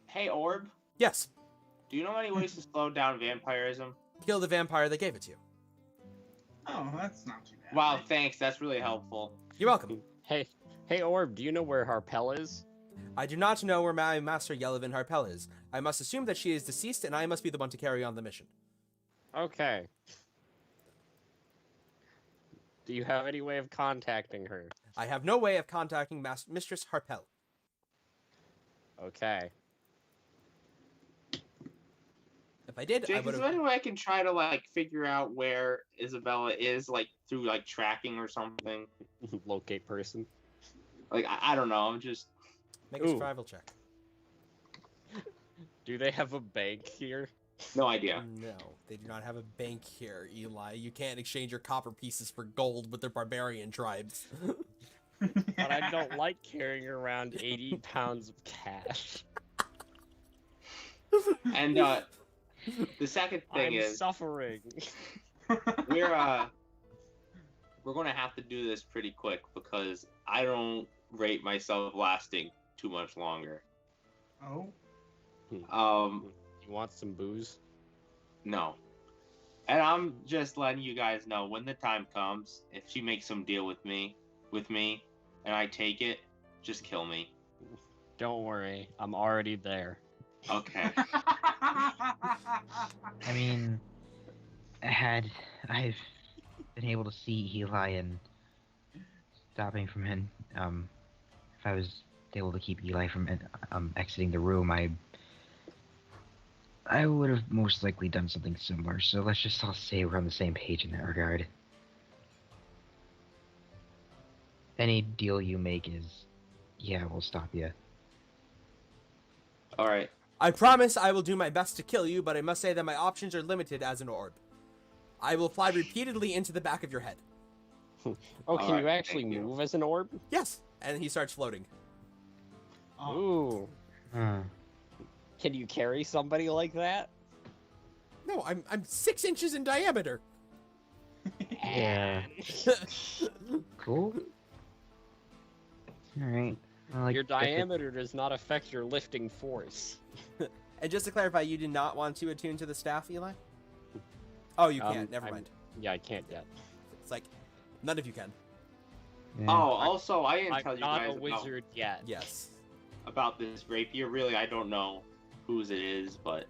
Hey, Orb, Yes. do you know any ways to slow down vampirism? Kill the vampire that gave it to you. Oh, that's not too bad. Wow, thanks. That's really helpful. You're welcome. Hey, Orb, do you know where Harpel is? I do not know where my master Yelevin Harpel is. I must assume that she is deceased, and I must be the one to carry on the mission. Okay. Do you have any way of contacting her? I have no way of contacting Mistress Harpel. Okay. If I did, I Jake, would is there have. any way I can try to like figure out where Isabella is, like through like tracking or something? Locate person. Like I don't know. I'm just Make a Ooh. survival check. Do they have a bank here? no idea. No, they do not have a bank here, Eli. You can't exchange your copper pieces for gold with their barbarian tribes. But I don't like carrying around 80 pounds of cash. And the second thing I'm is suffering. we're going to have to do this pretty quick because I don't rate myself lasting too much longer. Oh. You want some booze? No. And I'm just letting you guys know when the time comes, if she makes some deal with me, and I take it, just kill me. Don't worry, I'm already there. Okay. I mean, had I've been able to see Eli and stopping from him, if I was able to keep Eli from exiting the room, I I would have most likely done something similar, so let's just all say we're on the same page in that regard. Any deal you make is, yeah, we'll stop you. All right. I promise I will do my best to kill you, but I must say that my options are limited as an orb. I will fly repeatedly into the back of your head. Oh, can Alright, you actually thank you. move as an orb? Yes, and he starts floating. Oh, Ooh. Huh. Can you carry somebody like that? No, I'm 6 inches in diameter. Yeah. Cool. Alright. Well, Your I guess it- diameter does not affect your lifting force. And just to clarify, you did not want to attune to the staff, Eli? Oh, you can't. Never I'm- mind. Yeah, I can't yet. It's like, none of you can. yeah. Oh, also, I didn't tell I'm you not guys a wizard yet. Yes. about this rapier. Really, I don't know whose it is, but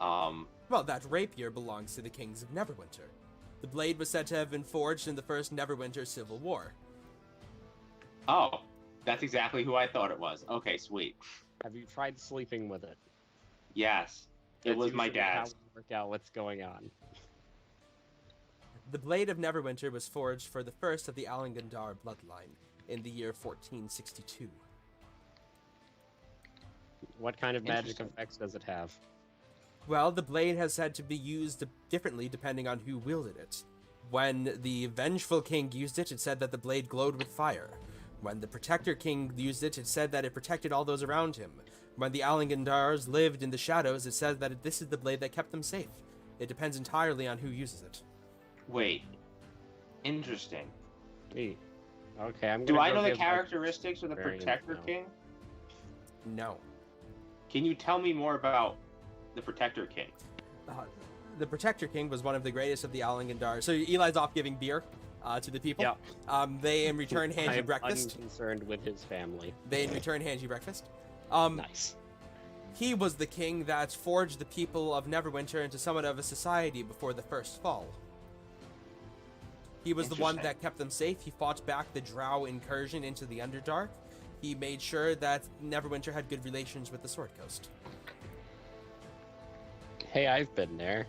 Well, that rapier belongs to the kings of Neverwinter. The blade was said to have been forged in the first Neverwinter Civil War. oh, that's exactly who I thought it was. Okay, sweet. Have you tried sleeping with it? Yes, it That's was my usually how dad's. we work out what's going on. The Blade of Neverwinter was forged for the first of the Alangandar bloodline in the year 1462. What kind of magic Interesting. effects does it have? Well, the blade has said to be used differently depending on who wielded it. When the Vengeful King used it, it said that the blade glowed with fire. When the Protector King used it, it said that it protected all those around him. When the Alangandars lived in the shadows, it said that this is the blade that kept them safe. It depends entirely on who uses it. Wait, interesting. Neat. Okay, I'm Do gonna I go know the give my characteristics of the variant Protector now. King? No. Can you tell me more about the Protector King? The Protector King was one of the greatest of the Alangandar. So Eli's off giving beer to the people. Yeah. They in return hand I you am breakfast. unconcerned with his family. They in return hand you breakfast. Nice. He was the king that forged the people of Neverwinter into somewhat of a society before the first fall. He was the one Interesting. that kept them safe. He fought back the Drow incursion into the Underdark. He made sure that Neverwinter had good relations with the Sword Coast. Hey, I've been there.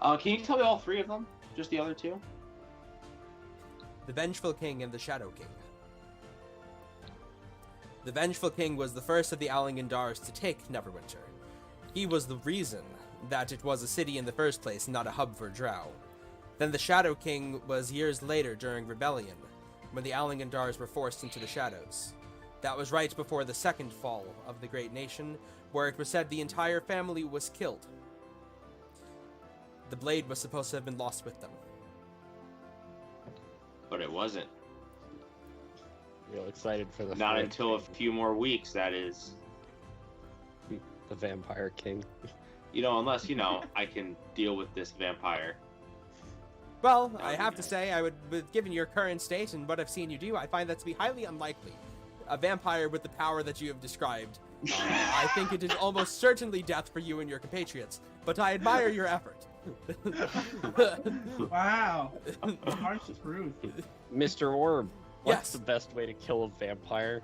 Can you tell me all three of them? Just the other two? The Vengeful King and the Shadow King. The Vengeful King was the first of the Alangandars to take Neverwinter. He was the reason that it was a city in the first place, not a hub for Drow. Then the Shadow King was years later during Rebellion, when the Alangandars were forced into the shadows. That was right before the second fall of the great nation, where it was said the entire family was killed. The blade was supposed to have been lost with them. But it wasn't. Real excited for the Not fourth until a king, few more weeks, that is. the Vampire King. Unless, I can deal with this vampire. Well, That I would be have to nice. say, given your current state and what I've seen you do, I find that to be highly unlikely. A vampire with the power that you have described. I think it is almost certainly death for you and your compatriots, but I admire your effort. wow. Harsh truth. Mr. Orb, what's Yes. the best way to kill a vampire?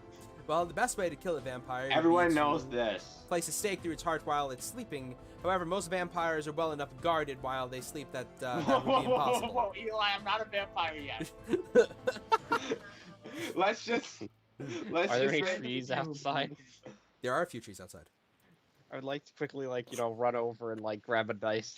Well, the best way to kill a vampire would be Everyone to knows this. place a stake through its heart while it's sleeping. However, most vampires are well enough guarded while they sleep that that would be impossible. Whoa, Eli, I'm not a vampire yet. let's just. Let's Are there just any say- trees outside? There are a few trees outside. I would like to quickly, run over and, grab a nice,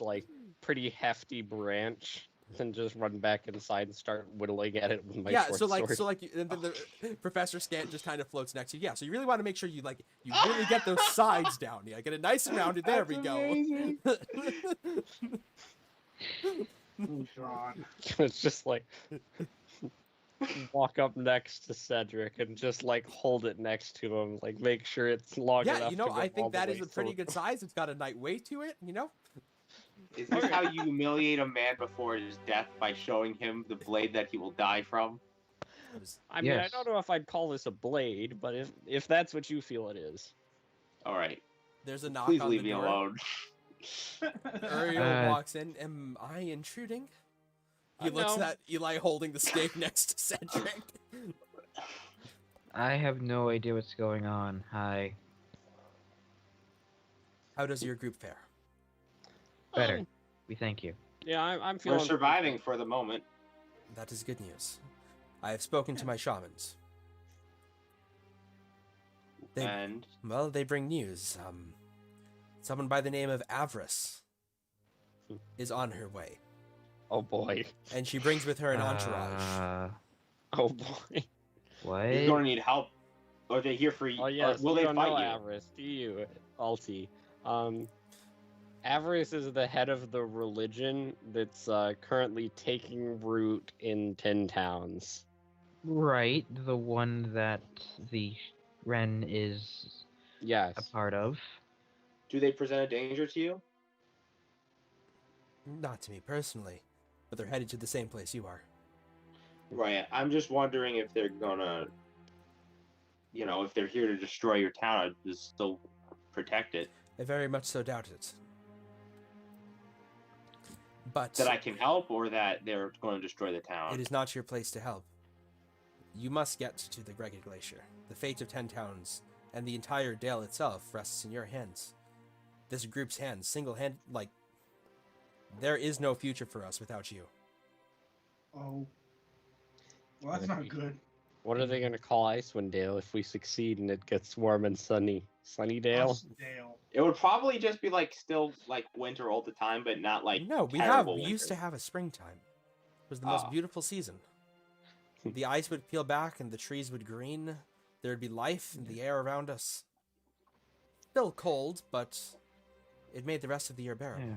pretty hefty branch, and just run back inside and start whittling at it with my Yeah, short so sword. the Professor Scant just kind of floats next to you. Yeah, so you really want to make sure you really get those sides down. Yeah, get it nice and rounded. There we go. Amazing. Oh, God. It's just walk up next to Cedric and just hold it next to him, make sure it's long Yeah, enough. to go I all think the that is way a pretty through. good size. It's got a nice weight to it. Is this how you humiliate a man before his death by showing him the blade that he will die from? I mean, I Yes. don't know if I'd call this a blade, but if that's what you feel it is. All right, There's a knock please on leave the me door. alone. Uriel walks in. Am I intruding? He looks No. at Eli holding the stake next to Cedric. I have no idea what's going on. Hi. How does your group fare? Better. We thank you. Yeah, I'm We're feeling pretty surviving good. for the moment. That is good news. I have spoken to my shamans. They, And well, they bring news. Someone by the name of Avarice is on her way, Oh boy. and she brings with her an entourage. Oh boy. What? you're going to need help. Are they here for you? Oh yes, Will you they don't fight know you? Avarice, do you, Alti? Avarice is the head of the religion that's currently taking root in 10 towns. Right, the one that the Ren is Yes. a part of. Do they present a danger to you? Not to me personally, but they're headed to the same place you are. Right. I'm just wondering if they're gonna, if they're here to destroy your town, I'd just still protect it. I very much so doubt it. But That I can help, or that they're going to destroy the town. it is not your place to help. You must get to the Gregid Glacier. The fate of 10 towns and the entire Dale itself rests in your hands. This group's hands, single-hand, there is no future for us without you. Oh. Well, that's not good. What are they going to call Icewind Dale if we succeed and it gets warm and sunny? Sunnydale? Us, Dale. It would probably just be still winter all the time, but not No, we terrible used to winter. have a springtime. It was the most Ah. beautiful season. The ice would peel back and the trees would green. There would be life in the air around us. Still cold, but it made the rest of the year bearable. Yeah.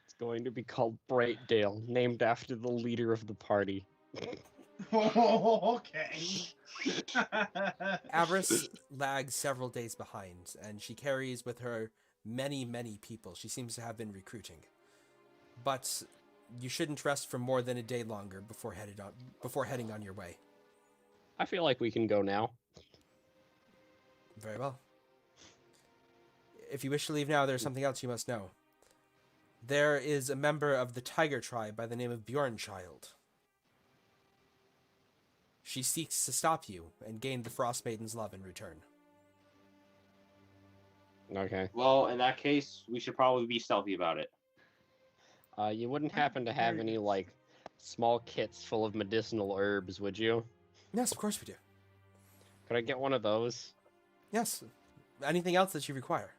It's going to be called Brightdale, named after the leader of the party. Oh, okay. Avarice lags several days behind, and she carries with her many, many people. She seems to have been recruiting. But you shouldn't rest for more than a day longer before heading on your way. I feel like we can go now. Very well. If you wish to leave now, there's something else you must know. There is a member of the Tiger tribe by the name of Bjornchild. She seeks to stop you and gain the Frost Maiden's love in return. Okay. Well, in that case, we should probably be stealthy about it. You wouldn't happen to have any, small kits full of medicinal herbs, would you? Yes, of course we do. Could I get one of those? Yes. Anything else that you require?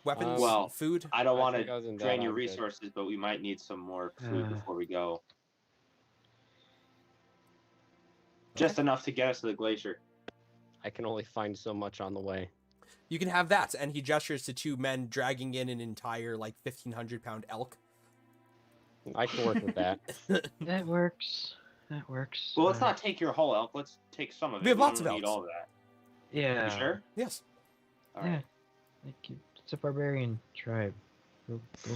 Weapons, Well, food? I don't I want think to other than drain that, your I'm good. resources, but we might need some more food before we go. Just enough to get us to the glacier. I can only find so much on the way. You can have that. And he gestures to two men dragging in an entire, 1,500-pound elk. I can work with that. That works. That works. Well, let's not take your whole elk. Let's take some of it. We have lots don't of need elks. all of that. Yeah. You sure? Yes. All Yeah. right. It's a barbarian tribe.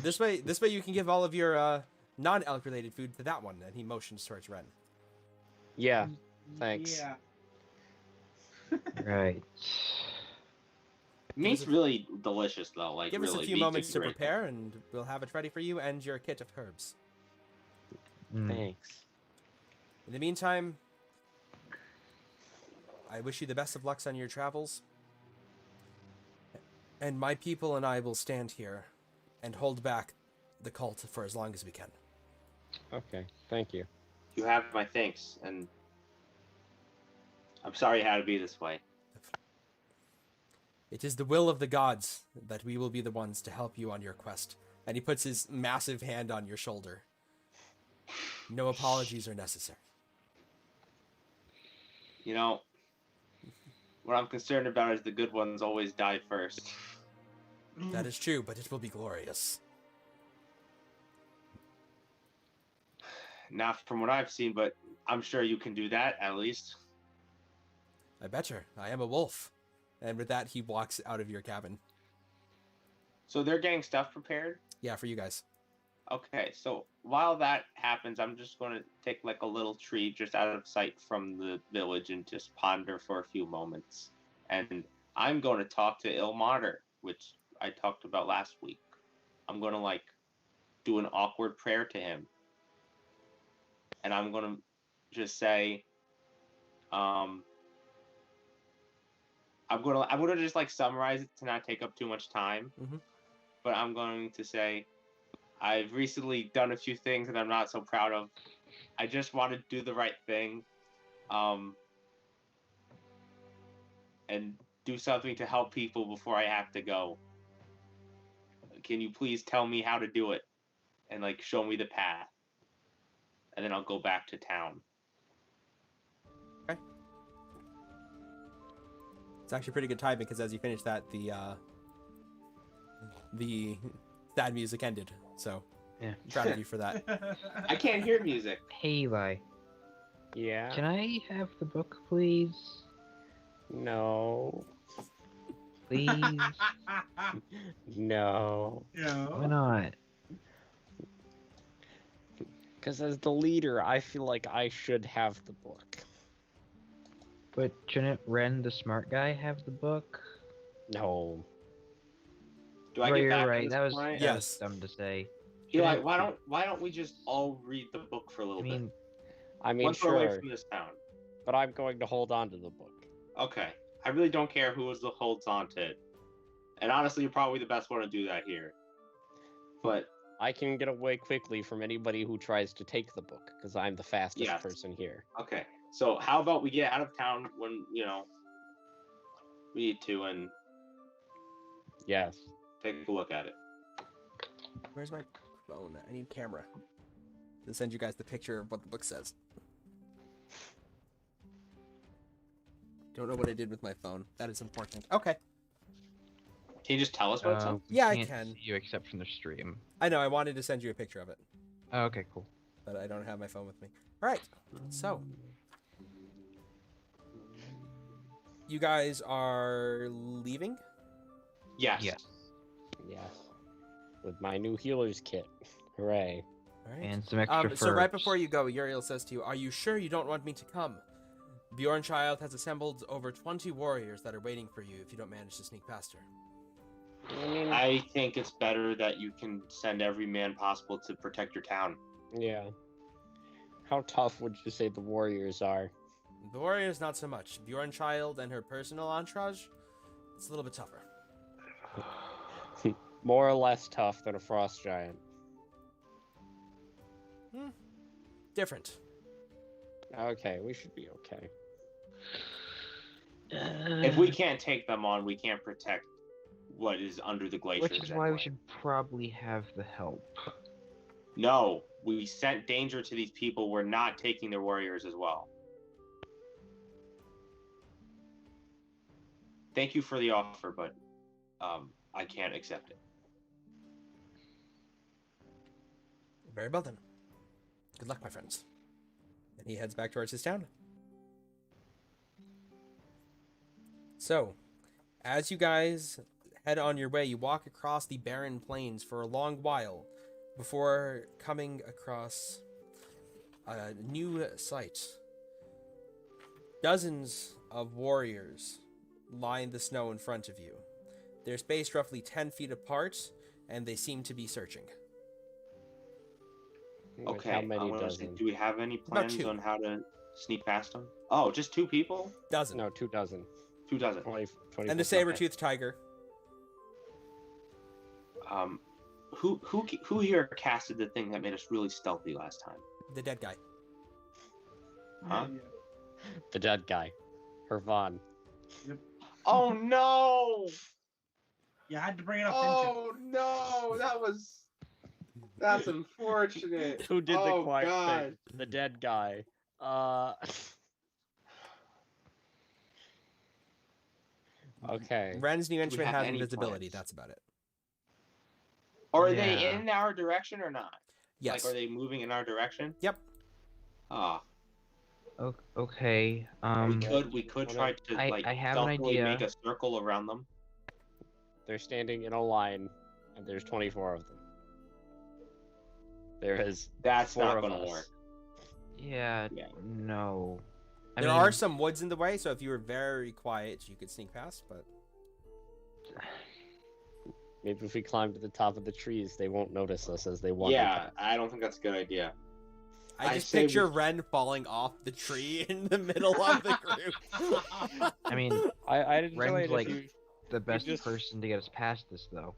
This way you can give all of your non-elk related food to that one. And he motions towards Ren. Yeah. Thanks. Yeah. Right. Meat's really delicious, though. Give really, us a few meat moments is to great. prepare, and we'll have it ready for you and your kit of herbs. Mm. Thanks. In the meantime, I wish you the best of lucks on your travels. And my people and I will stand here and hold back the cult for as long as we can. Okay. Thank you. You have my thanks, and I'm sorry it had to be this way. It is the will of the gods that we will be the ones to help you on your quest. And he puts his massive hand on your shoulder. No apologies are necessary. What I'm concerned about is the good ones always die first. That is true, but it will be glorious. Not from what I've seen, but I'm sure you can do that, at least. I betcha. I am a wolf. And with that, he walks out of your cabin. So they're getting stuff prepared? Yeah, for you guys. Okay, so while that happens, I'm just going to take a little tree just out of sight from the village and just ponder for a few moments. And I'm going to talk to Ilmater, which I talked about last week. I'm going to do an awkward prayer to him. And I'm going to just say, I'm gonna just like summarize it to not take up too much time. Mhm. But I'm going to say I've recently done a few things that I'm not so proud of. I just want to do the right thing, and do something to help people before I have to go. Can you please tell me how to do it, and like show me the path, and then I'll go back to town. It's actually pretty good timing because as you finish that, the sad music ended. So Yeah. I'm proud of you for that. I can't hear music. Hey, Eli. Yeah. Can I have the book, please? No. Please? No. Why not? Because as the leader, I feel like I should have the book. But shouldn't Ren, the smart guy, have the book? No. Do I Right, get you're back right. at That this was, point? that Yes. was dumb to say. Eli, Shouldn't- why don't we just all read the book for a little I mean, I mean, Once we're away sure, from this town. but I'm going to hold on to the book. Okay. I really don't care who holds on to it. And honestly, you're probably the best one to do that here. But I can get away quickly from anybody who tries to take the book, because I'm the fastest Yes. person here. okay. So how about we get out of town when, we need to and Yes. take a look at it. Where's my phone? I need camera to send you guys the picture of what the book says. Don't know what I did with my phone. That is important. Okay. Can you just tell us what it's on? we Yeah, I can't can. see you except from the stream. I know. I wanted to send you a picture of it, Oh, okay, cool. but I don't have my phone with me. All right. So you guys are leaving. Yes. Yes. Yes. With my new healer's kit. Hooray. All right. And some extra So right furs. before you go, Uriel says to you, "Are you sure you don't want me to come? Bjornchild has assembled over 20 warriors that are waiting for you if you don't manage to sneak past her." I mean, I think it's better that you can send every man possible to protect your town. yeah. How tough would you say the warriors are? The warriors, not so much. Bjornchild and her personal entourage, it's a little bit tougher. More or less tough than a frost giant. Different. Okay, we should be okay. If we can't take them on, we can't protect what is under the glaciers. Which is why we anyway. should probably have the help. No, we sent danger to these people. We're not taking their warriors as well. Thank you for the offer, but I can't accept it. Very well then. Good luck, my friends. And he heads back towards his town. So, as you guys head on your way, you walk across the barren plains for a long while before coming across a new sight. Dozens of warriors line the snow in front of you. They're spaced roughly 10 feet apart, and they seem to be searching. With Okay, How many I wanna say, dozen? do we have any About plans 2. on how to sneak past them? Oh, just 2 people? Dozen. No, 2 dozen. 2 dozen. 20 And the saber-toothed tiger. Who here casted the thing that made us really stealthy last time? The dead guy. Huh? The dead guy. Hervan. Oh no! Yeah, I had to bring it up. Didn't you? Oh no! That's unfortunate. Who did the Oh, quiet God. thing? The dead guy. Okay. Ren's new instrument have has any invisibility. plans? That's about it. Are Yeah. they in our direction or not? Yes. Like, are they moving in our direction? Yep. Ah, Okay. we could try to I have an stealthily idea. make a circle around them. They're standing in a line, and there's 24 of them. There is That's 4 not of gonna us. work. Yeah. Yeah. No. There are some woods in the way, so if you were very quiet, you could sneak past, but... Maybe if we climb to the top of the trees, they won't notice us as they wander Yeah, past. I don't think that's a good idea. I just say picture we- Ren falling off the tree in the middle of the group. I mean, I'd enjoy Ren's it like if you. the best just- person to get us past this, though.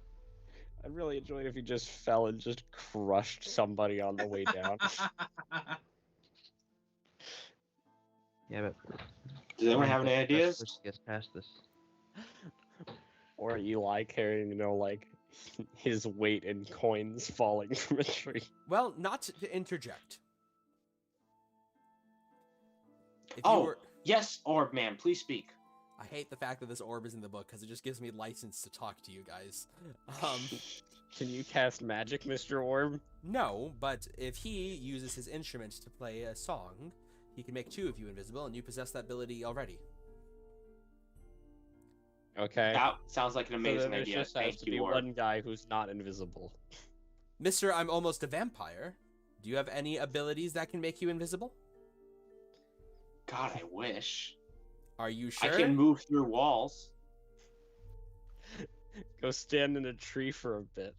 I'd really enjoy it if you just fell and just crushed somebody on the way down. Yeah, but Does anyone have any Ren's the best ideas? person to get us past this. Or Eli carrying, like his weight in coins falling from a tree. Well, not to interject. If you Oh, were... yes, Orb Man, please speak. I hate the fact that this orb is in the book because it just gives me license to talk to you guys. Can you cast magic, Mr. Orb? No, but if he uses his instrument to play a song, he can make 2 of you invisible, and you possess that ability already. Okay. That sounds like an So amazing then there idea. just has Thank to be you, Orb. one guy who's not invisible. Mister, I'm almost a vampire. Do you have any abilities that can make you invisible? God, I wish. Are you sure? I can move through walls. Go stand in a tree for a bit.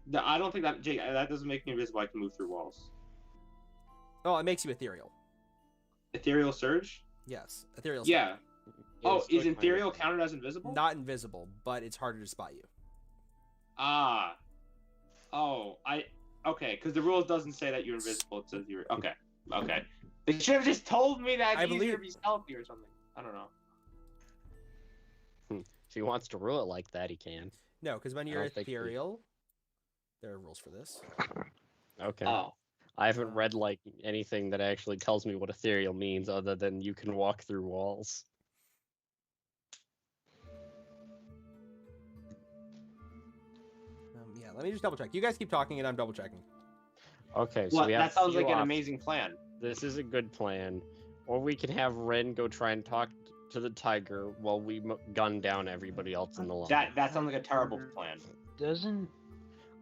No, I don't think that, Jake, that doesn't make me invisible. I can move through walls. Oh, it makes you ethereal. Ethereal Surge? Yes, ethereal. Yeah. Oh, It's is still Ethereal kind counted as invisible? Not invisible, but it's harder to spot you. Ah. Oh, okay, because the rules doesn't say that you're invisible. It says you're... Okay. Okay. They should have just told me that I it's easier believe- to be stealthy or something. I don't know. If he wants to rule it like that, he can. No, because when you're don't think we- ethereal, there are rules for this. Okay. Oh. I haven't read anything that actually tells me what ethereal means other than you can walk through walls. Yeah, let me just double check. You guys keep talking, and I'm double checking. Okay, so Well, we have that sounds few like an options. amazing plan. This is a good plan. Or we can have Ren go try and talk to the tiger while we gun down everybody else in the line. That sounds like a terrible plan. Doesn't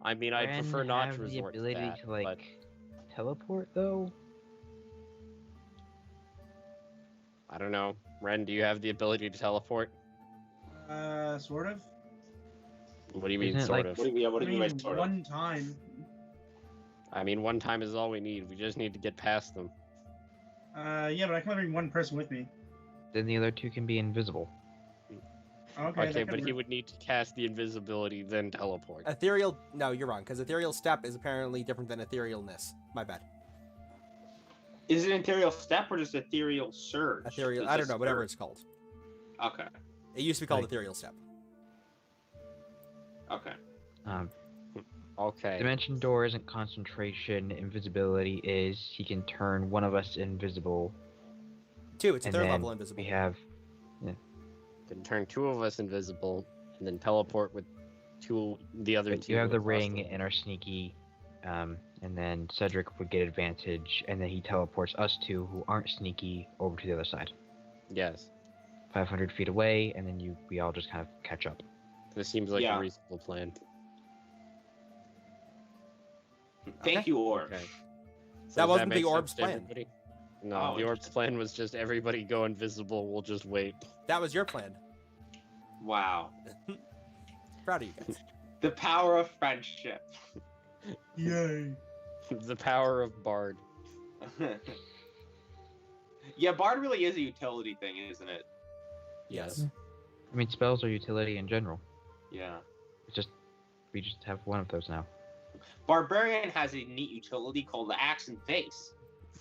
I mean, I'd Ren prefer not have to the resort ability to that, to like but teleport though? I don't know. Ren, do you have the ability to teleport? Sort of. What do you mean, Isn't it sort like- of? What do you I mean by mean, sort of? one time. I mean, one time is all we need. We just need to get past them. Yeah, but I can only bring one person with me. Then the other 2 can be invisible. Okay, Okay, that but could he work. would need to cast the invisibility, then teleport. Ethereal... No, you're wrong, because ethereal step is apparently different than etherealness. My bad. Is it Ethereal Step or just Ethereal Surge? Ethereal... It's I don't just know, whatever surge. it's called. Okay. It used to be called Like- ethereal step. Okay. Okay. Dimension door isn't concentration. Invisibility is he can turn one of us invisible. 2, it's a And third then level invisible. we have Can turn 2 of us invisible, and then teleport with the other but 2. you have the across ring and are sneaky, and then Cedric would get advantage, and then he teleports us 2 who aren't sneaky over to the other side, Yes. 500 feet away, and then we all just kind of catch up. This seems like Yeah. a reasonable plan. Thank Okay. you, Orb. Okay. So That does wasn't make the orb's sense to plan. everybody? No, Oh, the orb's plan was just everybody go invisible, we'll just wait. That was your plan. Wow. Proud of you guys. The power of friendship. Yay. The power of Bard. Yeah, Bard really is a utility thing, isn't it? Yes. I mean, spells are utility in general. Yeah. It's just we just have one of those now. Barbarian has a neat utility called the Axe and Face.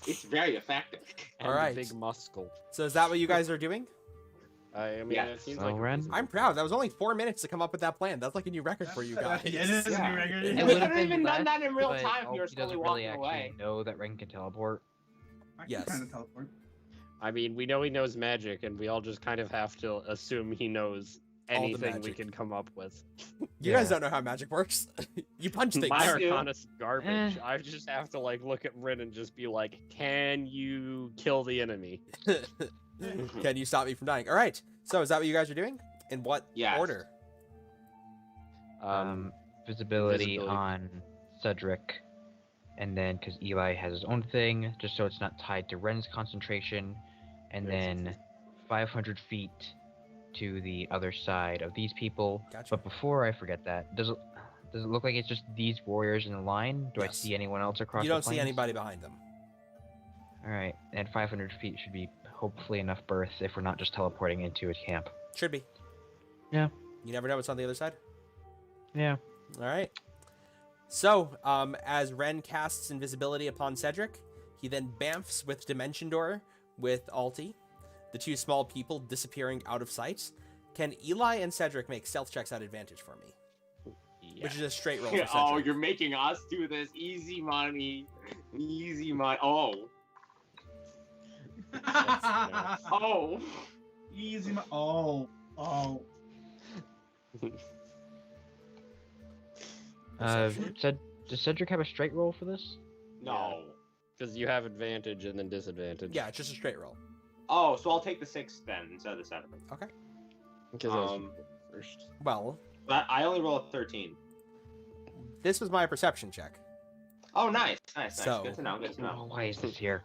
It's very effective. And Alright. the big muscle. So is that what you guys are doing? I mean, Yeah. it seems So, like a Ren? reasonable I'm proud. That was only 4 minutes to come up with that plan. That's like a new record for you guys. Yeah, it is a Yeah. new record. It We would've could've been even done less, that in real but time if you were he slowly doesn't really walking actually away. know that Ren can teleport. I can Yes. kind of teleport. I mean, we know he knows magic, and we all just kind of have to assume he knows All the anything we magic. can come up with. You guys Yeah. don't know how magic works. You punch things. My I do. Arcana's garbage. Eh. I just have to look at Rin and just be like, "Can you kill the enemy?" Can you stop me from dying? All right. So is that what you guys are doing? In what Yes. order? Visibility Invisibility. on Cedric, and then because Eli has his own thing, just so it's not tied to Ren's concentration, and then 500 feet to the other side of these people. Gotcha. But before I forget that, does it look like it's just these warriors in the line? Do I Yes. see anyone else across? You the don't see plains? anybody behind them. Alright, and 500 feet should be hopefully enough berths if we're not just teleporting into a camp. Should be. Yeah. You never know what's on the other side. Yeah. All right. So, as Ren casts invisibility upon Cedric, he then bamfs with Dimension Door with Alti, the two small people disappearing out of sight. Can Eli and Cedric make stealth checks at advantage for me? Yeah. Which is a straight roll for Cedric. Oh, you're making us do this. Easy money. Easy money. Oh. Oh. Easy. Oh. Does Cedric have a straight roll for this? No. Because you have advantage and then disadvantage. Yeah, it's just a straight roll. Oh, so I'll take the 6 then instead of the 7. Okay. Because I was first. Well, But I only roll a 13. this was my perception check. Oh, nice. Nice. So- Good to know. Good to Oh, know. why is this here?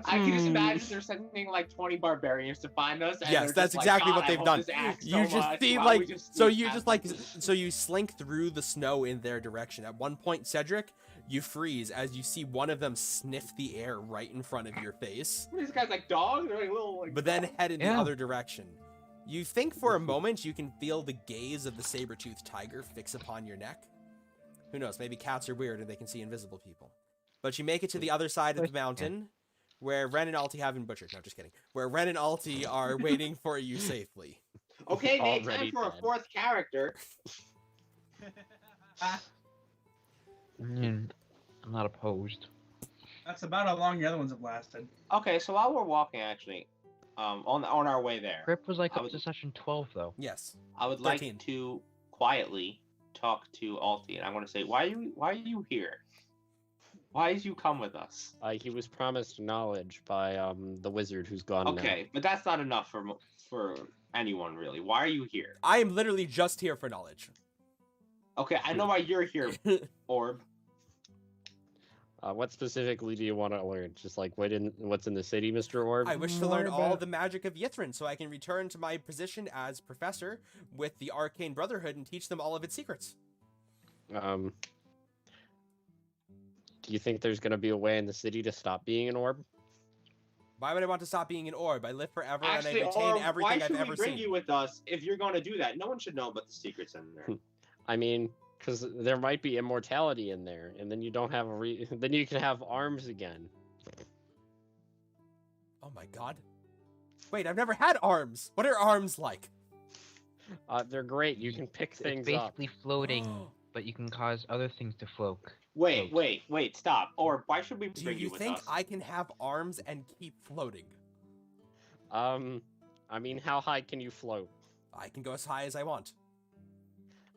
I can just imagine they're sending like 20 barbarians to find us. And Yes, they're that's just exactly like, what "God, I they've hope done. this acts You so just much. see Why like don't we just so sneak you past just like them?" so you slink through the snow in their direction. At one point, Cedric, you freeze as you see one of them sniff the air right in front of your face, These guys like dogs. They're like little. Like, but then head in the Yeah. other direction. You think for a moment you can feel the gaze of the saber-toothed tiger fix upon your neck. Who knows? Maybe cats are weird and they can see invisible people. But you make it to the other side of the mountain, where Ren and Alti have been butchered. No, just kidding. Where Ren and Alti are waiting for you safely. Okay, Nate, time Already for a dead. 4th character. I'm not opposed. That's about how long the other ones have lasted. Okay, so while we're walking, actually, on our way there, Grip was like I up would- to session 12 though. Yes. I would 13. like to quietly talk to Alti, and I'm going to say, why are you here? Why did you come with us? He was promised knowledge by the wizard who's gone now. Okay, but that's not enough for anyone really. Why are you here? I am literally just here for knowledge. Okay, I know why you're here, Orb. What specifically do you want to learn? Just like what's in the city, Mr. Orb? I wish to More learn all about- the magic of Yithrin so I can return to my position as professor with the Arcane Brotherhood and teach them all of its secrets. Do you think there's gonna be a way in the city to stop being an orb? Why would I want to stop being an orb? I live forever Actually, and I retain Orb, why everything should I've we ever bring seen. you with us if you're going to do that? No one should know about the secrets in there. I mean, because there might be immortality in there, and then you don't have then you can have arms again. Oh my god. Wait, I've never had arms. What are arms like? They're great. You can pick It's things up. basically floating, but you can cause other things to float. Wait, stop. Orb, why should we Do bring you with think us? I can have arms and keep floating? I mean, how high can you float? I can go as high as I want.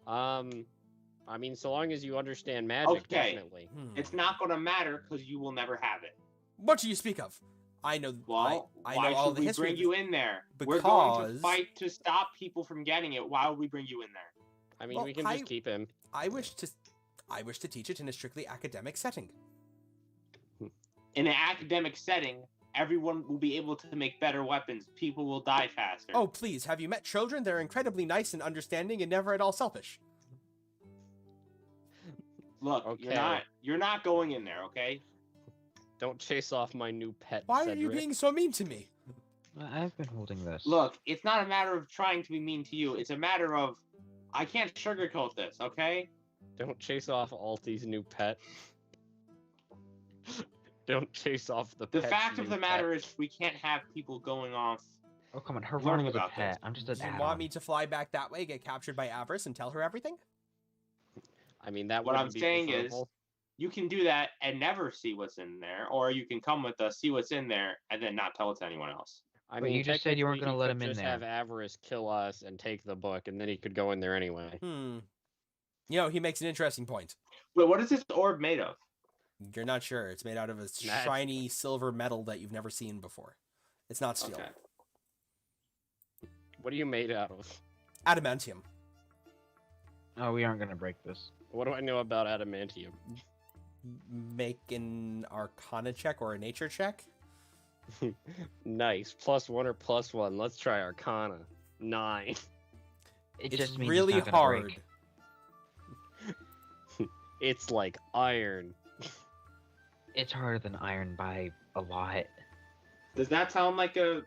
I mean, so long as you understand magic, Okay. definitely. It's not going to matter because you will never have it. What do you speak of? I know. Well, I why know all should the we history. bring of you this- in there? We're going to Because- fight to stop people from getting it. Why would we bring you in there? I mean, Well, we can just keep him. I wish to teach it in a strictly academic setting. In an academic setting, everyone will be able to make better weapons. People will die faster. Oh, please, have you met children? They're incredibly nice and understanding and never at all selfish. Look, Okay. you're not going in there, okay? Don't chase off my new pet. Why are you Cedric. being so mean to me? I've been holding this. Look, it's not a matter of trying to be mean to you. It's a matter of I can't sugarcoat this, okay? Don't chase off Alti's new pet. Don't chase off the The pet's fact of new the matter pet. is we can't have people going off. Oh, come on. Her Learn running was a about this. pet. I'm just an Do you add-on. want me to fly back that way, get captured by Avarice, and tell her everything? I mean, that What wouldn't I'm be saying is- preferable. You can do that and never see what's in there, or you can come with us, see what's in there, and then not tell it to anyone else. I But mean, you just said you weren't technically, gonna let he him could in just there. have Avarice kill us and take the book, and then he could go in there anyway. You know, he makes an interesting point. Wait, what is this orb made of? You're not sure. It's made out of a Magic. shiny silver metal that you've never seen before. It's not steel. Okay. What are you made out of? Adamantium. Oh, we aren't gonna break this. What do I know about adamantium? Make an Arcana check or a Nature check. Nice. +1 or +1. Let's try Arcana. 9. It It's just means really it's not gonna hard. break. It's like iron. It's harder than iron by a lot. Does that sound like a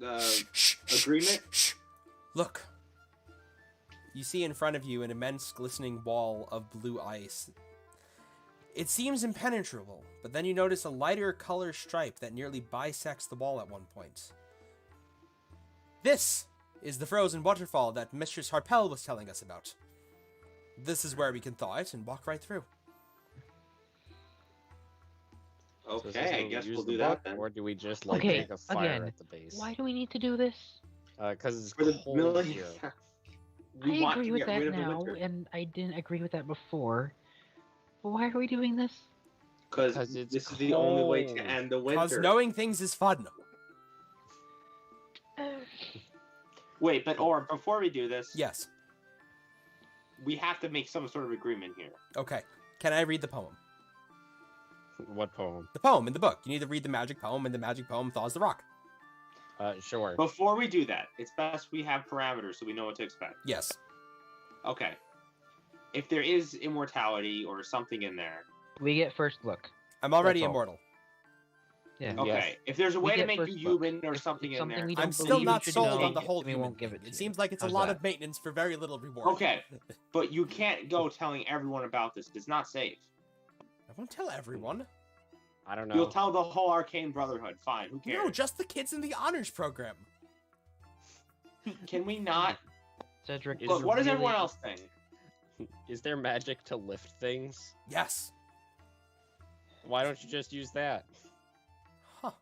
agreement? Shh. Look. You see in front of you an immense glistening wall of blue ice. It seems impenetrable, but then you notice a lighter color stripe that nearly bisects the wall at one point. This is the frozen waterfall that Mistress Harpel was telling us about. This is where we can thaw it and walk right through. So is this Okay, I when we guess use we'll the do book, that then. or do we just like Okay, make a fire again, at the base? Why do we need to do this? Because it's For the cold military. here. We I want agree to with get that rid of the now, winter. and I didn't agree with that before. But why are we doing this? Because 'Cause it's this is the only way to cold. end the Because winter. knowing things is fun. Wait, but or before we do this, Yes. we have to make some sort of agreement here. Okay. Can I read the poem? What poem? The poem in the book. You need to read the magic poem, and the magic poem thaws the rock. Sure. Before we do that, it's best we have parameters so we know what to expect. Yes. Okay. If there is immortality or something in there, We get first look. I'm already That's all. immortal. Yeah. okay. Yes. If there's a We way to get make you first look. human or If something it's in there, we don't I'm still believe not we should sold know, on the whole then we human won't give it thing. to It you. seems like it's a How's lot that? of maintenance for very little reward. okay. But you can't go telling everyone about this. It's not safe. I won't tell everyone. I don't know. You'll tell the whole Arcane Brotherhood. Fine. Who No, cares? just the kids in the honors program. Can we not? Cedric, Is Look, what does really- everyone else think? Is there magic to lift things? Yes. Why don't you just use that? Huh.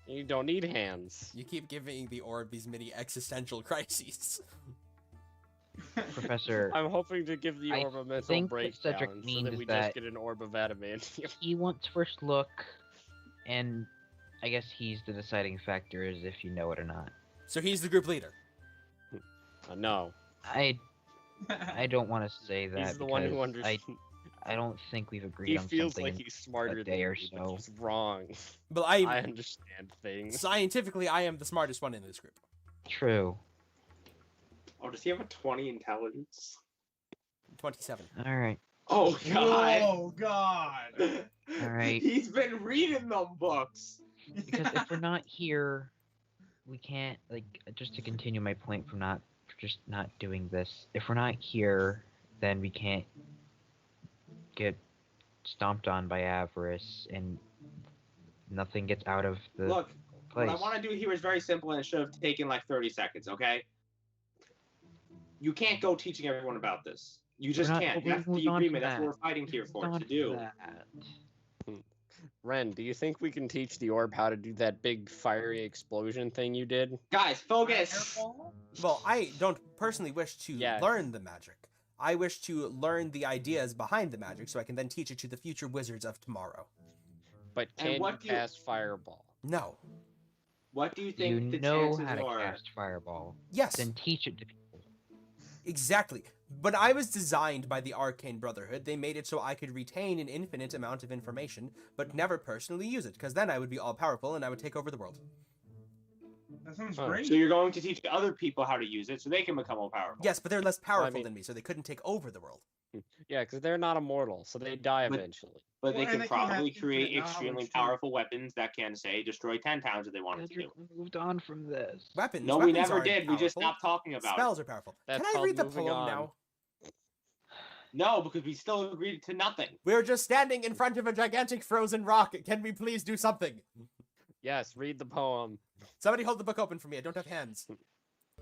You don't need hands. You keep giving the orb these mini existential crises. Professor, I'm hoping to give the I orb a mental think what breakdown Cedric so means that is we that- just get an orb of adamantium. he wants first look, and I guess he's the deciding factor is if you know it or not. So he's the group leader. No, I don't want to say that he's the one who because understands. I don't think we've agreed He on feels something. like he's smarter day than or me, but so. he's wrong. But I understand things. scientifically, I am the smartest one in this group. True. Oh, does he have a 20 intelligence? 27. All right. Oh God! Oh God! All right. He's been reading them books. Because if we're not here, we can't just to continue my point from just not doing this. If we're not here, then we can't get stomped on by avarice, and nothing gets out of the Look, place. what I want to do here is very simple, and it should have taken like 30 seconds. Okay? You can't go teaching everyone about this. You just We're not- can't. we That's moved the on from agreement. That's that. what we're fighting here for Not to do. that. Ren, do you think we can teach the orb how to do that big fiery explosion thing you did? Guys, focus. Fireball? Well, I don't personally wish to Yeah. learn the magic. I wish to learn the ideas behind the magic so I can then teach it to the future wizards of tomorrow. But And can you what do you- cast fireball? No. What do you think You the know chances how to are? cast fireball. Yes. Then teach it to people. Exactly. But I was designed by the Arcane Brotherhood. They made it so I could retain an infinite amount of information, but never personally use it, because then I would be all powerful and I would take over the world. That sounds Huh. great. So you're going to teach other people how to use it so they can become more powerful. Yes, but they're less powerful mean- than me, so they couldn't take over the world. Yeah, because they're not immortal, so they die But- eventually. But Well, they and can they can have probably infinite create knowledge, extremely too. powerful weapons that can, say, destroy 10 towns if they wanted to do. Cedric moved on from this. Weapons. No, we weapons never aren't did. We just powerful. stopped talking about Spells are powerful. That's Can I called read the moving poem on. now? it. No, because we still agreed to nothing. We're just standing in front of a gigantic frozen rock. Can we please do something? Yes, read the poem. Somebody hold the book open for me. I don't have hands.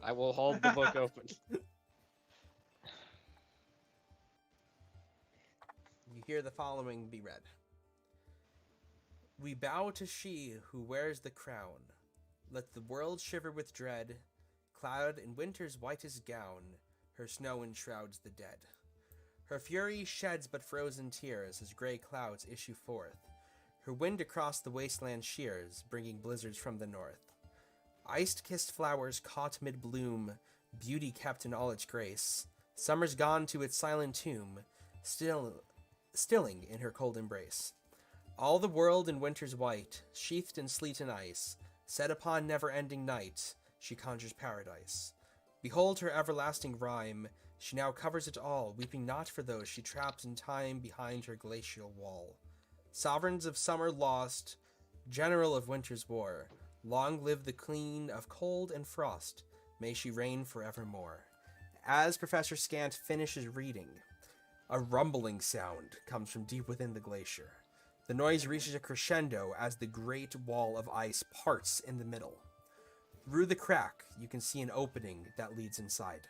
I will hold the book open. You hear the following be read. We bow to she who wears the crown. Let the world shiver with dread. Clad in winter's whitest gown, her snow enshrouds the dead. Her fury sheds but frozen tears as gray clouds issue forth. Her wind across the wasteland shears, bringing blizzards from the north. Ice-kissed flowers caught mid-bloom, beauty kept in all its grace. Summer's gone to its silent tomb, stilling in her cold embrace. All the world in winter's white, sheathed in sleet and ice, set upon never-ending night, she conjures paradise. Behold her everlasting rhyme, she now covers it all, weeping not for those she traps in time behind her glacial wall. Sovereigns of summer lost, general of winter's war, long live the queen of cold and frost, may she reign forevermore. As Professor Scant finishes reading, a rumbling sound comes from deep within the glacier. The noise reaches a crescendo as the great wall of ice parts in the middle. Through the crack, you can see an opening that leads inside.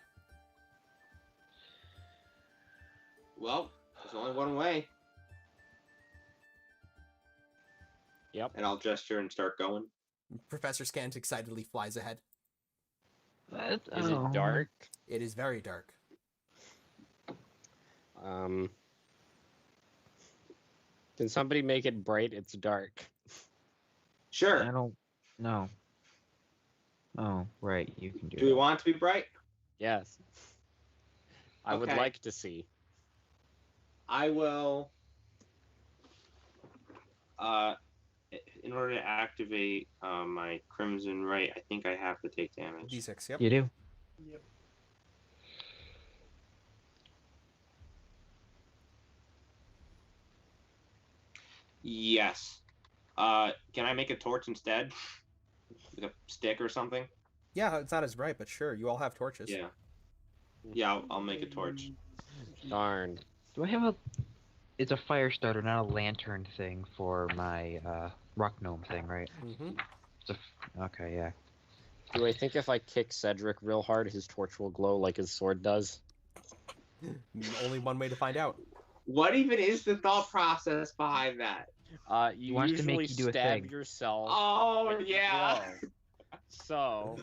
Well, there's only one way. Yep. And I'll gesture and start going. Professor Scant excitedly flies ahead. Is it dark? It is very dark. Can somebody make it bright? It's dark. Sure. I don't know. Oh, right, you can do Do we that. want it to be bright? Yes. I would Okay. like to see. I will. In order to activate my Crimson Right, I think I have to take damage. D6, yep. You do. Yep. Yes. Can I make a torch instead? Like a stick or something? Yeah, it's not as bright, but sure, you all have torches. Yeah. Yeah, I'll make a torch. Darn. Do I have a... It's a fire starter, not a lantern thing for my rock gnome thing, right? Mm-hmm. Okay, yeah. Do I think if I kick Cedric real hard, his torch will glow like his sword does? Only one way to find out. What even is the thought process behind that? You wants to make usually you do a stab thing. yourself. Oh, with the yeah. blow. So,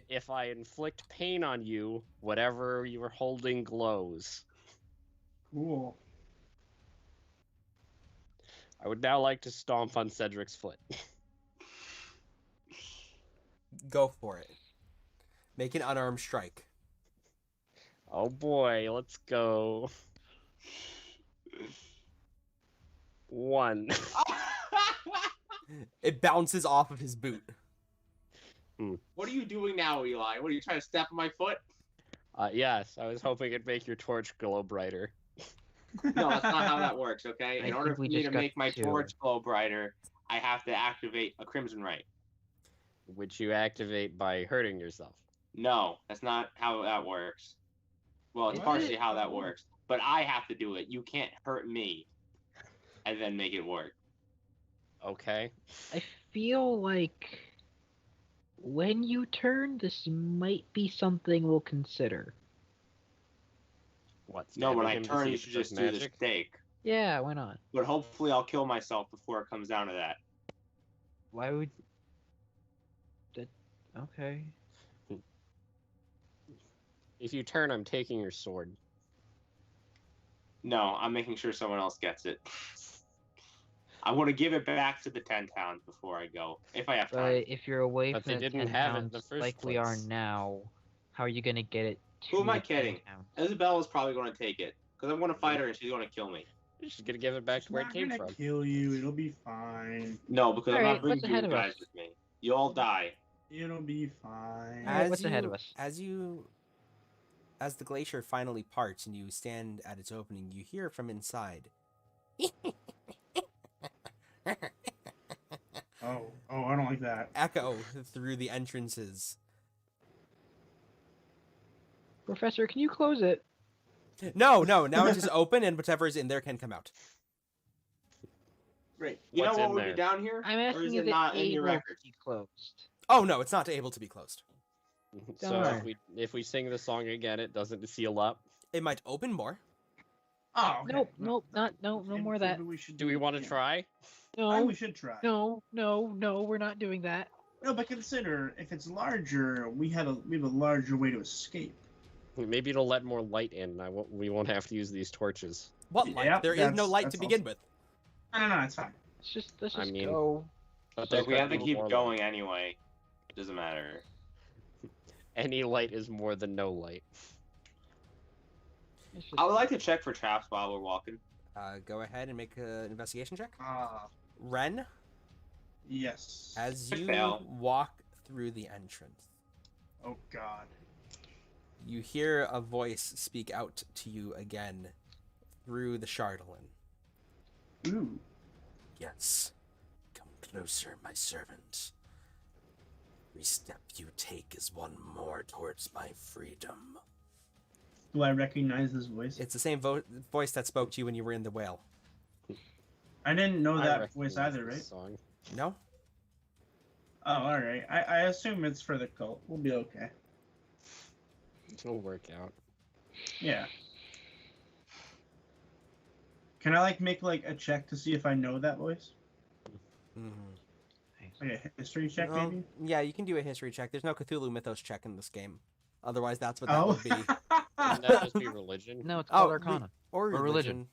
if I inflict pain on you, whatever you're holding glows. Cool. I would now like to stomp on Cedric's foot. Go for it. Make an unarmed strike. Oh boy, let's go. 1. It bounces off of his boot. What are you doing now, Eli? What are you trying to step on my foot? Yes, I was hoping it'd make your torch glow brighter. No, that's not how that works, okay? I In order think for we me just to got make my 2. torch glow brighter, I have to activate a Crimson Right. Which you activate by hurting yourself. No, that's not how that works. Well, it's Is partially it? how that works. But I have to do it. You can't hurt me and then make it work. Okay. I feel like when you turn, this might be something we'll consider. What? No, when stabbing I him to turn, see you if should it does just do the magic? stake. Yeah, why not? But hopefully I'll kill myself before it comes down to that. Why would... That... Okay. If you turn, I'm taking your sword. No, I'm making sure someone else gets it. I want to give it back to the 10 towns before I go, if I have time. But if you're away But from they the didn't 10 have it in towns the first like we are place. now, how are you gonna get it to Who am I the 10 kidding? towns? Isabella's probably going to take it. Because I'm going to fight her and she's going to kill me. You're just gonna give it back It's to where it not came gonna from. kill you. It'll be fine. No, because I'm Alright, not bringing what's you ahead of guys us? with me. You all die. It'll be fine. Alright, what's ahead of us? As the glacier finally parts and you stand at its opening, you hear from inside. Oh, I don't like that. Echo through the entrances. Professor, can you close it? No, now it's just open and whatever is in there can come out. Great. You What's know what in would there? be down here? I'm Or asking is if it it's not in your able record? to be closed. Oh no, it's not able to be closed. So Darn. if we sing the song again, it doesn't seal up. It might open more. Oh, okay. Nope, no more of that. Maybe we should Do we want to yeah. try? We No, should try. no, we're not doing that. No, but consider if it's larger, we have a larger way to escape. Maybe it'll let more light in. We won't have to use these torches. What light? Yep, There is no light that's to begin awesome. with. No, it's fine. Let's I just mean- go. But If we have to no keep more going light. anyway, it doesn't matter. Any light is more than no light. Let's just- I would like to check for traps while we're walking. Go ahead and make an investigation check. Ah, Ren, yes. as you Fail. walk through the entrance, Oh God. you hear a voice speak out to you again through the Chardolin. Ooh. Yes. Come closer, my servant. Every step you take is one more towards my freedom. Do I recognize this voice? It's the same voice that spoke to you when you were in the whale. I didn't know I that voice recognize either, this right? Song. No? Oh, alright. I assume it's for the cult. We'll be okay. It'll work out. Yeah. Can I, make, a check to see if I know that voice? Mm-hmm. Like a history check, Well, maybe? yeah, you can do a history check. There's no Cthulhu Mythos check in this game. Otherwise, that's what that Oh. would be. Wouldn't that just be religion? No, it's Oh, called Arcana. Or religion. religion.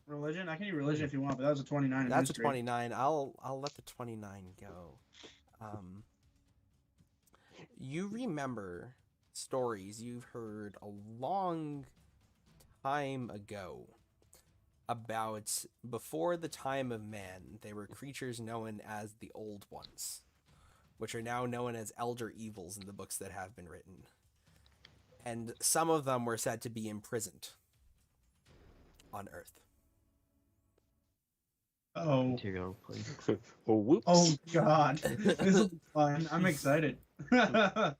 Religion? I can do religion if you want, but that was a 29 in That's a history. 29. I'll let the 29 go. You remember stories you've heard a long time ago about before the time of man, they were creatures known as the Old Ones, which are now known as elder evils in the books that have been written. And some of them were said to be imprisoned on Earth. Oh. Material, please. Oh, whoops. Oh, God. This will be fun. I'm excited. How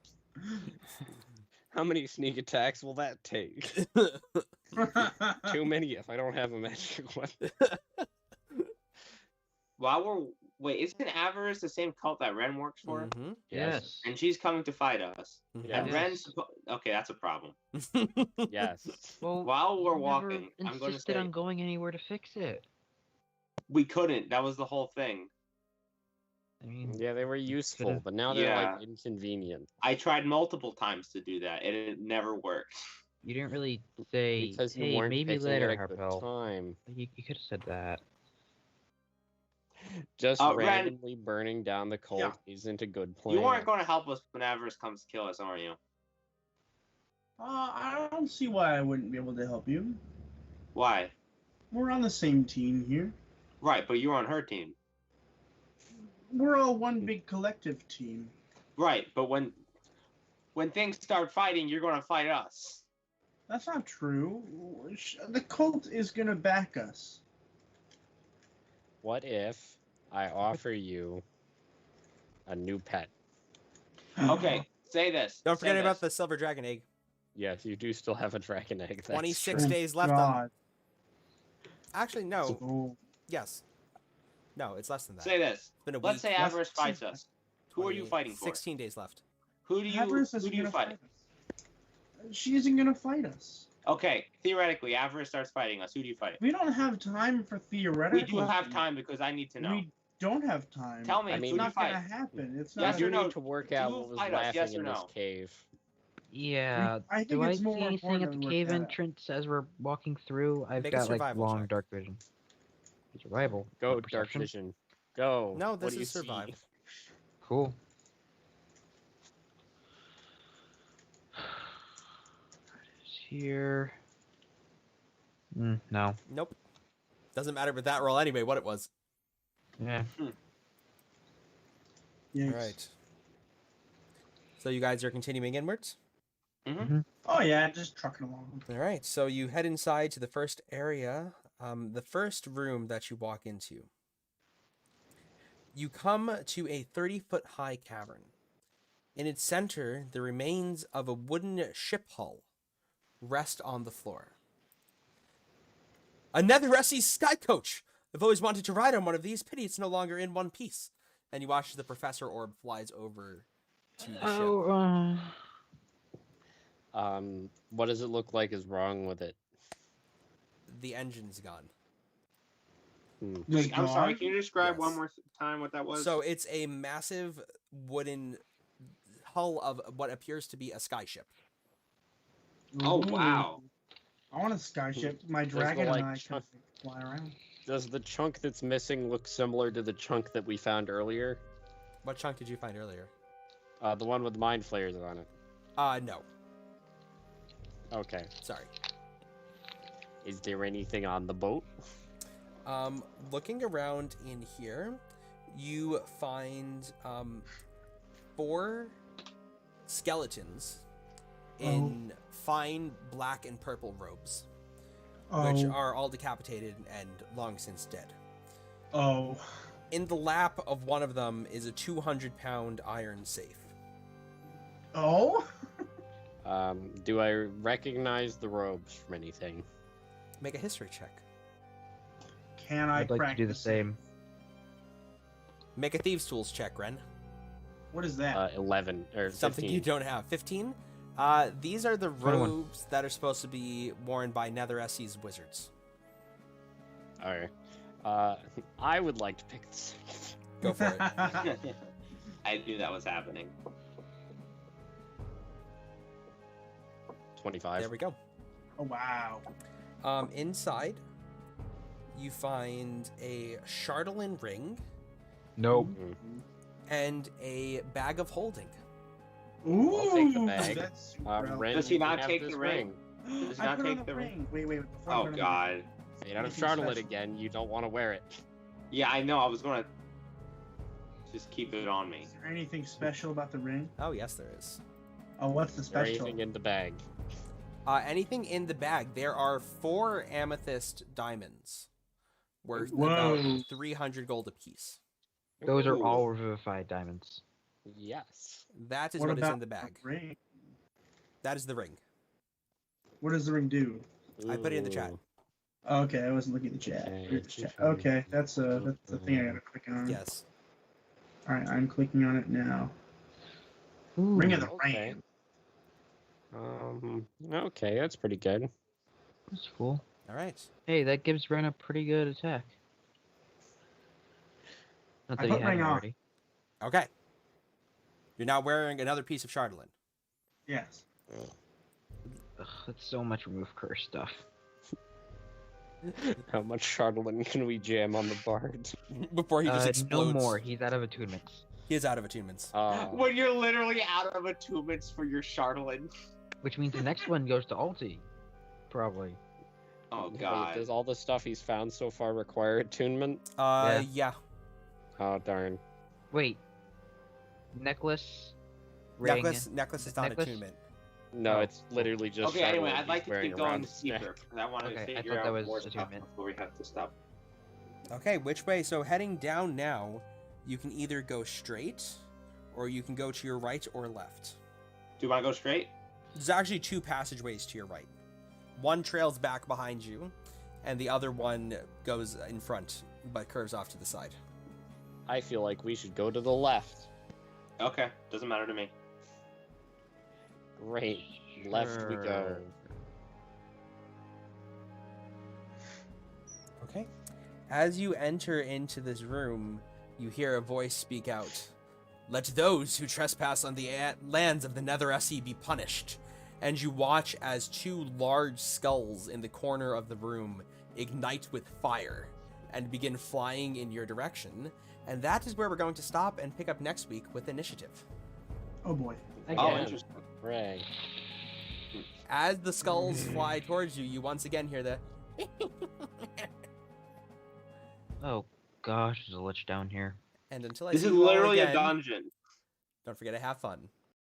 many sneak attacks will that take? Too many if I don't have a magic weapon. Wait, isn't Avarice the same cult that Ren works for? Mm-hmm. Yes. And she's coming to fight us. Yeah. And Ren's okay, that's a problem. Yes. Well, While we're you never walking, I'm going to insisted say on going anywhere to fix it. we couldn't. That was the whole thing. I mean, Yeah, they were useful, could've- but now they're Yeah. like inconvenient. I tried multiple times to do that, and it never worked. you didn't really say, Because you hey, weren't maybe fixing later, it at the Harpel. time. You could have said that. Just Ren- randomly burning down the cult Yeah. isn't a good plan. You aren't going to help us when Avarice comes to kill us, are you? I don't see why I wouldn't be able to help you. Why? We're on the same team here. Right, but you're on her team. We're all one big collective team. Right, but when things start fighting, you're going to fight us. That's not true. The cult is gonna back us. What if I offer you a new pet? Okay, say this. Don't say forget about this. the silver dragon egg. Yes, you do still have a dragon egg. That's 26 true. days left on. God. Actually, no. So, Yes. No, it's less than that. Say this. It's been a Let's week. say Avarice fights us. Who are you 20 fighting for? 16 days left. Who do Avarice you isn't gonna fight? us. She isn't gonna fight us. Okay, theoretically, Avarice starts fighting us. Who do you fight? We don't have time for theoretical. We do have things. time because I need to know. We don't have time. Tell me, I It's mean- who do you not gonna fight? happen. It's Yes not. You or no? need to work out Do what was fight us, laughing yes or in this no? cave. Yeah. I think Do I it's more see anything important at that the we cave work that out. entrance as we're walking through? I've Make a got like survival long check. dark vision. Survival. Go, not dark perception. vision. Go. No, What this do you is see? survival. Cool. Here. No. Nope. Doesn't matter with that roll anyway what it was. Yeah. Yikes. All right. So you guys are continuing inwards? Oh yeah, just trucking along. All right. So you head inside to the first area, the first room that you walk into. You come to a 30-foot high cavern. In its center, the remains of a wooden ship hull rest on the floor. Another Rusty's sky coach! I've always wanted to ride on one of these. Pity it's no longer in one piece. And you watch as the professor orb flies over to the ship. Oh, What does it look like is wrong with it? The engine's gone. Wait, I'm sorry. Gone? Can you describe Yes. one more time what that was? So it's a massive wooden hull of what appears to be a skyship. Oh, Ooh. wow. I want a skyship. My There's the, dragon like, and I can chunk- fly around. Does the chunk that's missing look similar to the chunk that we found earlier? What chunk did you find earlier? The one with mind flayers on it. No. Okay. Sorry. Is there anything on the boat? Looking around in here, you find 4 skeletons in fine black and purple robes, which Oh, are all decapitated and long since dead. Oh. In the lap of one of them is a 200-pound iron safe. Oh? Do I recognize the robes from anything? Make a history check. Can I I'd like to do the practice it? same. Make a thieves' tools check, Ren. What is that? 11 or Something 15. you don't have. 15. These are the 21. robes that are supposed to be worn by Nether SE's wizards. Alright. I would like to pick this. Go for it. I knew that was happening. 25. There we go. Oh, wow. Inside, you find a Chardolin ring Nope. Mhm. and a bag of holding. Ooh, I'll take the bag. That's super Ren, Does he you not have take this the ring? Does I not put on take the the ring. Wait. Before I Oh put on the god. ring. Made out of Anything Charlotte special? again. You don't want to wear it. Yeah, I know. I was gonna just keep it on me. Is there anything special about the ring? Oh, yes, there is. Oh, what's the Is there special? anything in the bag? Anything in the bag, there are 4 amethyst diamonds worth Whoa. about 300 gold apiece. Those are Ooh. all revivified diamonds. Yes. That is What what is about in the bag. ring? That is the ring. What does the ring do? I put it in the chat. Ooh. Okay, I wasn't looking at the chat. Okay. Where's the chat? Okay, that's the thing I gotta click on. Yes. All right, I'm clicking on it now. Ooh. Ring of the Okay. Ram. Okay, that's pretty good. That's cool. All right. Hey, that gives Ren a pretty good attack. Not I that he put had ring it on. already. Okay. You're now wearing another piece of Chardolin. Yes. Ugh, that's so much remove curse stuff. How much Chardolin can we jam on the bard? Before he just No explodes. more. He's out of attunements. He is out of attunements. When you're literally out of attunements for your Chardolin. Which means the next one goes to Alti. Probably. Oh wait, god. does all the stuff he's found so far require attunement? Yeah. Oh darn. Wait. Necklace. Ring. Necklace is not Necklace? attunement. No, Oh. it's literally just. Okay, anyway, Chardolin I'd like he's to wearing keep going around his neck. deeper because I want to Okay, I figure thought that out was more stuff attunement. before we have to stop. Okay, which way? So heading down now, you can either go straight, or you can go to your right or left. Do you want to go straight? There's actually 2 passageways to your right. One trails back behind you, and the other one goes in front, but curves off to the side. I feel like we should go to the left. Okay, doesn't matter to me. Great. Left we go. Okay. As you enter into this room, you hear a voice speak out. Let those who trespass on the lands of the Nether SE be punished. And you watch as 2 large skulls in the corner of the room ignite with fire and begin flying in your direction. And that is where we're going to stop and pick up next week with initiative. Oh boy. Oh, Again. interesting. Right. As the skulls fly towards you, you once again hear the Oh gosh, there's a lich down here. and until I This see is you all literally again, a dungeon. don't forget to have fun.